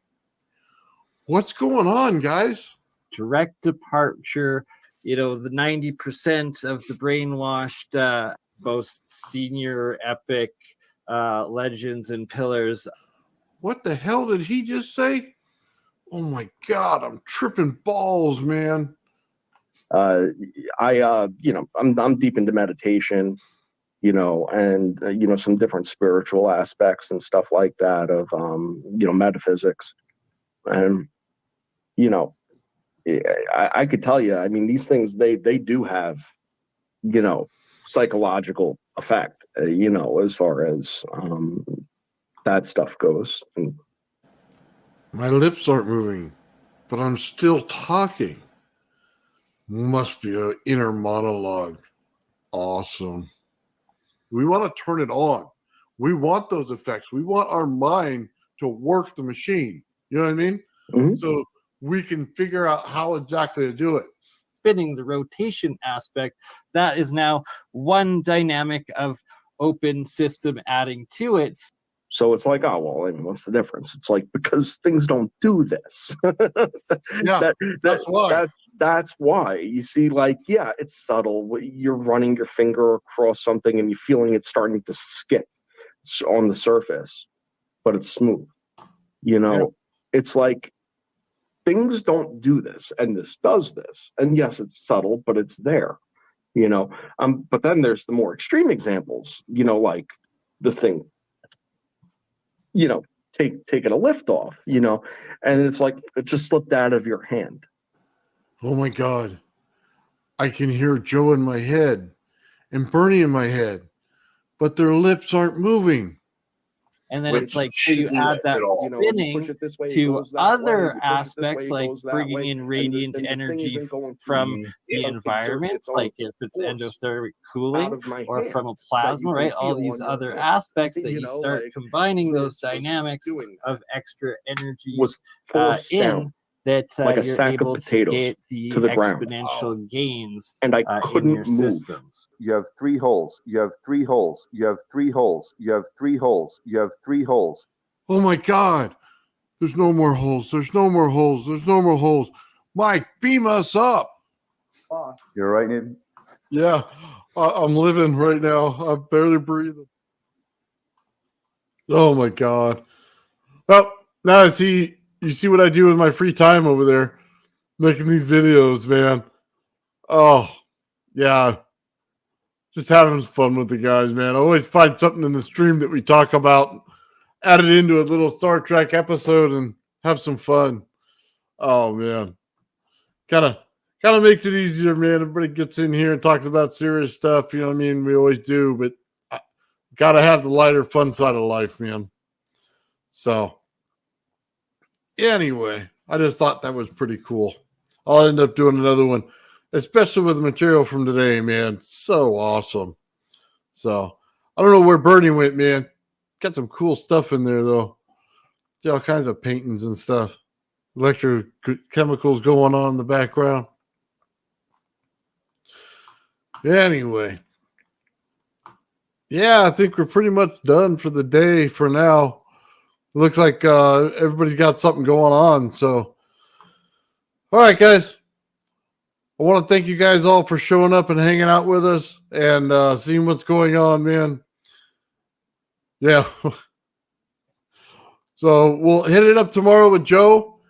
S1: What's going on, guys?
S6: Direct departure. The 90% of the brainwashed most senior epic legends and pillars.
S1: What the hell did he just say? Oh my God, I'm tripping balls, man.
S9: I'm deep into meditation, and some different spiritual aspects and stuff like that of metaphysics. And I could tell you, I mean, these things they do have psychological effect, as far as that stuff goes. And
S1: My lips aren't moving, but I'm still talking. Must be an inner monologue. Awesome. We want to turn it on. We want those effects. We want our mind to work the machine. You know what I mean?
S9: Mm-hmm.
S1: So we can figure out how exactly to do it.
S6: Spinning, the rotation aspect, that is now one dynamic of open system adding to it.
S9: so it's like, oh, well, I mean, what's the difference? It's like, because things don't do this.
S1: Yeah, that's why.
S9: That's why. You see, yeah, it's subtle. You're running your finger across something and you're feeling it starting to skip on the surface, but it's smooth. It's like, things don't do this, and this does this. And yes, it's subtle, but it's there. But then there's the more extreme examples, like the thing, taking a lift off, and it's like it just slipped out of your hand.
S1: Oh my God. I can hear Joe in my head and Bernie in my head, but their lips aren't moving.
S6: And then
S3: Which
S6: it's like, so you
S3: isn't
S6: add that
S3: at all.
S6: spinning
S9: Push it this way, it
S6: to
S9: goes that way.
S6: other
S9: You push it this way,
S6: aspects,
S9: it
S6: like
S9: goes that
S6: bringing
S9: way,
S6: in
S9: and
S6: radiant
S9: the thing
S6: energy
S9: isn't going through
S6: from
S9: me.
S6: the
S9: It exerts
S6: environment,
S9: its own
S6: like if it's
S9: force
S6: endothermic
S9: out
S6: cooling
S9: of my
S6: or
S9: hand
S6: from a
S9: that you
S6: plasma,
S9: can
S6: right? All
S9: feel
S6: these
S9: on your
S6: other
S9: hand.
S6: aspects that you start combining
S9: where
S6: those
S9: it's supposed to be
S6: dynamics
S9: doing
S6: of extra energy
S9: was forced
S6: in
S9: down
S6: that
S9: like a
S6: you're
S9: sack of
S6: able to
S9: potatoes
S6: get the
S9: to the ground.
S6: exponential gains
S9: and I
S6: in your
S9: couldn't move.
S6: systems.
S8: You have 3 holes. You have 3 holes. You have 3 holes. You have 3 holes. You have 3 holes.
S1: Oh my God. There's no more holes. There's no more holes. There's no more holes. Mike, beam us up.
S8: You're right, Nathan?
S1: Yeah, I'm living right now. I'm barely breathing. Oh my God. Well, now you see what I do with my free time over there, making these videos, man. Oh, yeah. Just having fun with the guys, man. I always find something in the stream that we talk about, add it into a little Star Trek episode and have some fun. Oh man. Kind of makes it easier, man. Everybody gets in here and talks about serious stuff, you know what I mean? We always do, but gotta have the lighter fun side of life, man. So anyway, I just thought that was pretty cool. I'll end up doing another one, especially with the material from today, man. So awesome. So I don't know where Bernie went, man. Got some cool stuff in there, though. See all kinds of paintings and stuff. Electrochemicals going on in the background. Anyway. Yeah, I think we're pretty much done for the day for now. Looks like everybody's got something going on. So, all right, guys. I want to thank you guys all for showing up and hanging out with us and seeing what's going on, man. Yeah. So we'll hit it up tomorrow with Joe.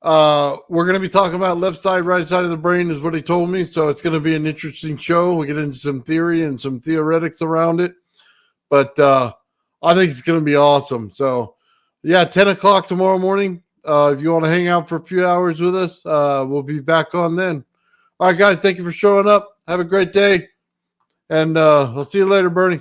S1: We're going to be talking about left side, right side of the brain is what he told me. So it's going to be an interesting show. We get into some theory and some theoretics around it. But I think it's going to be awesome. So, yeah, 10 o'clock tomorrow morning. If you want to hang out for a few hours with us, we'll be back on then. All right, guys, thank you for showing up. Have a great day. And I'll see you later, Bernie.